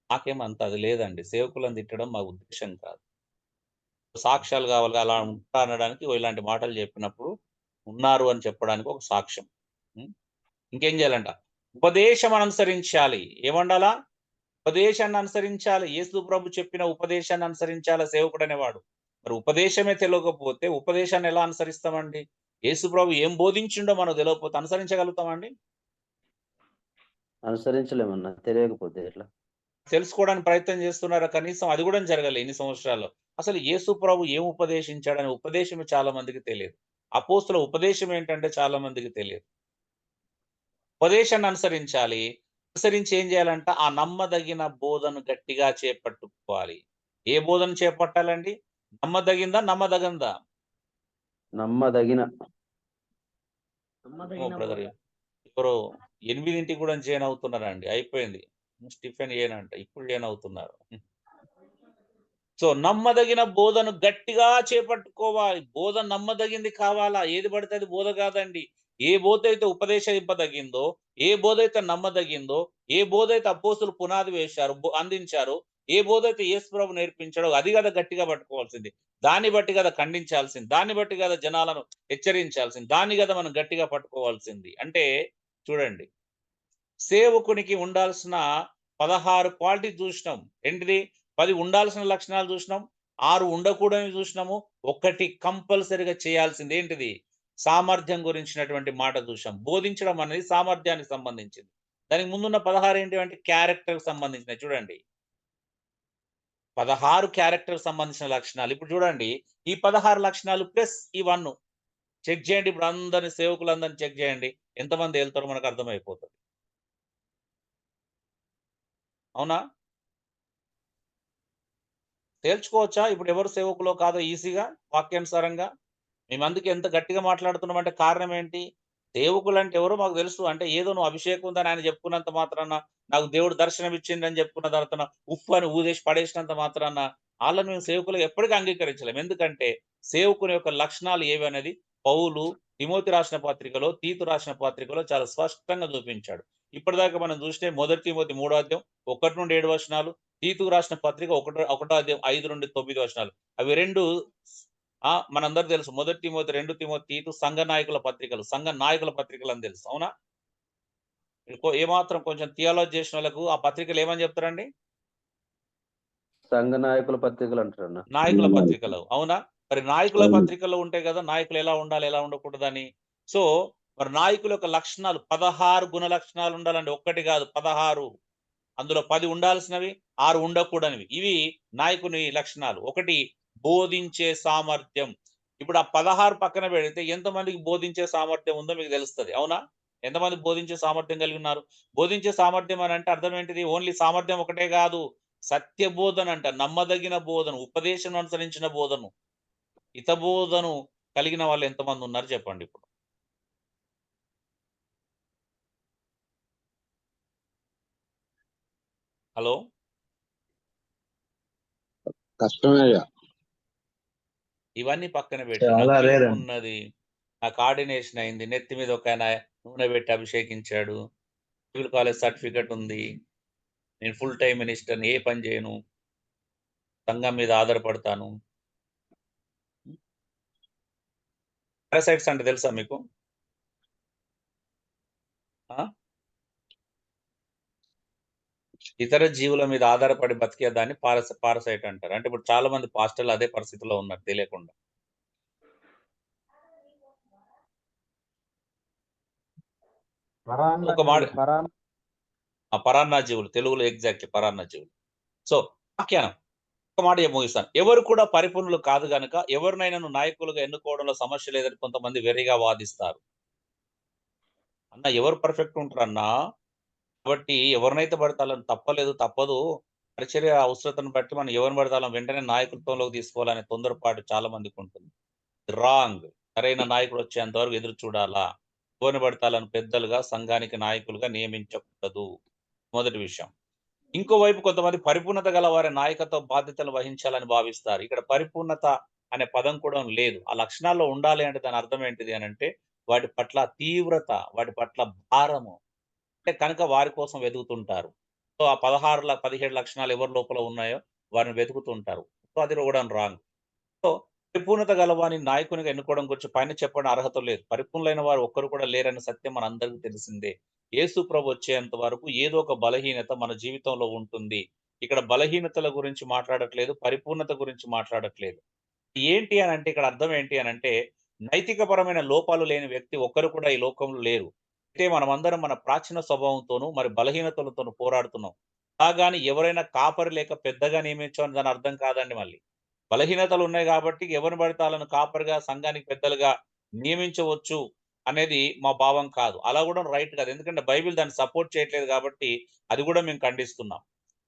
నాకేం అంత అది లేదండి. సేవకులను తిట్టడం మా ఉద్దేశ్యం కాదు. సాక్ష్యాలు కావాలి అలా ఉంటా అనడానికి ఇలాంటి మాటలు చెప్పినప్పుడు ఉన్నారు అని చెప్పడానికి ఒక సాక్ష్యం. హ్మ్. ఇంకేం చేయాలంట? ఉపదేశం అనుసరించాలి. ఏమండాలా? ఉపదేశాన్ని అనుసరించాలి. యేసు ప్రభు చెప్పిన ఉపదేశాన్ని అనుసరించాలా సేవకుడనేవాడు. మరి ఉపదేశమే తెలవకపోతే ఉపదేశాన్ని ఎలా అనుసరిస్తామండి? యేసు ప్రభు ఏం బోధించిండో మనకు తెలవకపోతే అనుసరించగలుగుతామండి?
అనుసరించలేమన్నా తెలియకపోతే ఎట్లా?
తెలుసుకోవడానికి ప్రయత్నం చేస్తున్నారా? కనీసం అది కూడా జరగలే ఇన్ని సంవత్సరాల్లో. అసలు యేసు ప్రభు ఏం ఉపదేశించాడనే ఉపదేశమే చాలా మందికి తెలియదు. అపోస్తుల ఉపదేశం ఏంటంటే చాలా మందికి తెలియదు. ఉపదేశాన్ని అనుసరించాలి. అనుసరించి ఏం చేయాలంట? ఆ నమ్మదగిన బోధను గట్టిగా చేపట్టుకోవాలి. ఏ బోధన చేపట్టాలండి? నమ్మదగిందా? నమ్మదగందా?
నమ్మదగిన
ఓ బ్రదర్ ఎవరో 8కి కూడా జాయిన్ అవుతున్నారండి. అయిపోయింది. స్టిఫెన్ ఏనంట. ఇప్పుడు జాయిన్ అవుతున్నారు. సో, నమ్మదగిన బోధను గట్టిగా చేపట్టుకోవాలి. బోధ నమ్మదగింది కావాలా? ఏది పడితే అది బోధ కాదండి. ఏ బోధైతే ఉపదేశింపదగిందో, ఏ బోధైతే నమ్మదగిందో, ఏ బోధైతే అపోస్తులు పునాది వేశారు, అందించారో, ఏ బోధైతే యేసు ప్రభు నేర్పించాడో అది కదా గట్టిగా పట్టుకోవాల్సింది. దాన్ని బట్టి కదా ఖండించాల్సింది. దాన్ని బట్టి కదా జనాలను హెచ్చరించాల్సింది. దాన్ని కదా మనం గట్టిగా పట్టుకోవాల్సింది. అంటే చూడండి, సేవకునికి ఉండాల్సిన 16 క్వాలిటీ చూసినాం. ఏంటిది? 10 ఉండాల్సిన లక్షణాలు చూసినాం. 6 ఉండకూడనివి చూసినాము. ఒకటి కంపల్సరీగా చేయాల్సింది ఏంటిది? సామర్థ్యం గురించినటువంటి మాట చూసాం. బోధించడం అనేది సామర్థ్యానికి సంబంధించింది. దానికి ముందున్న 16 ఏంటివంటే క్యారెక్టర్‌కి సంబంధించినవి చూడండి. 16 క్యారెక్టర్‌కి సంబంధించిన లక్షణాలు. ఇప్పుడు చూడండి ఈ 16 లక్షణాలు ప్లస్ ఈ 1 చెక్ చేయండి. ఇప్పుడు అందరిని సేవకులందరిని చెక్ చేయండి. ఎంతమంది ఎళ్తారో మనకు అర్థమైపోతది. అవునా? తేల్చుకోవచ్చా ఇప్పుడు ఎవరు సేవకులో కాదో ఈజీగా వాక్యానుసారంగా? మేము అందుకే ఎంత గట్టిగా మాట్లాడుతున్నామంటే కారణం ఏంటి? సేవకులంటే ఎవరో మాకు తెలుసు. అంటే ఏదో నువ్వు అభిషేకం ఉందని ఆయన చెప్పుకున్నంత మాత్రాన, నాకు దేవుడు దర్శనం ఇచ్చిండని చెప్పుకున్న తర్వాత ఉఫ్ అని ఊదేసి పడేసినంత మాత్రాన ఆళ్ళని మేము సేవకులుగా ఎప్పటికీ అంగీకరించలేం. ఎందుకంటే సేవకుని యొక్క లక్షణాలు ఏవి అనేది పౌలు తిమోతి రాసిన పత్రికలో, తీతు రాసిన పత్రికలో చాలా స్పష్టంగా చూపించాడు. ఇప్పటిదాకా మనం చూస్తే మొదటి తిమోతి 3వ అధ్యాయం 1-7 వచనాలు, తీతుకు రాసిన పత్రిక ఒకటో అధ్యాయం 5-9 వచనాలు. అవి 2 మనందరికి తెలుసు. మొదటి తిమోతి, 2 తిమోతి, తీతు సంఘ నాయకుల పత్రికలు. సంఘ నాయకుల పత్రికలు అని తెలుసు. అవునా? ఏమాత్రం కొంచెం థియాలజీ చేసిన వాళ్ళకు ఆ పత్రికలు ఏమని చెప్తారండి?
సంఘ నాయకుల పత్రికలు అంటారన్న.
నాయకుల పత్రికలు. అవునా? మరి నాయకుల పత్రికల్లో ఉంటాయి కదా! నాయకులు ఎలా ఉండాలి, ఎలా ఉండకూడదని. సో, మరి నాయకుల యొక్క లక్షణాలు 16 గుణ లక్షణాలు ఉండాలండి. ఒక్కటి కాదు 16. అందులో 10 ఉండాల్సినవి, 6 ఉండకూడనివి. ఇవి నాయకుని లక్షణాలు. ఒకటి బోధించే సామర్థ్యం. ఇప్పుడు ఆ 16 పక్కన పెడితే ఎంతమందికి బోధించే సామర్థ్యం ఉందో మీకు తెలుస్తది. అవునా? ఎంతమంది బోధించే సామర్థ్యం కలిగి ఉన్నారు? బోధించే సామర్థ్యం అని అంటే అర్థం ఏంటిది? ఓన్లీ సామర్థ్యం ఒకటే కాదు. సత్య బోధన అంట. నమ్మదగిన బోధన, ఉపదేశం అనుసరించిన బోధను, హితబోధను కలిగిన వాళ్ళు ఎంతమంది ఉన్నారు చెప్పండి ఇప్పుడు? హలో?
కష్టమే ఇక.
ఇవన్నీ పక్కన పెట్టి
చాలా
నాకు
రేర్
పిలుపు
అండి.
ఉన్నది, నాకు ఆర్డినేషన్ అయింది, నెత్తి మీద ఒక ఆయన నూనె పెట్టి అభిషేకించాడు, బైబిల్ కాలేజ్ సర్టిఫికెట్ ఉంది, నేను ఫుల్ టైం మినిస్టర్ని, ఏ పని చేయను, సంఘం మీద ఆధారపడతాను. పారాసైట్స్ అంటే తెలుసా మీకు? ఇతర జీవుల మీద ఆధారపడి బతికే దాన్ని పారసైట్ అంటారు. అంటే ఇప్పుడు చాలా మంది పాస్టర్లు అదే పరిస్థితిలో ఉన్నారు తెలియకుండా. ఒక మాట పరాన్న జీవులు, తెలుగులో ఎగ్జాక్ట్లీ పరాన్న జీవులు. సో వాక్యానం ఒక మాట ముగిస్తాను. ఎవరు కూడా పరిపూర్ణులు కాదు గనుక ఎవరినైనా నాయకులుగా ఎన్నుకోవడంలో సమస్య లేదని కొంతమంది వెర్రిగా వాదిస్తారు. అన్న ఎవరు పర్ఫెక్ట్ ఉంటారన్నా? కాబట్టి ఎవరినైతే పడతాలని తప్పదు. పరిచర్య అవసరతను బట్టి మనం ఎవరిని పడతాం వెంటనే నాయకత్వంలోకి తీసుకోవాలనే తొందరపాటు చాలా మందికి ఉంటుంది. రాంగ్. సరైన నాయకుడు వచ్చేంత వరకు ఎదురు చూడాలా. ఎవరిని పడతాలని పెద్దలుగా సంఘానికి నాయకులుగా నియమించకూడదు. మొదటి విషయం. ఇంకోవైపు కొంతమంది పరిపూర్ణత గల వారి నాయకత్వ బాధ్యతలు వహించాలని భావిస్తారు. ఇక్కడ పరిపూర్ణత అనే పదం కూడా లేదు. ఆ లక్షణాల్లో ఉండాలి అంటే దాని అర్థం ఏంటిది అని అంటే వాటి పట్ల తీవ్రత, వాటి పట్ల భారము, అంటే కనుక వారి కోసం వెతుకుతుంటారు. సో ఆ 17 లక్షణాలు ఎవరి లోపల ఉన్నాయో వారిని వెతుకుతుంటారు. సో అది కూడా రాంగ్. సో పరిపూర్ణత గలవాని నాయకునిగా ఎన్నుకోవడం గురించి పైన చెప్పడం అర్హత లేదు. పరిపూర్ణులైన వారు ఒక్కరు కూడా లేరన్న సత్యం మనందరికీ తెలిసిందే. యేసు ప్రభు వచ్చేంత వరకు ఏదో ఒక బలహీనత మన జీవితంలో ఉంటుంది. ఇక్కడ బలహీనతల గురించి మాట్లాడట్లేదు, పరిపూర్ణత గురించి మాట్లాడట్లేదు. ఏంటి అని అంటే ఇక్కడ అర్థం ఏంటి అని అంటే నైతికపరమైన లోపాలు లేని వ్యక్తి ఒక్కరు కూడా ఈ లోకంలో లేరు. అయితే మనమందరం మన ప్రాచీన స్వభావంతోనూ మరి బలహీనతలతోనూ పోరాడుతున్నాం. అలాగాని ఎవరైనా కాపరి లేక పెద్దగా నియమించామని దాని అర్థం కాదండి మళ్ళీ. బలహీనతలు ఉన్నాయి కాబట్టి ఎవరిని పడితే వాళ్ళని కాపరిగా, సంఘానికి పెద్దలుగా నియమించవచ్చు అనేది మా భావం కాదు. అలా కూడా రైట్ కాదు. ఎందుకంటే బైబిల్ దాన్ని సపోర్ట్ చేయట్లేదు కాబట్టి అది కూడా మేము ఖండిస్తున్నాం.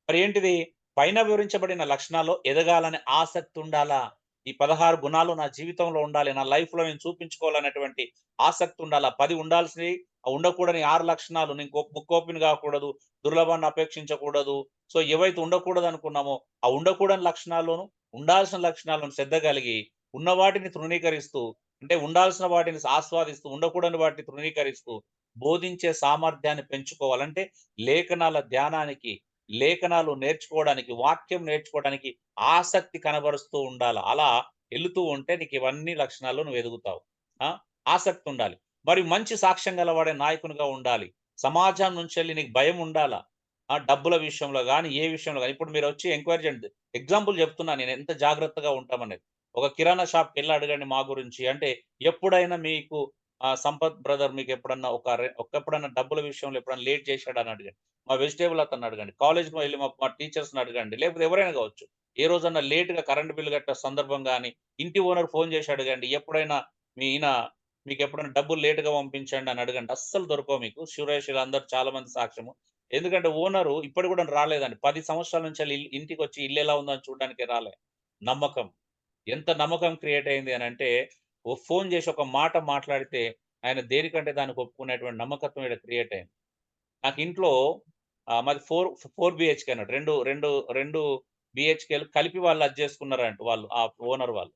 మరి ఏంటిది? పైన వివరించబడిన లక్షణాల్లో ఎదగాలనే ఆసక్తి ఉండాలా? ఈ 16 గుణాలు నా జీవితంలో ఉండాలి. నా లైఫ్‌లో నేను చూపించుకోవాలనేటువంటి ఆసక్తి ఉండాలా? 10 ఉండాల్సినవి ఉండకూడని 6 లక్షణాలు. నేను ముక్కోపిని కాకూడదు, దుర్లభాన్ని అపేక్షించకూడదు. సో ఏవైతే ఉండకూడదు అనుకున్నామో ఆ ఉండకూడని లక్షణాల్లోనూ ఉండాల్సిన లక్షణాలను శ్రద్ధ కలిగి ఉన్న వాటిని తృణీకరిస్తూ, అంటే ఉండాల్సిన వాటిని ఆస్వాదిస్తూ ఉండకూడని వాటిని తృణీకరిస్తూ బోధించే సామర్థ్యాన్ని పెంచుకోవాలంటే లేఖనాల ధ్యానానికి, లేఖనాలు నేర్చుకోవడానికి, వాక్యం నేర్చుకోవడానికి ఆసక్తి కనబరుస్తూ ఉండాలి. అలా వెళుతూ ఉంటే నీకు ఇవన్నీ లక్షణాలు నువ్వు ఎదుగుతావు. ఆసక్తి ఉండాలి. మరి మంచి సాక్ష్యం గలవాడే నాయకునిగా ఉండాలి. సమాజం నుంచి వెళ్ళి నీకు భయం ఉండాలా. డబ్బుల విషయంలో గాని, ఏ విషయంలో గాని. ఇప్పుడు మీరు వచ్చి ఎంక్వైరీ చేయండి. ఎగ్జాంపుల్ చెప్తున్నా నేను ఎంత జాగ్రత్తగా ఉంటామనేది. ఒక కిరాణా షాప్‌కి వెళ్లి అడగండి మా గురించి. అంటే ఎప్పుడైనా మీకు సంపత్ బ్రదర్ మీకు ఎప్పుడన్నా ఎప్పుడన్నా డబ్బుల విషయంలో ఎప్పుడన్నా లేట్ చేశాడా అని అడగండి. మా వెజిటబుల్ అతన్ని అడగండి. కాలేజ్‌కి వెళ్లి మా టీచర్స్‌ని అడగండి. లేకపోతే ఎవరైనా కావచ్చు. ఏ రోజన్నా లేట్‌గా కరెంట్ బిల్ కట్టే సందర్భం గాని, ఇంటి ఓనర్ ఫోన్ చేసి అడగండి. ఎప్పుడైనా మీ ఈయన మీకు ఎప్పుడైనా డబ్బులు లేట్‌గా పంపించండి అని అడగండి. అస్సలు దొరకవు మీకు. సురేష్ వీళ్ళందరూ చాలా మంది సాక్ష్యము. ఎందుకంటే ఓనరు ఇప్పటికి కూడా రాలేదండి. 10 సంవత్సరాల నుంచి ఇంటికొచ్చి ఇల్లు ఎలా ఉందని చూడడానికే రాలే. నమ్మకం. ఎంత నమ్మకం క్రియేట్ అయింది అనంటే, ఓ ఫోను చేసి ఒక మాట మాట్లాడితే ఆయన దేనికంటే దానికి ఒప్పుకునేటువంటి నమ్మకత్వం ఈడ క్రియేట్ అయింది. నాకు ఇంట్లో మాది 4 బీహెచ్‌కే అన్నట్టు. 2 బీహెచ్‌కేలు కలిపి వాళ్ళు అది చేసుకున్నారంట వాళ్ళు ఆ ఓనర్ వాళ్ళు.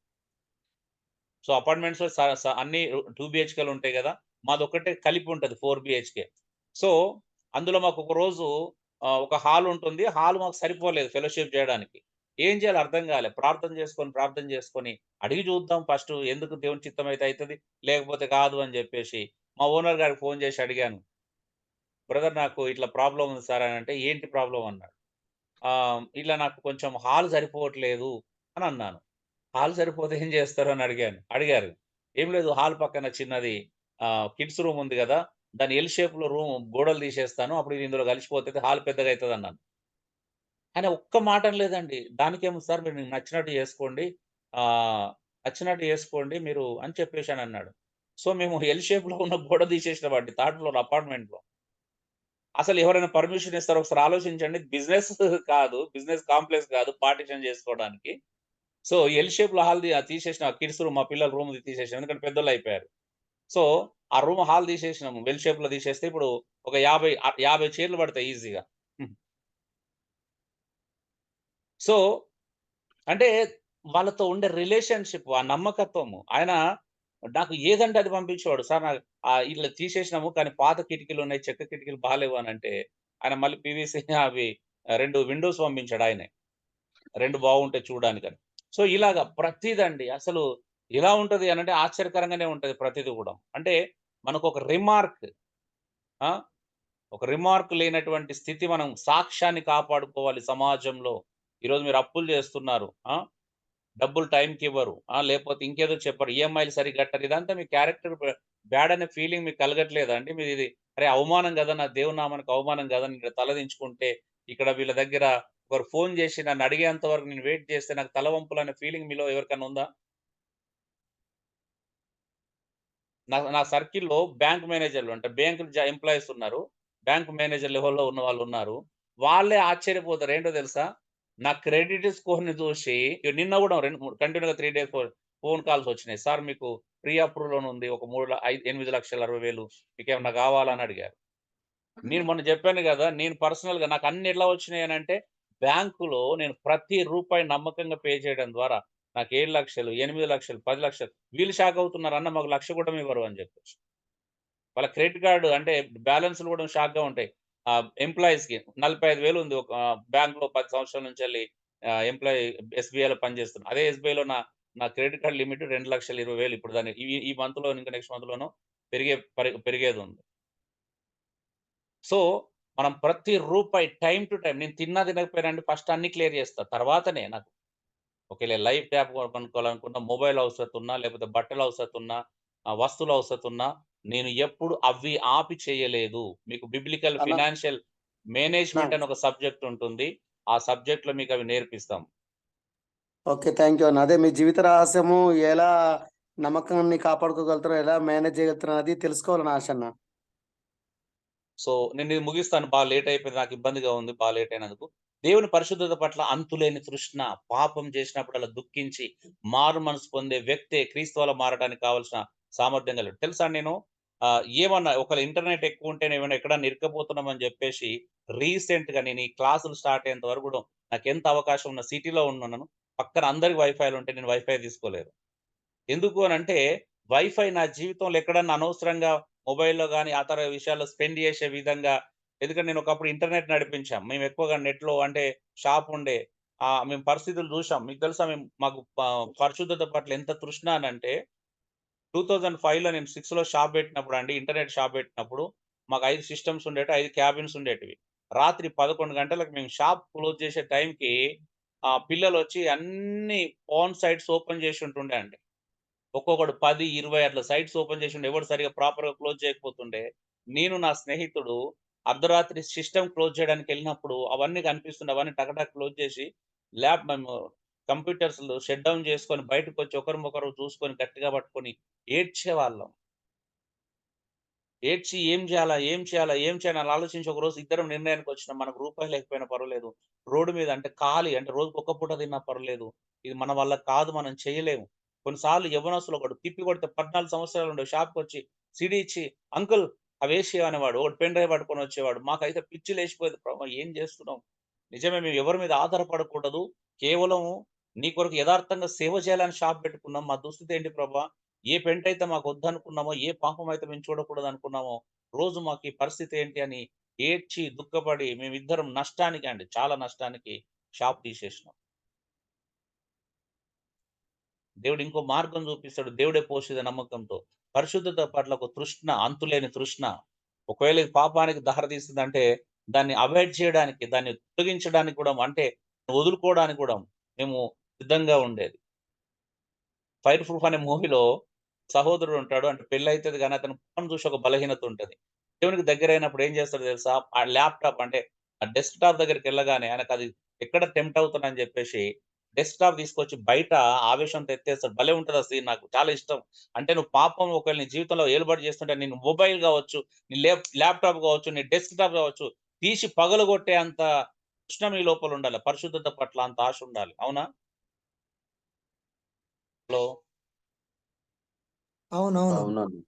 సో, అపార్ట్మెంట్స్‌లో స స అన్నీ 2 బీహెచ్‌కేలు ఉంటాయి గదా! మాదొక్కటే కలిపి ఉంటది 4 బీహెచ్‌కే. సో, అందులో మాకొక రోజు ఒక హాల్ ఉంటుంది. హాల్ మాకు సరిపోలేదు ఫెలోషిప్ జేయడానికి. ఏం చేయాలో అర్థం గాలే. ప్రార్థన చేసుకొని అడిగి చూద్దాం ఫస్టు ఎందుకు దేవుని చిత్తమైతే అయితది. లేకపోతే కాదు అని జెప్పేసి మా ఓనర్ గారికి ఫోను చేసి అడిగాను. బ్రదర్ నాకు ఇట్లా ప్రాబ్లమ్ ఉంది సార్ అనంటే, ఏంటి ప్రాబ్లమ్ అన్నాడు. ఇట్లా నాకు కొంచెం హాల్ సరిపోవట్లేదు అని అన్నాను. హాల్ సరిపోతే ఏం చేస్తారు అని అడిగారు. ఏం లేదు హాల్ పక్కన చిన్నది కిడ్స్ రూమ్ ఉంది గదా! దాన్ని ఎల్ షేప్‌లో గోడలు తీసేస్తాను. అప్పుడు ఇది ఇందులో కలిసిపోతది. హాల్ పెద్దగా అయితదన్నాను. ఆయన ఒక్క మాట అనలేదండి. దానికేముంది సార్ మీరు మీకు నచ్చినట్టు చేసుకోండి. నచ్చినట్టు చేసుకోండి మీరు అని చెప్పేసానన్నాడు. సో, మేము ఎల్ షేప్‌లో ఉన్న గోడ తీసేసినామండి థర్డ్ ఫ్లోర్ అపార్ట్మెంట్‌లో. అసలు ఎవరైనా పర్మిషన్ ఇస్తారా ఒకసారి ఆలోచించండి. బిజినెస్ కాదు. బిజినెస్ కాంప్లెక్స్ కాదు పార్టిషన్ చేసుకోవడానికి. సో, ఎల్ షేప్‌లో తీసేసిన కిడ్స్ రూమ్ మా పిల్లల రూమ్ తీసేసాం. ఎందుకంటే పెద్దోళ్ళయిపోయారు. సో, ఆ రూమ్ హాల్ తీసేసినాము. ఎల్ షేప్‌లో తీసేస్తే ఇప్పుడు ఒక 50 చైర్లు పడతాయి ఈజీగా. సో, అంటే వాళ్ళతో ఉండే రిలేషన్‌షిప్, ఆ నమ్మకత్వము. ఆయన నాకు ఏదంటే అది పంపించేవాడు. సార్ నాకు ఇట్లా తీసేసినాము కానీ పాత కిటికీలున్నాయి, చెక్క కిటికీలు బాలేవు అనంటే, ఆయన మళ్ళీ పీవీసీ అవి 2 విండోస్ పంపించాడు ఆయనే. 2 బాగుంటాయి చూడడానికని. సో, ఇలాగ ప్రతీదండి. అసలు ఎలా ఉంటది అనంటే ఆశ్చర్యకరంగానే ఉంటది ప్రతీది గూడా. అంటే మనకొక రిమార్క్ ఆ! ఒక రిమార్క్ లేనటువంటి స్థితి మనం సాక్ష్యాన్ని కాపాడుకోవాలి సమాజంలో. ఈరోజు మీరు అప్పులు చేస్తున్నారు. డబ్బులు టైంకివ్వరు. లేపోతే ఇంకేదో చెప్పరు. ఈఎంఐలు సరిగ్గా కట్టరు. ఇదంతా మీ క్యారెక్టర్ బ్యాడ్ అనే ఫీలింగ్ మీకు కలగట్లేదా అండి? మీరిది అరే! అవమానం గదా! నా దేవుని నామానికి అవమానం గదా! నేను ఇక్కడ తలదించుకుంటే, ఇక్కడ వీళ్ళ దగ్గర ఒకరు ఫోను జేసి నన్ను అడిగేంత వరకు నేను వెయిట్ చేస్తే నాకు తలవంపులనే ఫీలింగ్ మీలో ఎవరికన్నా ఉందా? నా సర్కిల్‌లో బ్యాంక్ మేనేజర్‌లు అంటే బ్యాంక్ ఎంప్లాయీస్ ఉన్నారు. బ్యాంక్ మేనేజర్ లెవెల్‌లో ఉన్న వాళ్ళున్నారు. వాళ్ళే ఆశ్చర్యపోతారు. ఏంటో తెలుసా? నా క్రెడిట్ స్కోర్‌ని చూసి నిన్న గూడా 2, 3 కంటిన్యూ‌గా 3 డేస్ ఫోన్ కాల్స్ వచ్చినాయి. సార్ మీకు ప్రీ అప్రూవ్ లోన్ ఉంది. ఒక 8,60,60,000 మీకేమన్నా కావాలా అని అడిగారు. నేను మొన్న చెప్పాను గదా! నేను పర్సనల్‌గా నాకు అన్ని ఎట్లా వచ్చినాయనంటే బ్యాంకులో నేను ప్రతి రూపాయి నమ్మకంగా పే చేయడం ద్వారా నాకు 7,00,000, 8,00,000, 10,00,000 వీళ్ళు షాక్ అవుతున్నారు. అన్న మాకు 1,00,000 కూడా ఇవ్వరు అని చెప్పేసి. వాళ్ళ క్రెడిట్ కార్డ్ అంటే బాలన్స్‌లు కూడా షాక్‌గా ఉంటాయి. ఎంప్లాయీస్‌కి 45,000 ఉంది. ఒక బ్యాంక్‌లో 10 సంవత్సరాల నుంచెల్లి ఎంప్లాయీ ఎస్‌బీఐలో పనిచేస్తున్నా. అదే ఎస్‌బీఐలో నా క్రెడిట్ కార్డ్ లిమిట్ 2,20,000 ఇప్పుడు దాన్ని ఈ మంత్‌లో ఇంకా నెక్స్ట్ మంత్‌లోనో పెరిగేదుంది. సో, మనం ప్రతి రూపాయి టైమ్ టు టైమ్ నేను తిన్నా తినకపోయినా అండి ఫస్ట్ అన్నీ క్లియర్ చేస్తా. తర్వాతనే నాకు ఒకవేళ లైఫ్ ట్యాబ్ కొనుక్కోవాలనుకున్నా, మొబైల్ అవసరతున్నా, లేకపోతే బట్టల అవసరతున్నా, వస్తువుల అవసరతున్నా, నేను ఎప్పుడు అవి ఆపి చేయలేదు. మీకు బిబ్లికల్
అన్న
ఫైనాన్షియల్
నా
మేనేజ్‌మెంట్ అని ఒక సబ్జెక్ట్ ఉంటుంది. ఆ సబ్జెక్ట్‌లో మీకు అవి నేర్పిస్తాం.
ఓకే. థాంక్ యూ అన్న. అదే మీ జీవిత రహస్యము ఎలా నమ్మకాన్ని కాపాడుకోగలుగుతారో, ఎలా మేనేజ్ చేయగలుగుతారో అది తెలుసుకోవాలని ఆశ అన్న.
సో, నేనిది ముగిస్తాను. లేట్ అయిపోయింది. నాకు ఇబ్బందిగా ఉంది. లేట్ అయినందుకు. దేవుని పరిశుద్ధత పట్ల అంతులేని తృష్ణ, పాపం చేసినప్పుడల్లా దుఃఖించి, మారు మనసు పొందే వ్యక్తే క్రీస్తు వల్ల మారడానికి కావాల్సిన సామర్థ్యం గలడు. తెలుసా నేను ఏమన్నా ఒకవేళ ఇంటర్నెట్ ఎక్కువుంటే ఏమైనా ఎక్కడన్నా ఇరుక్కపోతున్నామని జెప్పేసి రీసెంట్‌గా నేను ఈ క్లాసులు స్టార్ట్ అయ్యేంత వరకు గూడా నాకెంత అవకాశం ఉన్న సిటీలో ఉన్నాను. పక్కన అందరికి వైఫైలుంటాయి. నేను వైఫై తీసుకోలేదు. ఎందుకు అనంటే, వైఫై నా జీవితంలో ఎక్కడన్నా అనవసరంగా మొబైల్‌లో గాని, ఆ తర విషయాల్లో స్పెండ్ చేసే విధంగా ఎందుకంటే నేను ఒకప్పుడు ఇంటర్నెట్ నడిపించాం. మేము ఎక్కువగా నెట్‌లో అంటే షాప్ ఉండే మేము పరిస్థితులు చూసాం. మీకు తెలుసా మాకు పరిశుద్ధత పట్ల ఎంత తృష్ణ అనంటే 2005లో నేను 6లో షాప్ పెట్టినప్పుడు అండి, ఇంటర్నెట్ షాప్ పెట్టినప్పుడు మాకు 5 సిస్టమ్స్ ఉండేటివి, 5 క్యాబిన్స్ ఉండేటివి. రాత్రి 11 గంటలకు మేము షాప్ క్లోజ్ చేసే టైంకి పిల్లలొచ్చి అన్ని పార్న్ సైట్స్ ఓపెన్ చేసి ఉంటుండే అండి. ఒక్కొక్కడు 10, 20 అట్లా సైట్స్ ఓపెన్ చేసిండు. ఎవడు సరిగ్గా ప్రాపర్‌గా క్లోజ్ చేయకపోతుండే. నేను నా స్నేహితుడు అర్ధరాత్రి సిస్టమ్ క్లోజ్ చేయడానికెళ్ళినప్పుడు అవన్నీ కనిపిస్తుండే. అవన్నీ టకటక క్లోజ్ చేసి మేము కంప్యూటర్స్‌లో షట్ డౌన్ చేసుకొని బయటకొచ్చి ఒకరినొకరు చూసుకొని గట్టిగా పట్టుకొని ఏడ్చేవాళ్ళం. ఏడ్చి ఏం చేయాలా? ఏం చేయాలా? ఏం చేయాలా? అని ఆలోచించి ఒకరోజు ఇద్దరం నిర్ణయానికి వచ్చినాం. మనకు రూపాయి లేకపోయినా పర్వాలేదు. రోడ్డు మీద అంటే ఖాళీ అంటే రోజుకి ఒక్క పూట తిన్నా పర్లేదు. ఇది మన వల్ల కాదు. మనం చేయలేము. కొన్నిసార్లు యవ్వనస్తులు ఒకడు తిప్పి కొడితే 14 సంవత్సరాలుండే షాప్‌కొచ్చి సీడీ ఇచ్చి, "అంకుల్ అవేసేయి" అనేవాడు. ఒకడు పెన్ డ్రైవ్ పట్టుకొని వచ్చేవాడు. మాకైతే పిచ్చి లేచిపోయేది. ప్రభా! ఏం చేస్తున్నాం? నిజమే మేము ఎవరి మీద ఆధారపడకూడదు. కేవలం నీ కొరకు యథార్థంగా సేవ చేయాలని షాప్ పెట్టుకున్నాం. మా దుస్థితి ఏంటి ప్రభా? ఏ పెంటైతే మాకొద్దనుకున్నామో, ఏ పాపమైతే మేము చూడకూడదనుకున్నామో, రోజు మాకు ఈ పరిస్థితి ఏంటి అని ఏడ్చి, దుఃఖపడి మేమిద్దరం నష్టానికి అండి చాలా నష్టానికి షాప్ తీసేసినాం. దేవుడు ఇంకో మార్గం చూపిస్తాడు. దేవుడే పోషిద నమ్మకంతో. పరిశుద్ధత పట్ల ఒక తృష్ణ, అంతులేని తృష్ణ. ఒకవేళ ఇది పాపానికి దారితీస్తుందంటే దాన్ని అవాయిడ్ చేయడానికి, దాన్ని తొలగించడానికి కూడా అంటే వదులుకోవడానికి కూడా మేము సిద్ధంగా ఉండేది. 'ఫైర్ ప్రూఫ్' అనే మూవీలో సహోదరుడు ఉంటాడు. అంటే పెళ్లయితది గానీ అతను ఫోన్ చూసి ఒక బలహీనత ఉంటది. దేవునికి దగ్గరైనప్పుడు ఏం చేస్తాడో తెలుసా? ఆ ల్యాప్‌టాప్ అంటే ఆ డెస్క్‌టాప్ దగ్గరికెళ్ళగానే ఆయనకది ఎక్కడ టెంప్ట్ అవుతానని చెప్పేసి డెస్క్‌టాప్ తీసుకొచ్చి బయట ఆవేశంతో ఎత్తేస్తాడు. భలే ఉంటది ఆ సీన్ నాకు చాలా ఇష్టం. అంటే నువ్వు పాపం ఒకవేళ నీ జీవితంలో ఏలుబడి చేస్తుంటే నీ మొబైల్ గావచ్చు, నీ ల్యాప్‌టాప్ గావచ్చు, నీ డెస్క్‌టాప్ గావచ్చు తీసి పగలగొట్టే అంత తృష్ణ మీ లోపల ఉండాలి. పరిశుద్ధత పట్ల అంత ఆశ ఉండాలి. అవునా? హలో!
అవునవును.
అవునన్నా.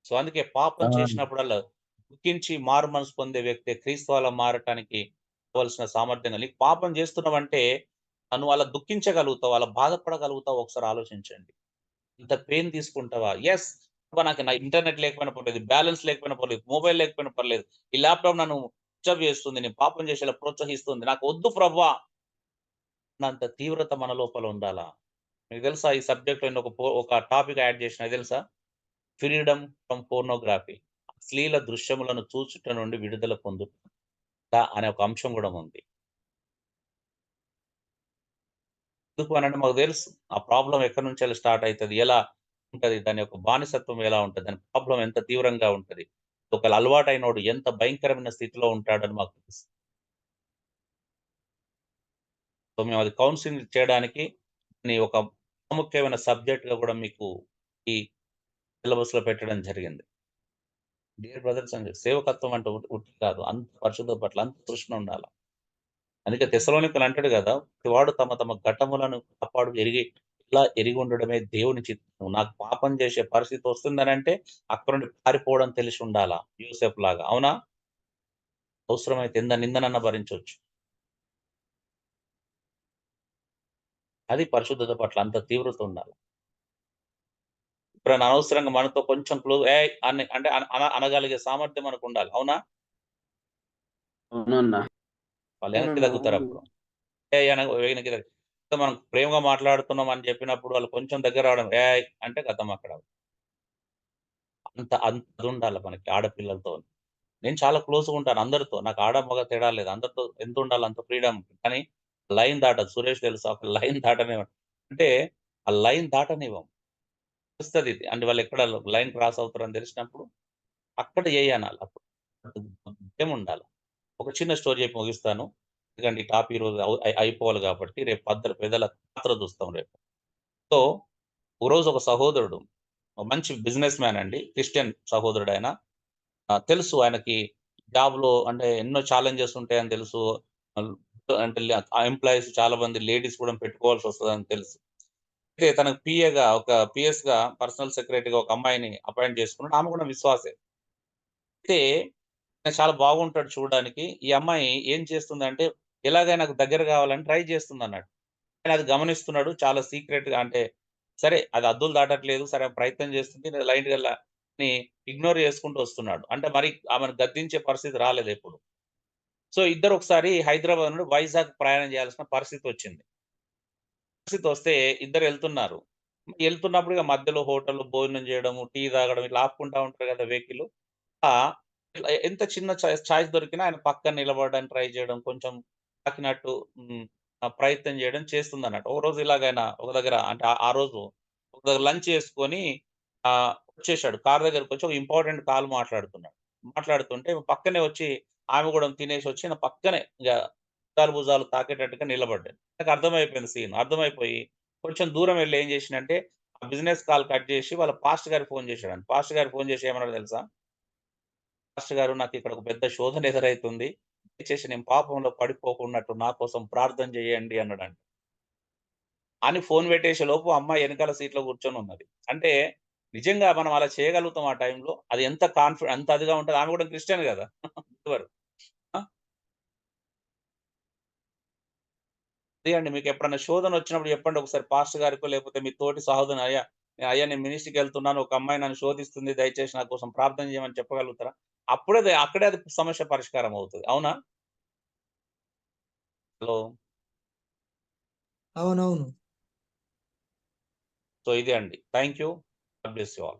సో, అందుకే పాపం చేసినప్పుడల్లా దుఃఖించి మారు మనసు పొందే వ్యక్తే క్రీస్తు అలా మారటానికి కావాల్సిన సామర్థ్యం నీకు పాపం చేస్తున్నావంటే నువ్వు అలా దుఃఖించగలుగుతావు, అలా బాధపడగలుగుతావు ఒకసారి ఆలోచించండి. ఇంత పెయిన్ తీసుకుంటావా? యెస్. అబ్బా! నాకు నా ఇంటర్నెట్ లేకపోయినా పర్లేదు, బ్యాలెన్స్ లేకపోయినా పర్లేదు, మొబైల్ లేకపోయినా పర్లేదు. ఈ ల్యాప్‌టాప్ నన్ను డిస్టర్బ్ చేస్తుంది. నేను పాపం చేసేలా ప్రోత్సహిస్తుంది. నాకు వద్దు ప్రభువా! అన్నంత తీవ్రత మన లోపల ఉండాలా? మీకు తెలుసా ఈ సబ్జెక్ట్‌లో నేను ఒక టాపిక్ యాడ్ చేసిన తెలుసా? Freedom from pornography. అశ్లీల దృశ్యములను చూచుట నుండి విడుదల పొందుట అనే ఒక అంశం గూడా ఉంది. ఎందుకు అనంటే మాకు తెలుసు. ఆ ప్రాబ్లమ్ ఎక్కడి నుంచెల్లి స్టార్ట్ అయితది. ఎలా ఉంటది? దాని యొక్క బానిసత్వం ఎలా ఉంటది? దాని ప్రాబ్లమ్ ఎంత తీవ్రంగా ఉంటది? ఒకవేళ అలవాటైనోడు ఎంత భయంకరమైన స్థితిలో ఉంటాడని మాకు తెలుసు. సో, మేము అది కౌన్సెలింగ్ చేయడానికి దాన్ని ఒక ప్రాముఖ్యమైన సబ్జెక్ట్‌గా గూడా మీకు ఈ సిలబస్‌లో పెట్టడం జరిగింది. డియర్ బ్రదర్స్ అండ్ సేవకత్వం అంటే ఉట్టి కాదు. అంత పరిశుద్ధత పట్ల అంత తృష్ణ ఉండాల. అందుకే తెస్సలోనికలు అంటాడు గదా! ప్రతివాడు తమ తమ ఘట్టములను కాపాడు ఇలా ఎరిగి ఉండడమే దేవుని చిత్తము. నాకు పాపం చేసే పరిస్థితి వస్తుందనంటే అక్కడి నుండి పారిపోవడం తెలిసి ఉండాలా. యోసేపులాగా. అవునా? అవసరమైతే నిందనన్నా భరించొచ్చు. అది పరిశుద్ధత పట్ల అంత తీవ్రత ఉండాలి. ఎప్పుడైనా అనవసరంగా మనతో కొంచెం ఏయ్! అని అంటే అనగలిగే సామర్థ్యం మనకుండాలి. అవునా?
అవునన్నా.
వాళ్ళు వెనక్కి
అవునన్నా. అవును.
తగ్గుతారప్పుడు. ఏయ్! వెనక్కి మనం ప్రేమగా మాట్లాడుతున్నాం అని చెప్పినప్పుడు వాళ్ళు కొంచెం దగ్గర రావడం ఏయ్! అంటే ఖతం అక్కడ. అదుండాలి మనకి ఆడపిల్లలతో. నేను చాలా క్లోజ్‌గా ఉంటాను అందరితో. నాకు ఆడ, మగ తేడా లేదు. అందరితో ఎంతుండాలో అంత ఫ్రీడమ్. కానీ లైన్ దాటదు. సురేష్ తెలుసు. ఒక లైన్ దాటనివ్వను. అంటే ఆ లైన్ దాటనివ్వం. తెలుస్తది. అంటే వాళ్ళెక్కడ లైన్ క్రాస్ అవుతారని తెలిసినప్పుడు అక్కడ ఏయ్ అనాలి. అప్పుడు భయముండాలి. ఒక చిన్న స్టోరీ చెప్పి ముగిస్తాను. ఎందుకంటే ఈ టాపిక్ ఈరోజు అయిపోవాలి కాబట్టి రేపు పెద్దల పాత్ర చూస్తాం రేపు. సో, ఒకరోజు ఒక సహోదరుడు మంచి బిజినెస్ మ్యాన్ అండి. క్రిస్టియన్ సహోదరుడాయన. తెలుసు ఆయనకి జాబ్‌లో అంటే ఎన్నో ఛాలెంజెస్ ఉంటాయని తెలుసు. ఆల్ అంటే ఎంప్లాయీస్ చాలా మంది లేడీస్ కూడా పెట్టుకోవాల్సొస్తదని తెలుసు. అయితే తనకు పీఎస్‌గా పర్సనల్ సెక్రటరీగా ఒక అమ్మాయిని అపాయింట్ చేసుకున్నాడు. ఆమె కూడా విశ్వాసే. అయితే ఆయన చాలా బాగుంటాడు చూడడానికి. ఈ అమ్మాయి ఏం చేస్తుందంటే ఎలాగైనా నాకు దగ్గర కావాలని ట్రై చేస్తుందన్నట్టు. ఆయన అది గమనిస్తున్నాడు. చాలా సీక్రెట్‌గా అంటే సరే అది హద్దులు దాటట్లేదు. సరే ప్రయత్నం చేస్తుంది. లైట్‌గా అని ఇగ్నోర్ చేసుకుంటూ వస్తున్నాడు. అంటే మరి ఆమెను గద్దించే పరిస్థితి రాలేదెప్పుడు. సో, ఇద్దరు ఒకసారి హైదరాబాద్ నుండి వైజాగ్ ప్రయాణం చేయాల్సిన పరిస్థితొచ్చింది. పరిస్థితొస్తే ఇద్దరెళ్తున్నారు. ఎళ్తున్నప్పుడు ఇగ మధ్యలో హోటల్‌లో భోజనం చేయడము, టీ తాగడం ఇట్లా ఆపుకుంటా ఉంటారు కదా! వెహికల్. ఆ! ఎంత చిన్న చాయిస్ దొరికినా ఆయన పక్కన నిలబడడానికి ట్రై చేయడం, కొంచెం తాకినట్టు ప్రయత్నం చేయడం చేస్తుందన్నట్టు. ఒకరోజు ఇలాగైనా ఒక దగ్గర అంటే ఆ రోజు ఒక దగ్గర లంచ్ చేసుకొని వచ్చేసాడు. కార్ దగ్గరకొచ్చి ఒక ఇంపార్టెంట్ కాల్ మాట్లాడుతున్నాడు. మాట్లాడుతుంటే పక్కనే వచ్చి ఆమె గూడా తినేసొచ్చి నా పక్కనే ఇగ భుజాలు భుజాలు తాకేటట్టుగా నిలబడ్డాడు. నాకు అర్థమైపోయింది సీన్. అర్థమైపోయి కొంచెం దూరం వెళ్లి ఏం చేసిండంటే ఆ బిజినెస్ కాల్ కట్ చేసి వాళ్ళ పాస్టర్ గారికి ఫోన్ చేశాడంట. పాస్టర్ గారికి ఫోన్ చేసి ఏమన్నాడో తెలుసా? పాస్టర్ గారు, నాకు ఇక్కడ ఒక పెద్ద శోధన ఎదురైతుంది. దయచేసి నేను పాపంలో పడిపోకున్నట్టు నా కోసం ప్రార్థన చేయండి అన్నాడంట. అని ఫోన్ పెట్టేసే లోపు అమ్మాయి వెనకాల సీట్‌లో కూర్చొని ఉన్నది. అంటే నిజంగా మనం అలా చేయగలుగుతాం ఆ టైంలో. అది ఎంత అంత అదిగా ఉంటది. ఆమె కూడా క్రిస్టియన్ కదా! ఎవరు? ఆ! అదే అండి. మీకు ఎప్పుడన్నా శోధన వచ్చినప్పుడు చెప్పండి ఒకసారి పాస్టర్ గారికో లేకపోతే మీ తోటి సహోదరుని, అయ్యా నేను మినిస్ట్రీకెళ్తున్నాను. ఒక అమ్మాయి నన్ను శోధిస్తుంది. దయచేసి నా కోసం ప్రార్థన చేయమని చెప్పగలుగుతారా? అక్కడే అది సమస్య పరిష్కారం అవుతది. అవునా? హలో!
అవునవును.
సో ఇదే అండి. Thank you. God bless you all.